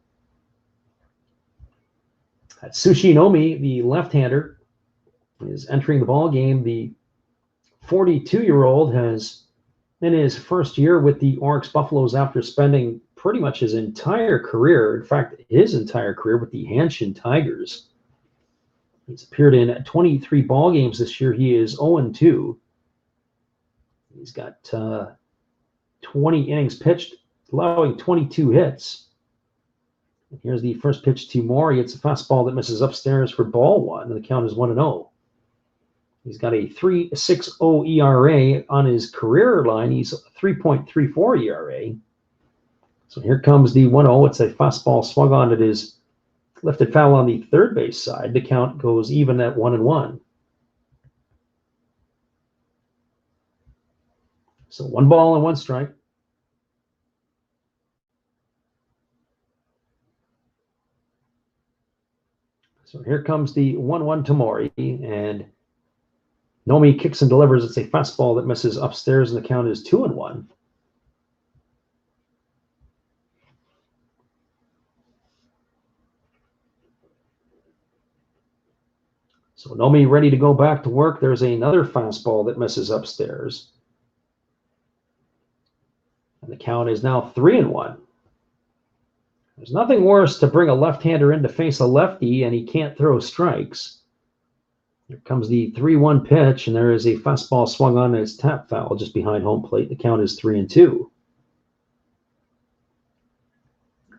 Sushi Nomi, the left-hander, is entering the ball game. The 42-year-old has in his first year with the Orix Buffaloes after spending pretty much his entire career, in fact, his entire career with the Hanshin Tigers. He's appeared in 23 ball games this year. He is 0-2. He's got 20 innings pitched, allowing 22 hits. And here's the first pitch to Mori. It's a fastball that misses upstairs for ball one, and the count is 1-0. He's got a 3.60 ERA on his career line. He's 3.34 ERA. So here comes the 1-0. It's a fastball swung on. It is lifted foul on the third base side. The count goes even at 1-1. So 1 ball and 1 strike. So here comes the 1-1 to Mori, and Nomi kicks and delivers. It's a fastball that misses upstairs, and the count is 2-1. So Nomi ready to go back to work. There's another fastball that misses upstairs. And the count is now 3-1. There's nothing worse to bring a left-hander in to face a lefty, and he can't throw strikes. Here comes the 3-1 pitch, and there is a fastball swung on as tap foul just behind home plate. The count is 3-2.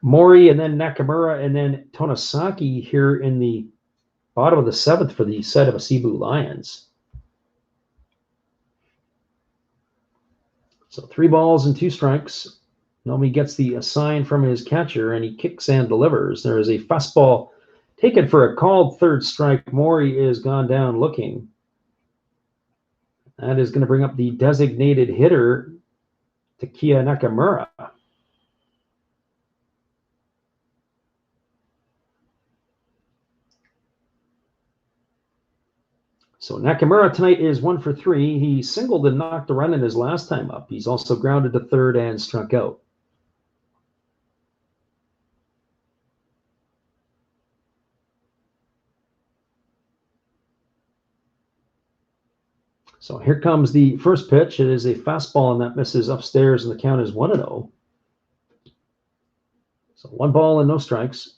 Mori and then Nakamura and then Tonosaki here in the bottom of the 7th for the set of Seibu Lions. So 3 balls and 2 strikes. Nomi gets the sign from his catcher, and he kicks and delivers. There is a fastball taken for a called third strike. Mori is gone down looking. That is going to bring up the designated hitter, Takeya Nakamura. So Nakamura tonight is 1 for 3. He singled and knocked a run in his last time up. He's also grounded to third and struck out. So here comes the first pitch. It is a fastball, and that misses upstairs, and the count is 1-0. So 1 ball and no strikes.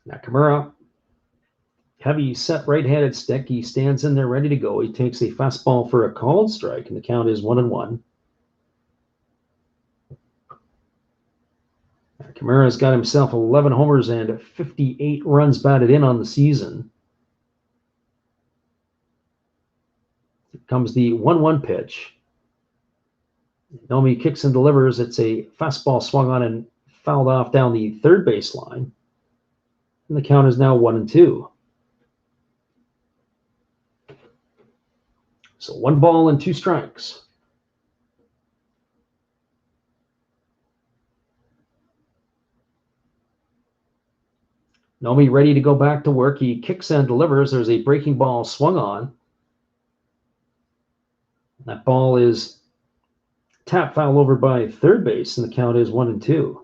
Nakamura, heavy set right-handed stick. He stands in there ready to go. He takes a fastball for a called strike, and the count is 1-1. Nakamura's got himself 11 homers and 58 runs batted in on the season. Here comes the 1-1 pitch. Nomi kicks and delivers. It's a fastball swung on and fouled off down the third base line. And the count is now 1-2. So 1 ball and 2 strikes. Nomi ready to go back to work. He kicks and delivers. There's a breaking ball swung on. That ball is tap foul over by third base, and the count is 1-2.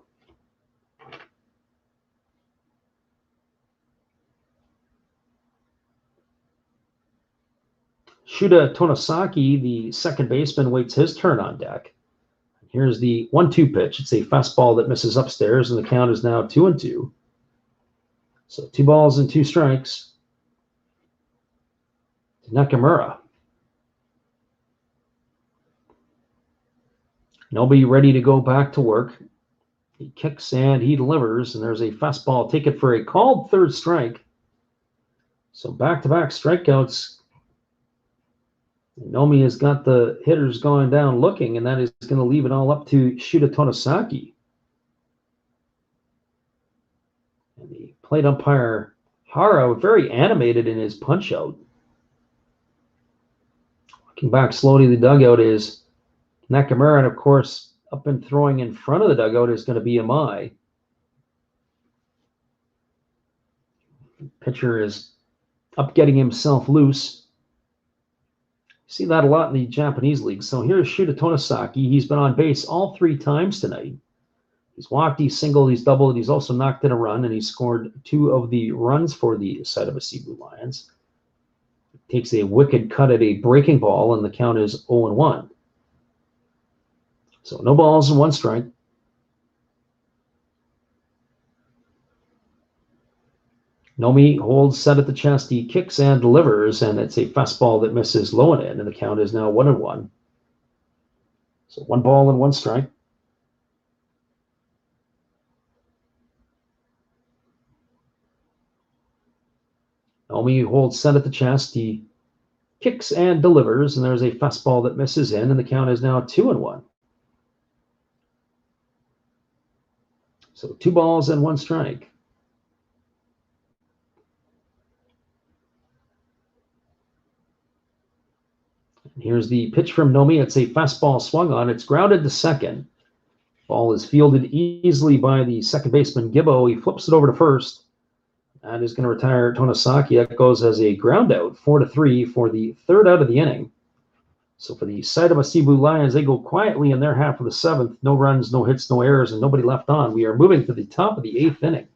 Shuda Tonosaki, the second baseman, waits his turn on deck. Here's the 1-2 pitch. It's a fastball that misses upstairs, and the count is now 2-2. So 2 balls and 2 strikes to Nakamura. Nobody ready to go back to work. He kicks and he delivers, and there's a fastball. Take it for a called third strike. So back-to-back strikeouts. Nomi has got the hitters going down looking, and that is going to leave it all up to Shuda Tonosaki. And the plate umpire, Hara, very animated in his punch-out. Looking back slowly, the dugout is Nakamura, and of course, up and throwing in front of the dugout is going to be Amai. Pitcher is up getting himself loose. See that a lot in the Japanese league. So here's Shuda Tonosaki. He's been on base all 3 times tonight. He's walked, he's singled, he's doubled, and he's also knocked in a run, and he's scored 2 of the runs for the Seibu Seibu Lions. Takes a wicked cut at a breaking ball, and the count is 0-1. So no balls and 1 strike. Nomi holds set at the chest. He kicks and delivers, and it's a fastball that misses low and in, and the count is now 1-1. So 1 ball and 1 strike. Nomi holds set at the chest. He kicks and delivers, and there's a fastball that misses in, and the count is now 2-1. So 2 balls and 1 strike. And here's the pitch from Nomi. It's a fastball swung on. It's grounded to second. Ball is fielded easily by the second baseman, Gibbo. He flips it over to first. That is going to retire Tonosaki. That goes as a ground out, 4-3 for the 3rd out of the inning. So for the Seibu Seibu Lions, they go quietly in their half of the 7th. No runs, no hits, no errors, and nobody left on. We are moving to the top of the 8th inning.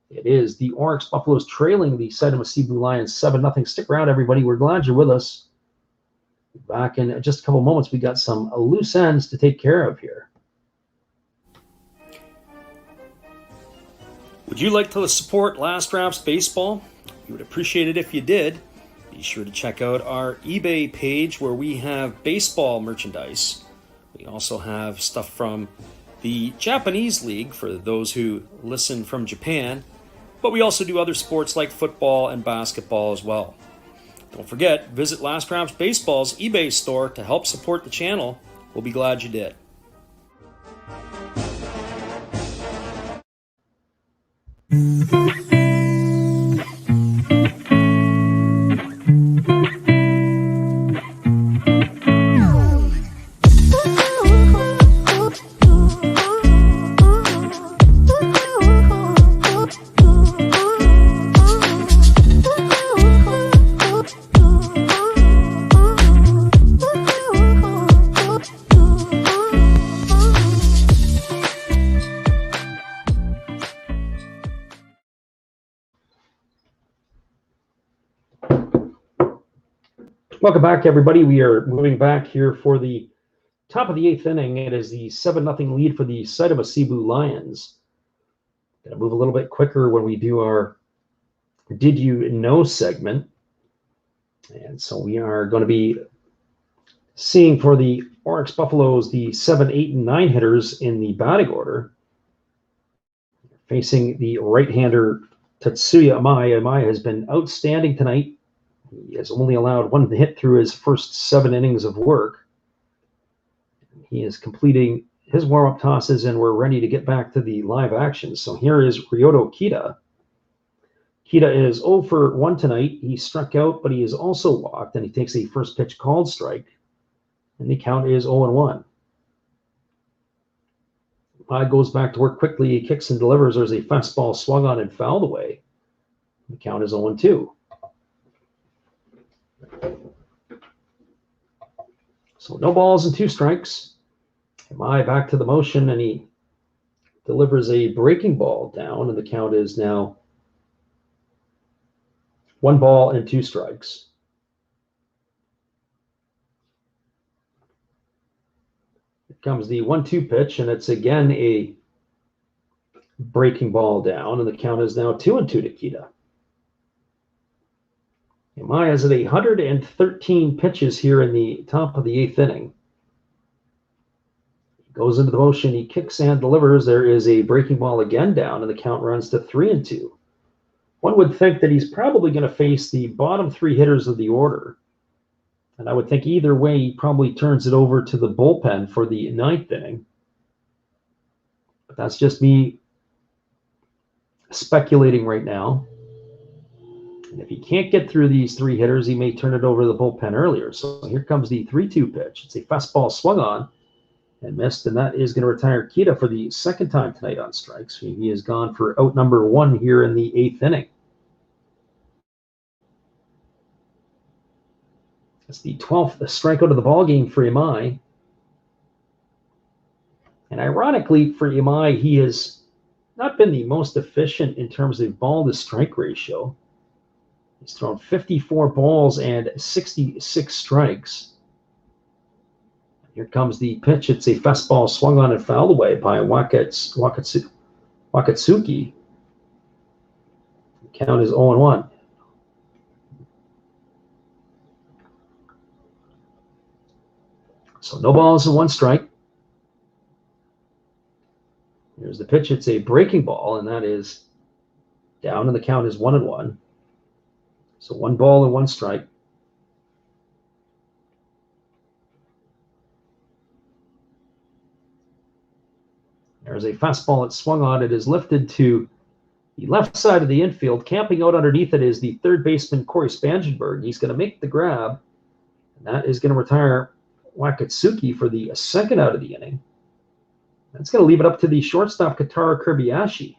It is the Orix Buffaloes trailing the Seibu Seibu Lions 7-0. Stick around, everybody. We're glad you're with us. Back in just a couple moments, we got some loose ends to take care of here. Would you like to support Last Drafts Baseball? We would appreciate it if you did. Be sure to check out our eBay page where we have baseball merchandise. We also have stuff from the Japanese League for those who listen from Japan, but we also do other sports like football and basketball as well. Don't forget, visit Last Drafts Baseball's eBay store to help support the channel. We'll be glad you did. Welcome back, everybody. We are moving back here for the top of the 8th inning. It is the 7-0 lead for the Seibu Seibu Lions. Going to move a little bit quicker when we do our Did You Know segment. And so we are going to be seeing for the Orix Buffaloes the 7, 8, and 9 hitters in the batting order. Facing the right-hander Tatsuya Amai. Amai has been outstanding tonight. He has only allowed 1 hit through his first 7 innings of work. He is completing his warm-up tosses, and we're ready to get back to the live action. So here is Ryoto Kita. Kita is 0 for 1 tonight. He struck out, but he is also walked, and he takes a first pitch called strike. And the count is 0-1. goes back to work quickly. He kicks and delivers. There's a fastball swung on and fouled away. The count is 0-2. So no balls and 2 strikes. MI back to the motion, and he delivers a breaking ball down, and the count is now 1 ball and 2 strikes. Here comes the 1-2 pitch, and it's again a breaking ball down, and the count is now 2-2 to Kita. MI is at 113 pitches here in the top of the 8th inning. He goes into the motion, he kicks and delivers. There is a breaking ball again down, and the count runs to 3-2. One would think that he's probably going to face the bottom 3 hitters of the order. And I would think either way, he probably turns it over to the bullpen for the 9th inning. But that's just me speculating right now. And if he can't get through these 3 hitters, he may turn it over to the bullpen earlier. So here comes the 3-2 pitch. It's a fastball swung on and missed, and that is going to retire Kita for the 2nd time tonight on strikes. He has gone for out number 1 here in the 8th inning. It's the 12th strikeout of the ballgame for Imai. And ironically for Imai, he has not been the most efficient in terms of ball-to-strike ratio. He's thrown 54 balls and 66 strikes. Here comes the pitch. It's a fastball swung on and fouled away by Wakatsuki. The count is 0-1. So no balls and 1 strike. Here's the pitch. It's a breaking ball, and that is down, and the count is 1-1. So 1 ball and 1 strike. There's a fastball that swung on. It is lifted to the left side of the infield. Camping out underneath it is the 3rd baseman, Corey Spangenberg. He's going to make the grab, and that is going to retire Wakatsuki for the 2nd out of the inning. That's going to leave it up to the shortstop, Katara Kobayashi.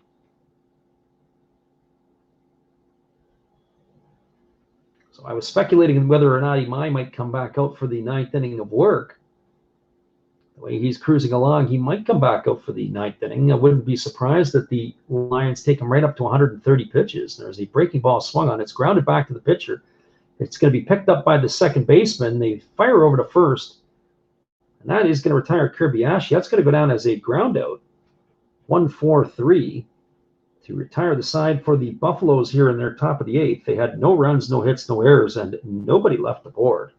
So I was speculating whether or not Imai might come back out for the 9th inning of work. The way he's cruising along, he might come back out for the 9th inning. I wouldn't be surprised that the Lions take him right up to 130 pitches. There's a breaking ball swung on. It's grounded back to the pitcher. It's going to be picked up by the 2nd baseman. They fire over to first. And that is going to retire Kobayashi. That's going to go down as a ground out. 1-4-3 to retire the side for the Buffaloes here in their top of the 8th. They had no runs, no hits, no errors, and nobody left the board.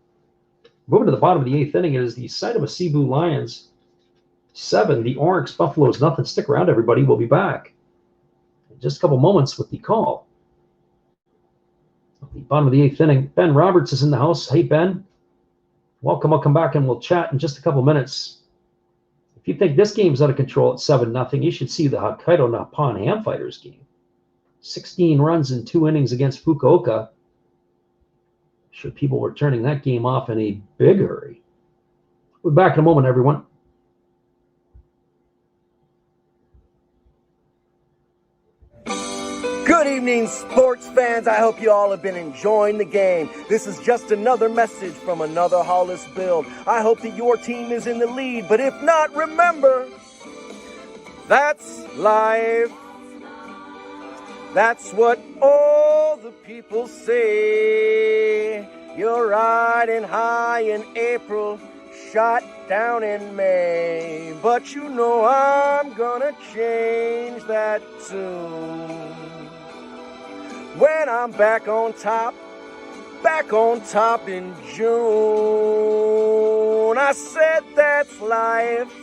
Moving to the bottom of the 8th inning, it is the site of a Seibu Lions 7, the Orix Buffaloes nothing. Stick around, everybody. We'll be back in just a couple moments with the call. At the bottom of the 8th inning, Ben Roberts is in the house. Hey, Ben. Welcome. I'll come back and we'll chat in just a couple minutes. If you think this game's out of control at 7-0, you should see the Hokkaido Nippon Ham Fighters game. 16 runs in 2 innings against Fukuoka. Sure, people were turning that game off in a big hurry. We'll be back in a moment, everyone. Good evening, sports fans. I hope you all have been enjoying the game. This is just another message from another Hollis build. I hope that your team is in the lead, but if not, remember, that's life. That's what all the people say. You're riding high in April, shot down in May. But you know I'm gonna change that tune. When I'm back on top in June. I said that's life.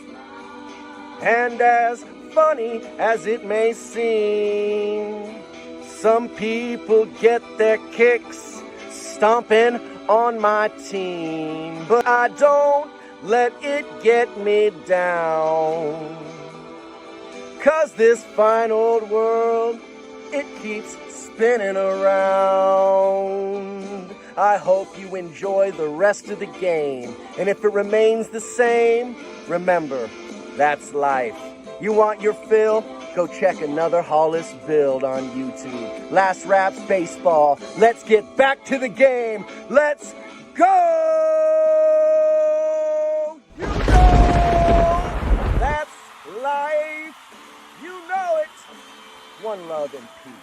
And as funny as it may seem, some people get their kicks stomping on my team. But I don't let it get me down. 'Cause this fine old world, it keeps spinning around. I hope you enjoy the rest of the game. And if it remains the same, remember, That's life. You want your fill? Go check another Hollis build on YouTube. Last Raps Baseball. Let's get back to the game. Let's go! You know that's life. You know it. One love and peace.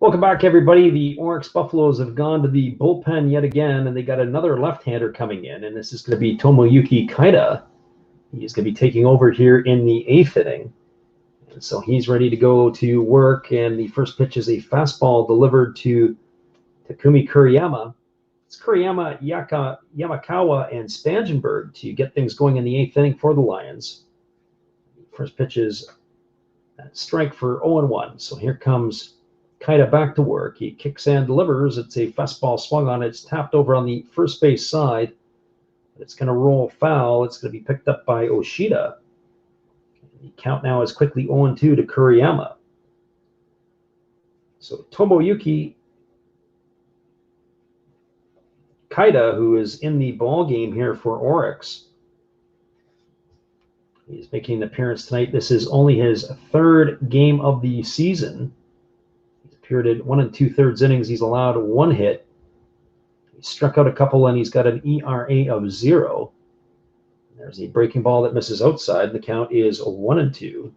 Welcome back, everybody. The Orix Buffaloes have gone to the bullpen yet again, and they got another left-hander coming in, and this is going to be Tomoyuki Kaida. He's going to be taking over here in the 8th inning. And so he's ready to go to work, and the first pitch is a fastball delivered to Takumi Kuriyama. It's Kuriyama, Yamakawa, and Spangenberg to get things going in the 8th inning for the Lions. First pitch is a strike for 0-1. So here comes Kaida back to work. He kicks and delivers. It's a fastball swung on. It's tapped over on the first base side. It's going to roll foul. It's going to be picked up by Oshida. The count now is quickly 0-2 to Kuriyama. So Tomoyuki Kaida, who is in the ball game here for Orix, he's making an appearance tonight. This is only his 3rd game of the season. He's appeared in 1 2/3 innings. He's allowed 1 hit. He struck out a couple, and he's got an ERA of 0. There's a breaking ball that misses outside. The count is 1-2.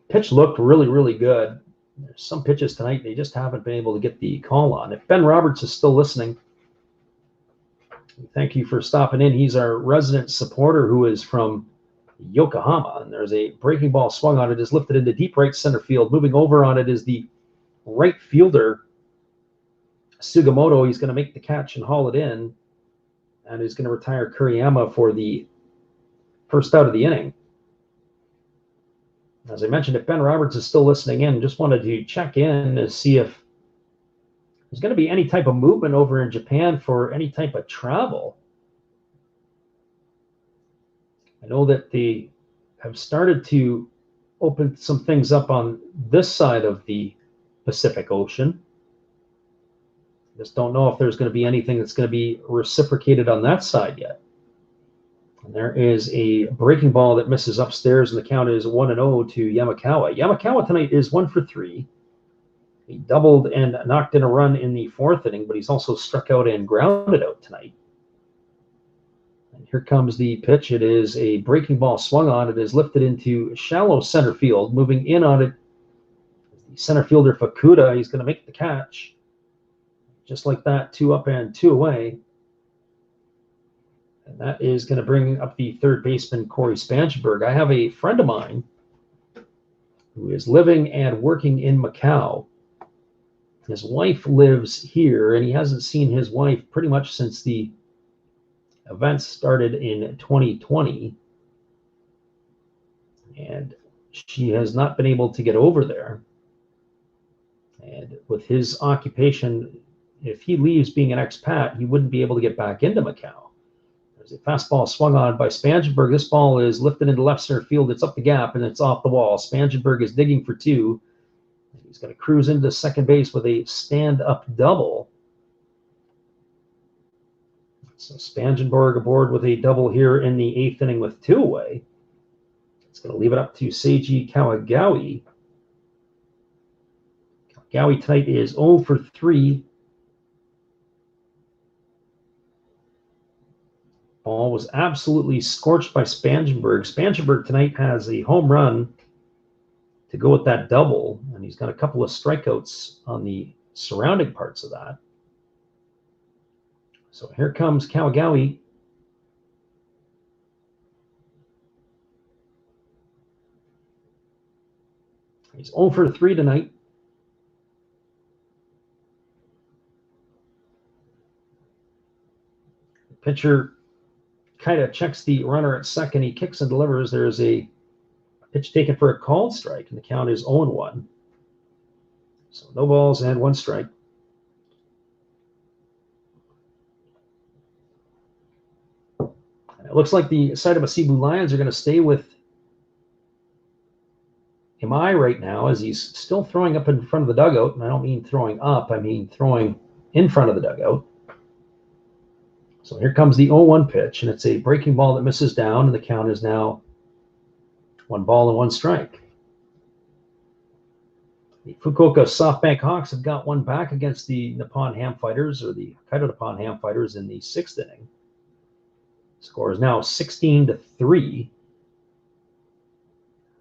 Pitch looked really, really good. There's some pitches tonight they just haven't been able to get the call on. If Ben Roberts is still listening, thank you for stopping in. He's our resident supporter who is from Yokohama. And there's a breaking ball swung on it. Is lifted into deep right center field. Moving over on it is the right fielder, Sugimoto. He's going to make the catch and haul it in. And he's going to retire Kuriyama for the first out of the inning. As I mentioned, if Ben Roberts is still listening in, just wanted to check in to see if there's going to be any type of movement over in Japan for any type of travel. I know that they have started to open some things up on this side of the Pacific Ocean. Just don't know if there's going to be anything that's going to be reciprocated on that side yet. And there is a breaking ball that misses upstairs, and the count is 1-0 to Yamakawa. Yamakawa tonight is 1 for 3. He doubled and knocked in a run in the 4th inning, but he's also struck out and grounded out tonight. And here comes the pitch. It is a breaking ball swung on. It is lifted into shallow center field. Moving in on it, the center fielder Fukuda. He's going to make the catch. Just like that, 2 up and 2 away. And that is going to bring up the third baseman, Corey Spangenberg. I have a friend of mine who is living and working in Macau. His wife lives here, and he hasn't seen his wife pretty much since the events started in 2020. And she has not been able to get over there. And with his occupation, if he leaves being an expat, he wouldn't be able to get back into Macau. There's a fastball swung on by Spangenberg. This ball is lifted into left center field. It's up the gap, and it's off the wall. Spangenberg is digging for 2. He's going to cruise into second base with a stand-up double. So Spangenberg aboard with a double here in the 8th inning with 2 away. It's going to leave it up to Seiji Kawagawi. Kawagawi tonight is 0 for 3. Ball was absolutely scorched by Spangenberg. Spangenberg tonight has a home run to go with that double, and he's got a couple of strikeouts on the surrounding parts of that. So here comes Kawagawi. He's 0 for 3 tonight. The pitcher kind of checks the runner at second. He kicks and delivers. There's a pitch taken for a called strike, and the count is 0-1. So no balls and 1 strike. And it looks like the Seibu Seibu Lions are going to stay with Imai right now, as he's still throwing up in front of the dugout. And I don't mean throwing up, I mean throwing in front of the dugout. So here comes the 0-1 pitch, and it's a breaking ball that misses down, and the count is now 1 ball and 1 strike. The Fukuoka SoftBank Hawks have got one back against the Nippon Ham Fighters, or the Hokkaido Nippon Ham Fighters, in the 6th inning. Score is now 16-3.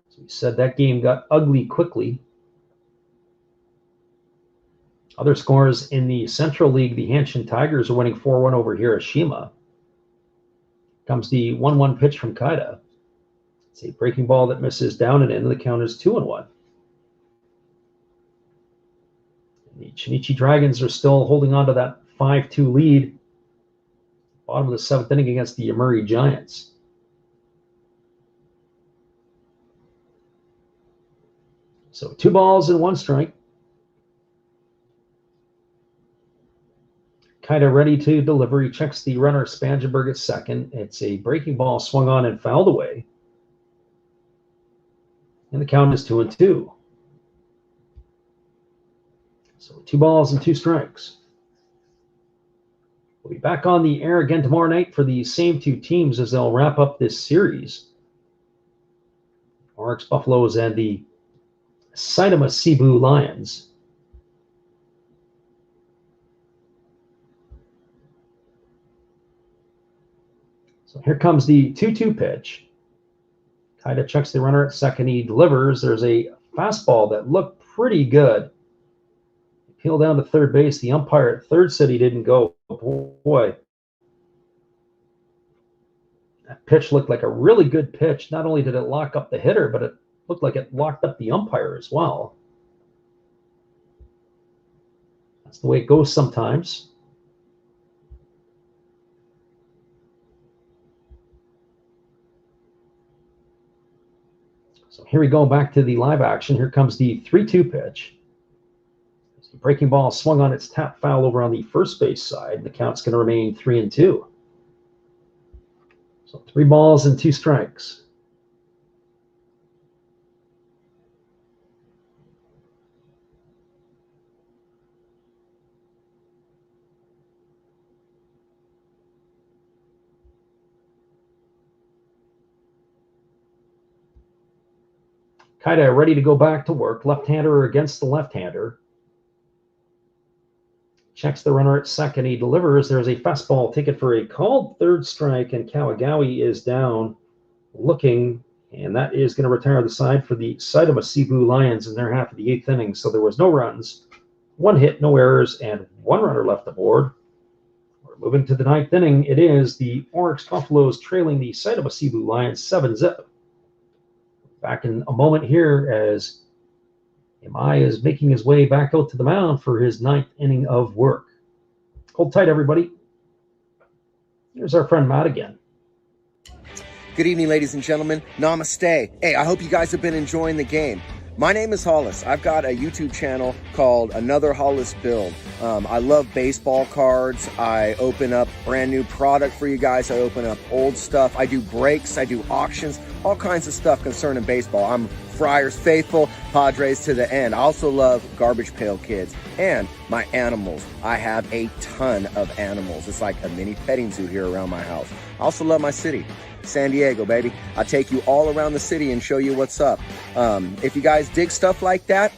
So we said that game got ugly quickly. Other scores in the Central League, the Hanshin Tigers are winning 4-1 over Hiroshima. Comes the 1-1 pitch from Kaida. It's a breaking ball that misses down and in. The count is 2-1. The Chinichi Dragons are still holding on to that 5-2 lead. Bottom of the 7th inning against the Yomiuri Giants. So 2 balls and 1 strike. Kaida ready to deliver. He checks the runner Spangenberg at second. It's a breaking ball swung on and fouled away. And the count is 2-2. So 2 balls and 2 strikes. We'll be back on the air again tomorrow night for the same 2 teams as they'll wrap up this series. Orix Buffaloes and the Saitama Seibu Lions. So here comes the 2-2 pitch. Kaida checks the runner at second. He delivers. There's a fastball that looked pretty good. Peeled down to third base. The umpire at third said he didn't go. Boy, that pitch looked like a really good pitch. Not only did it lock up the hitter, but it looked like it locked up the umpire as well. That's the way it goes sometimes. So here we go back to the live action. Here comes the 3-2 pitch. The breaking ball swung on its tap foul over on the first base side. The count's going to remain 3-2. So 3 balls and 2 strikes. Kaida ready to go back to work. Left-hander against the left-hander. Checks the runner at second. He delivers. There's a fastball taken for a called third strike, and Kawagawa is down looking, and that is going to retire the side for the Saitama Seibu Lions in their half of the 8th inning. So there was no runs, 1 hit, no errors, and 1 runner left aboard. We're moving to the 9th inning. It is the Orix Buffaloes trailing the Saitama Seibu Lions 7-0. Back in a moment here as Imai is making his way back out to the mound for his 9th inning of work. Hold tight, everybody. Here's our friend Matt again. Good evening, ladies and gentlemen. Namaste. Hey, I hope you guys have been enjoying the game. My name is Hollis. I've got a YouTube channel called Another Hollis Build. I love baseball cards. I open up brand new product for you guys. I open up old stuff. I do breaks. I do auctions. All kinds of stuff concerning baseball. I'm Friars faithful, Padres to the end. I also love Garbage Pail Kids and my animals. I have a ton of animals. It's like a mini petting zoo here around my house. I also love my city. San Diego, baby. I'll take you all around the city and show you what's up. If you guys dig stuff like that,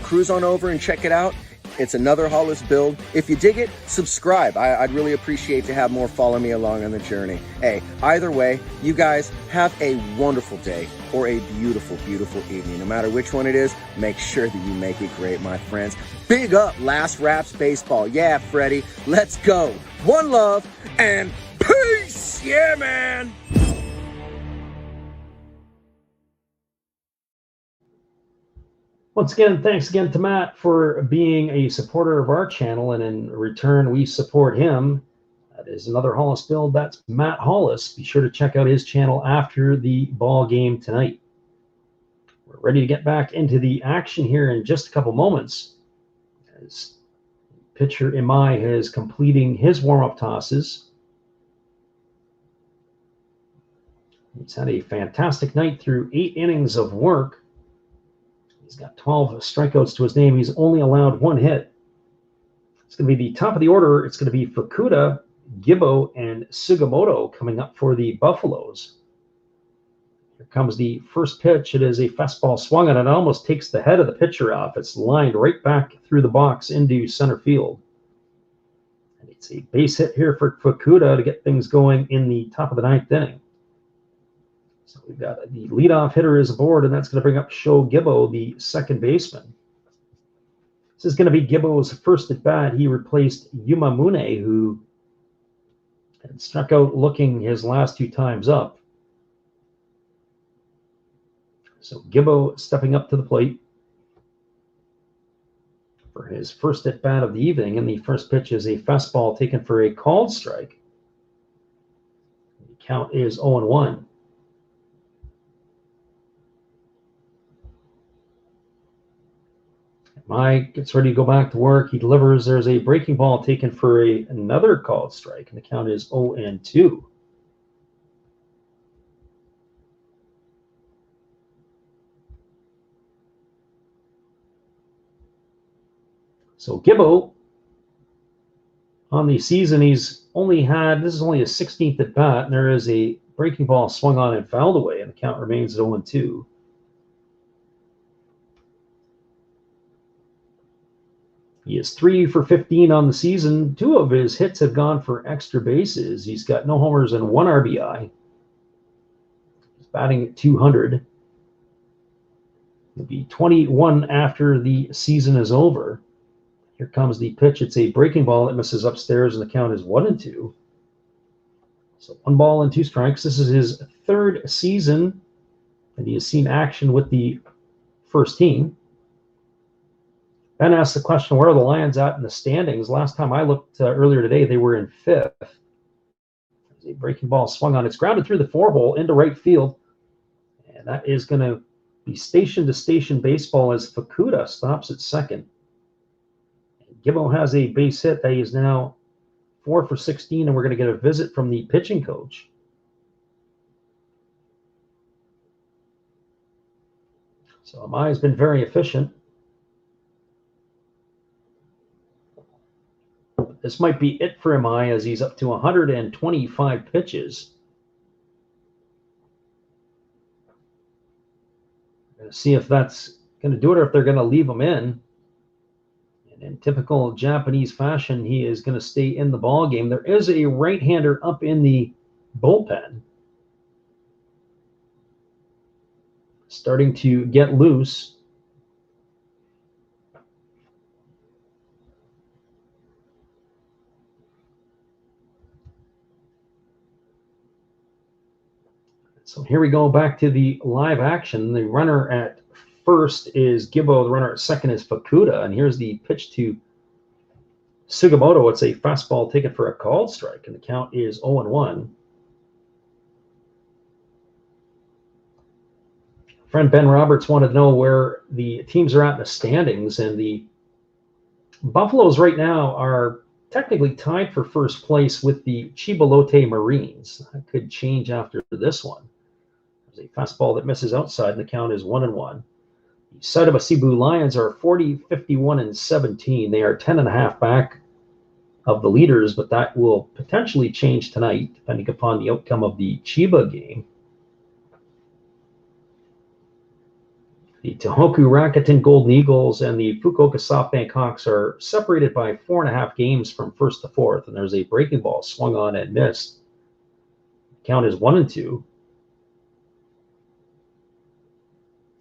cruise on over and check it out. It's Another Hollis Build. If you dig it, subscribe. I'd really appreciate to have more follow me along on the journey. Hey, either way, you guys have a wonderful day or a beautiful, beautiful evening. No matter which one it is, make sure that you make it great, my friends. Big up Last Raps Baseball. Yeah, Freddie, let's go. One love and peace. Yeah, man. Once again, thanks again to Matt for being a supporter of our channel, and in return, we support him. That is Another Hollis Build. That's Matt Hollis. Be sure to check out his channel after the ball game tonight. We're ready to get back into the action here in just a couple moments, as pitcher Imai is completing his warm-up tosses. He's had a fantastic night through 8 innings of work. He's got 12 strikeouts to his name. He's only allowed 1 hit. It's going to be the top of the order. It's going to be Fukuda Gibbo and Sugimoto coming up for the Buffaloes. Here comes the first pitch. It is a fastball swung on. It almost takes the head of the pitcher off. It's lined right back through the box into center field. And it's a base hit here for Fukuda to get things going in the top of the ninth inning. So we've got the leadoff hitter is aboard, and that's going to bring up Sho Gibbo, the second baseman. This is going to be Gibbo's first at bat. He replaced Yuma Mune, who had struck out looking his last two times up. So Gibbo stepping up to the plate for his first at bat of the evening, and the first pitch is a fastball taken for a called strike. The count is 0-1. Mike gets ready to go back to work. He delivers. There's a breaking ball taken for another called strike, and the count is 0-2. So Gibbo, on the season, he's only had, this is only his 16th at bat, and there is a breaking ball swung on and fouled away, and the count remains at 0-2. He is 3 for 15 on the season. 2 of his hits have gone for extra bases. He's got no homers and 1 RBI. He's batting at 200. He'll be 21 after the season is over. Here comes the pitch. It's a breaking ball that misses upstairs, and the count is 1-2. So 1 ball and 2 strikes. This is his 3rd season, and he has seen action with the first team. Ben asked the question, where are the Lions at in the standings? Last time I looked earlier today, they were in 5th. There's a breaking ball swung on. It's grounded through the 4-hole into right field. And that is going to be station-to-station baseball as Fukuda stops at second. Gibbo has a base hit that he is now 4 for 16, and we're going to get a visit from the pitching coach. So Amai has been very efficient. This might be it for Amai as he's up to 125 pitches. Going to see if that's going to do it or if they're going to leave him in. And in typical Japanese fashion, he is going to stay in the ball game. There is a right-hander up in the bullpen, starting to get loose. So here we go back to the live action. The runner at first is Gibbo. The runner at second is Fukuda. And here's the pitch to Sugimoto. It's a fastball taken for a called strike, and the count is 0-1. Friend Ben Roberts wanted to know where the teams are at in the standings, and the Buffaloes right now are technically tied for first place with the Chibalote Marines. That could change after this one. There's a fastball that misses outside, and the count is 1-1. The Seibu Lions are 40, 51, and 17. They are 10.5 back of the leaders, but that will potentially change tonight, depending upon the outcome of the Chiba game. The Tohoku Rakuten Golden Eagles and the Fukuoka SoftBank Hawks are separated by 4.5 games from first to fourth, and there's a breaking ball swung on and missed. The count is 1-2.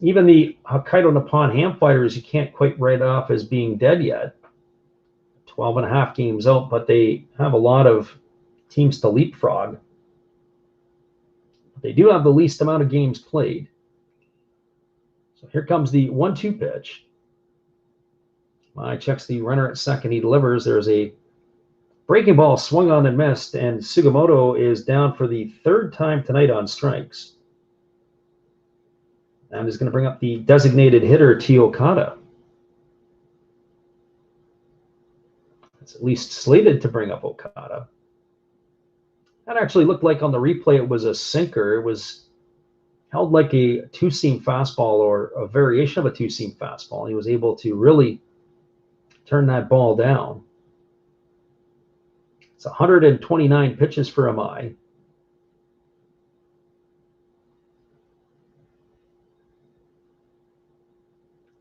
Even the Hokkaido Nippon Ham Fighters, you can't quite write off as being dead yet. 12.5 games out, but they have a lot of teams to leapfrog. They do have the least amount of games played. So here comes the 1-2 pitch. I checks the runner at second. He delivers. There's a breaking ball swung on and missed, and Sugimoto is down for the 3rd time tonight on strikes. And is going to bring up the designated hitter, T. Okada. It's at least slated to bring up Okada. That actually looked like on the replay it was a sinker. It was held like a two-seam fastball or a variation of a two-seam fastball. He was able to really turn that ball down. It's 129 pitches for MI.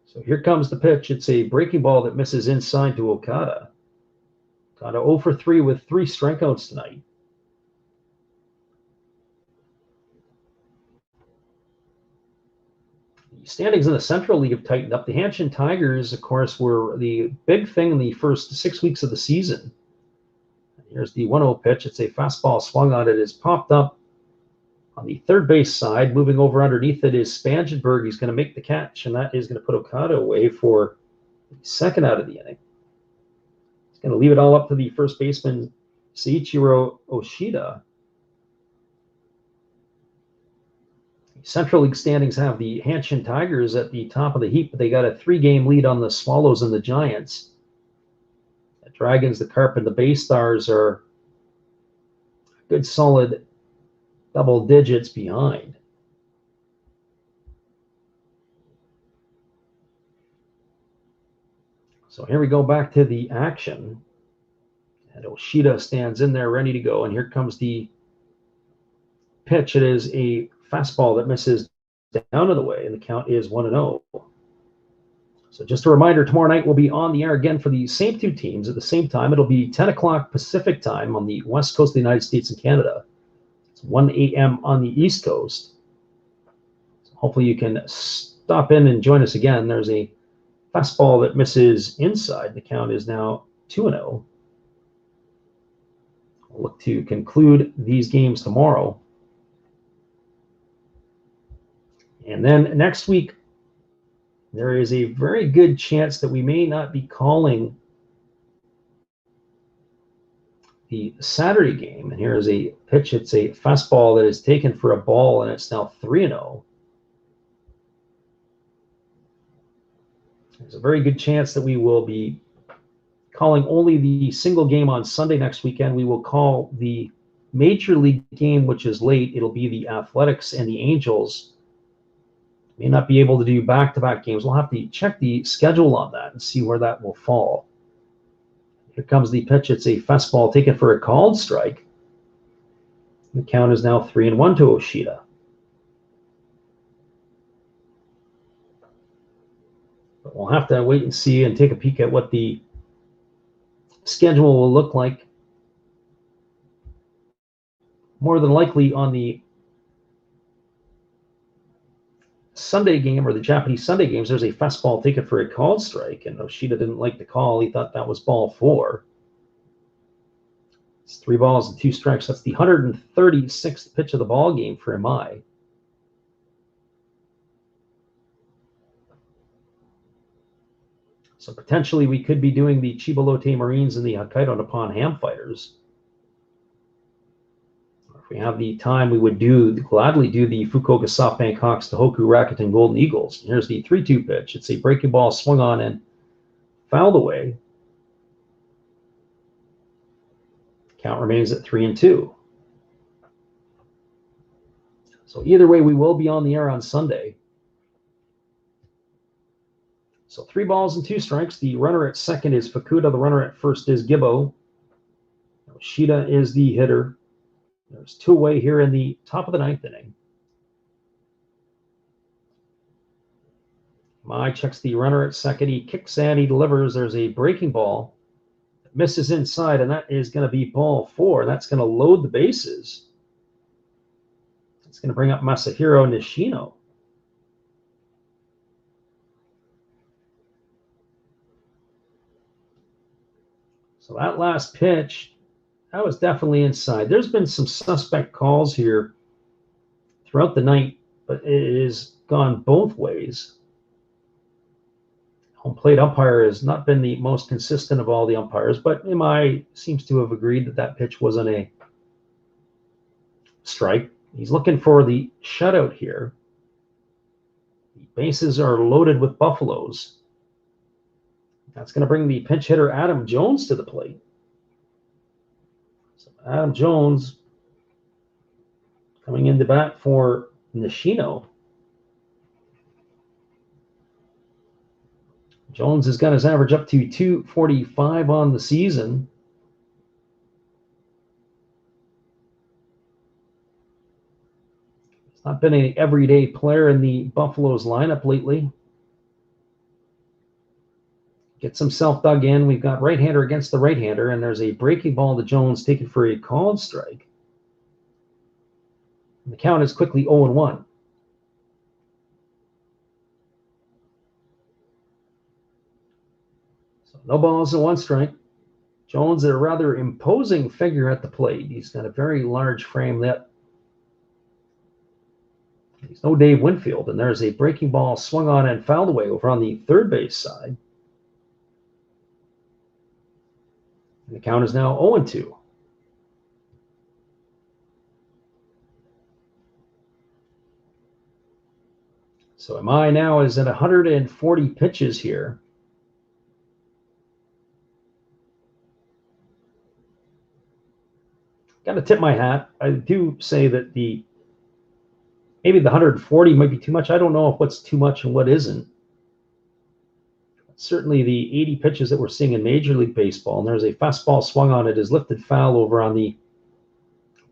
So here comes the pitch. It's a breaking ball that misses inside to Okada. Okada 0 for 3 with 3 strikeouts tonight. The standings in the Central League have tightened up. The Hanshin Tigers, of course, were the big thing in the first 6 weeks of the season. Here's the 1-0 pitch. It's a fastball swung on. It is popped up on the third base side. Moving over underneath it is Spangenberg. He's going to make the catch, and that is going to put Okada away for the second out of the inning. He's going to leave it all up to the first baseman, Seiichiro Oshida. The Central League standings have the Hanshin Tigers at the top of the heap, but they got a 3-game lead on the Swallows and the Giants. The Dragons, the Carp, and the Bay Stars are a good solid double digits behind. So here we go back to the action. And Oshida stands in there ready to go. And here comes the pitch. It is a fastball that misses down to the way, and the count is 1-0. So just a reminder, tomorrow night we'll be on the air again for the same 2 teams at the same time. It'll be 10 o'clock Pacific time on the west coast of the United States and Canada. 1 a.m. on the East Coast. So hopefully you can stop in and join us again. There's a fastball that misses inside. The count is now 2-0. We'll look to conclude these games tomorrow. And then next week, there is a very good chance that we may not be calling the Saturday game. And here is a pitch. It's a fastball that is taken for a ball, and it's now 3-0. There's a very good chance that we will be calling only the single game on Sunday next weekend. We will call the Major League game, which is late. It'll be the Athletics and the Angels. May not be able to do back-to-back games. We'll have to check the schedule on that and see where that will fall. Here comes the pitch. It's a fastball taken for a called strike. The count is now 3-1 to Oshida. But we'll have to wait and see and take a peek at what the schedule will look like. More than likely on the Sunday game or the Japanese Sunday games, there's a fastball taken for a called strike, and Oshida didn't like the call. He thought that was ball 4. It's 3 balls and 2 strikes. That's the 136th pitch of the ball game for MI. So potentially we could be doing the Chibalote Marines and the Hokkaido Nippon Ham Fighters. If we have the time, we would gladly do the Fukuoka SoftBank Hawks, the Hoku Rakuten Golden Eagles. Here's the 3-2 pitch. It's a breaking ball swung on and fouled away. Count remains at 3-2. So either way, we will be on the air on Sunday. So 3 balls and 2 strikes. The runner at second is Fukuda. The runner at first is Gibbo. Oshida is the hitter. There's 2 away here in the top of the 9th inning. Mai checks the runner at second. He kicks and he delivers. There's a breaking ball that misses inside, and that is going to be ball 4. That's going to load the bases. It's going to bring up Masahiro Nishino. So that last pitch, that was definitely inside. There's been some suspect calls here throughout the night, but it has gone both ways. Home plate umpire has not been the most consistent of all the umpires, but MI seems to have agreed that that pitch wasn't a strike. He's looking for the shutout here. The bases are loaded with Buffaloes. That's going to bring the pinch hitter Adam Jones to the plate. So Adam Jones coming in to bat for Nishino. Jones has got his average up to 245 on the season. Not been an everyday player in the Buffaloes lineup lately. Gets himself dug in. We've got right-hander against the right-hander, and there's a breaking ball to Jones taken for a called strike. And the count is quickly 0-1. So no balls and 1 strike. Jones is a rather imposing figure at the plate. He's got a very large frame. That he's no Dave Winfield, and there's a breaking ball swung on and fouled away over on the third base side. And the count is now 0-2. So MI now is at 140 pitches here. Got to tip my hat. I do say that maybe the 140 might be too much. I don't know if what's too much and what isn't. Certainly the 80 pitches that we're seeing in Major League Baseball, and there's a fastball swung on it, is lifted foul over on the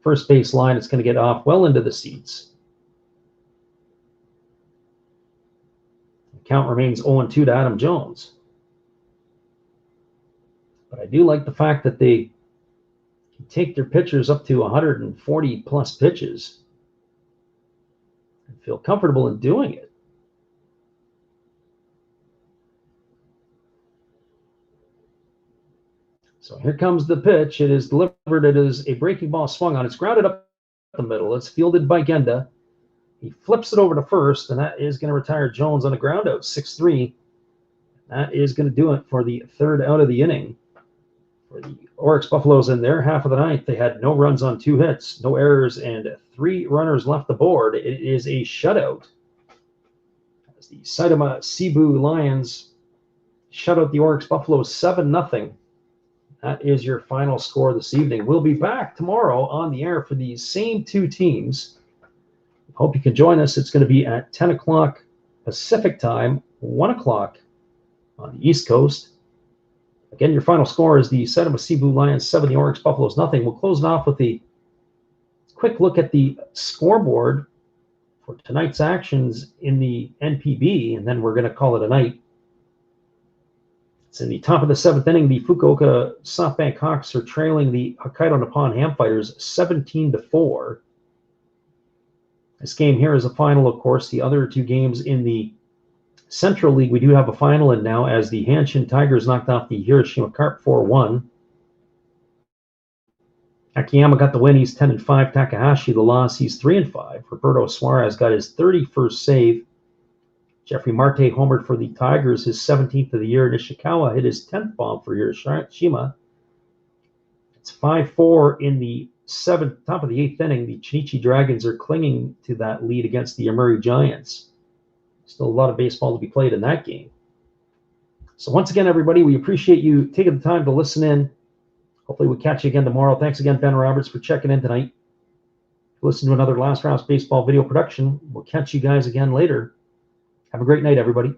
first base line. It's going to get off well into the seats. The count remains 0-2 to Adam Jones. But I do like the fact that they can take their pitchers up to 140 plus pitches and feel comfortable in doing it. So here comes the pitch. It is delivered. It is a breaking ball swung on. It's grounded up the middle. It's fielded by Genda. He flips it over to first, and that is going to retire Jones on a ground out, 6-3. That is going to do it for the third out of the inning. For the Orix Buffaloes in their half of the ninth, they had no runs on 2 hits, no errors, and 3 runners left the board. It is a shutout. As the Seibu Lions shut out the Orix Buffaloes 7-0. That is your final score this evening. We'll be back tomorrow on the air for these same 2 teams. Hope you can join us. It's going to be at 10 o'clock Pacific time, 1 o'clock on the East Coast. Again, your final score is the Seibu Lions 7, the Orix Buffaloes nothing. We'll close it off with a quick look at the scoreboard for tonight's actions in the NPB, and then we're going to call it a night. It's in the top of the 7th inning. The Fukuoka SoftBank Hawks are trailing the Hokkaido Nippon Ham Fighters 17-4. This game here is a final, of course. The other 2 games in the Central League, we do have a final in now, as the Hanshin Tigers knocked off the Hiroshima Carp 4-1. Akiyama got the win. He's 10-5. Takahashi the loss. He's 3-5. Roberto Suarez got his 31st save. Jeffrey Marte homered for the Tigers, his 17th of the year. Nishikawa hit his 10th bomb for Hiroshima. It's 5-4 in the top of the 8th inning. The Chinichi Dragons are clinging to that lead against the Yomiuri Giants. Still a lot of baseball to be played in that game. So once again, everybody, we appreciate you taking the time to listen in. Hopefully we'll catch you again tomorrow. Thanks again, Ben Roberts, for checking in tonight. Listen to another Last Rounds Baseball video production. We'll catch you guys again later. Have a great night, everybody.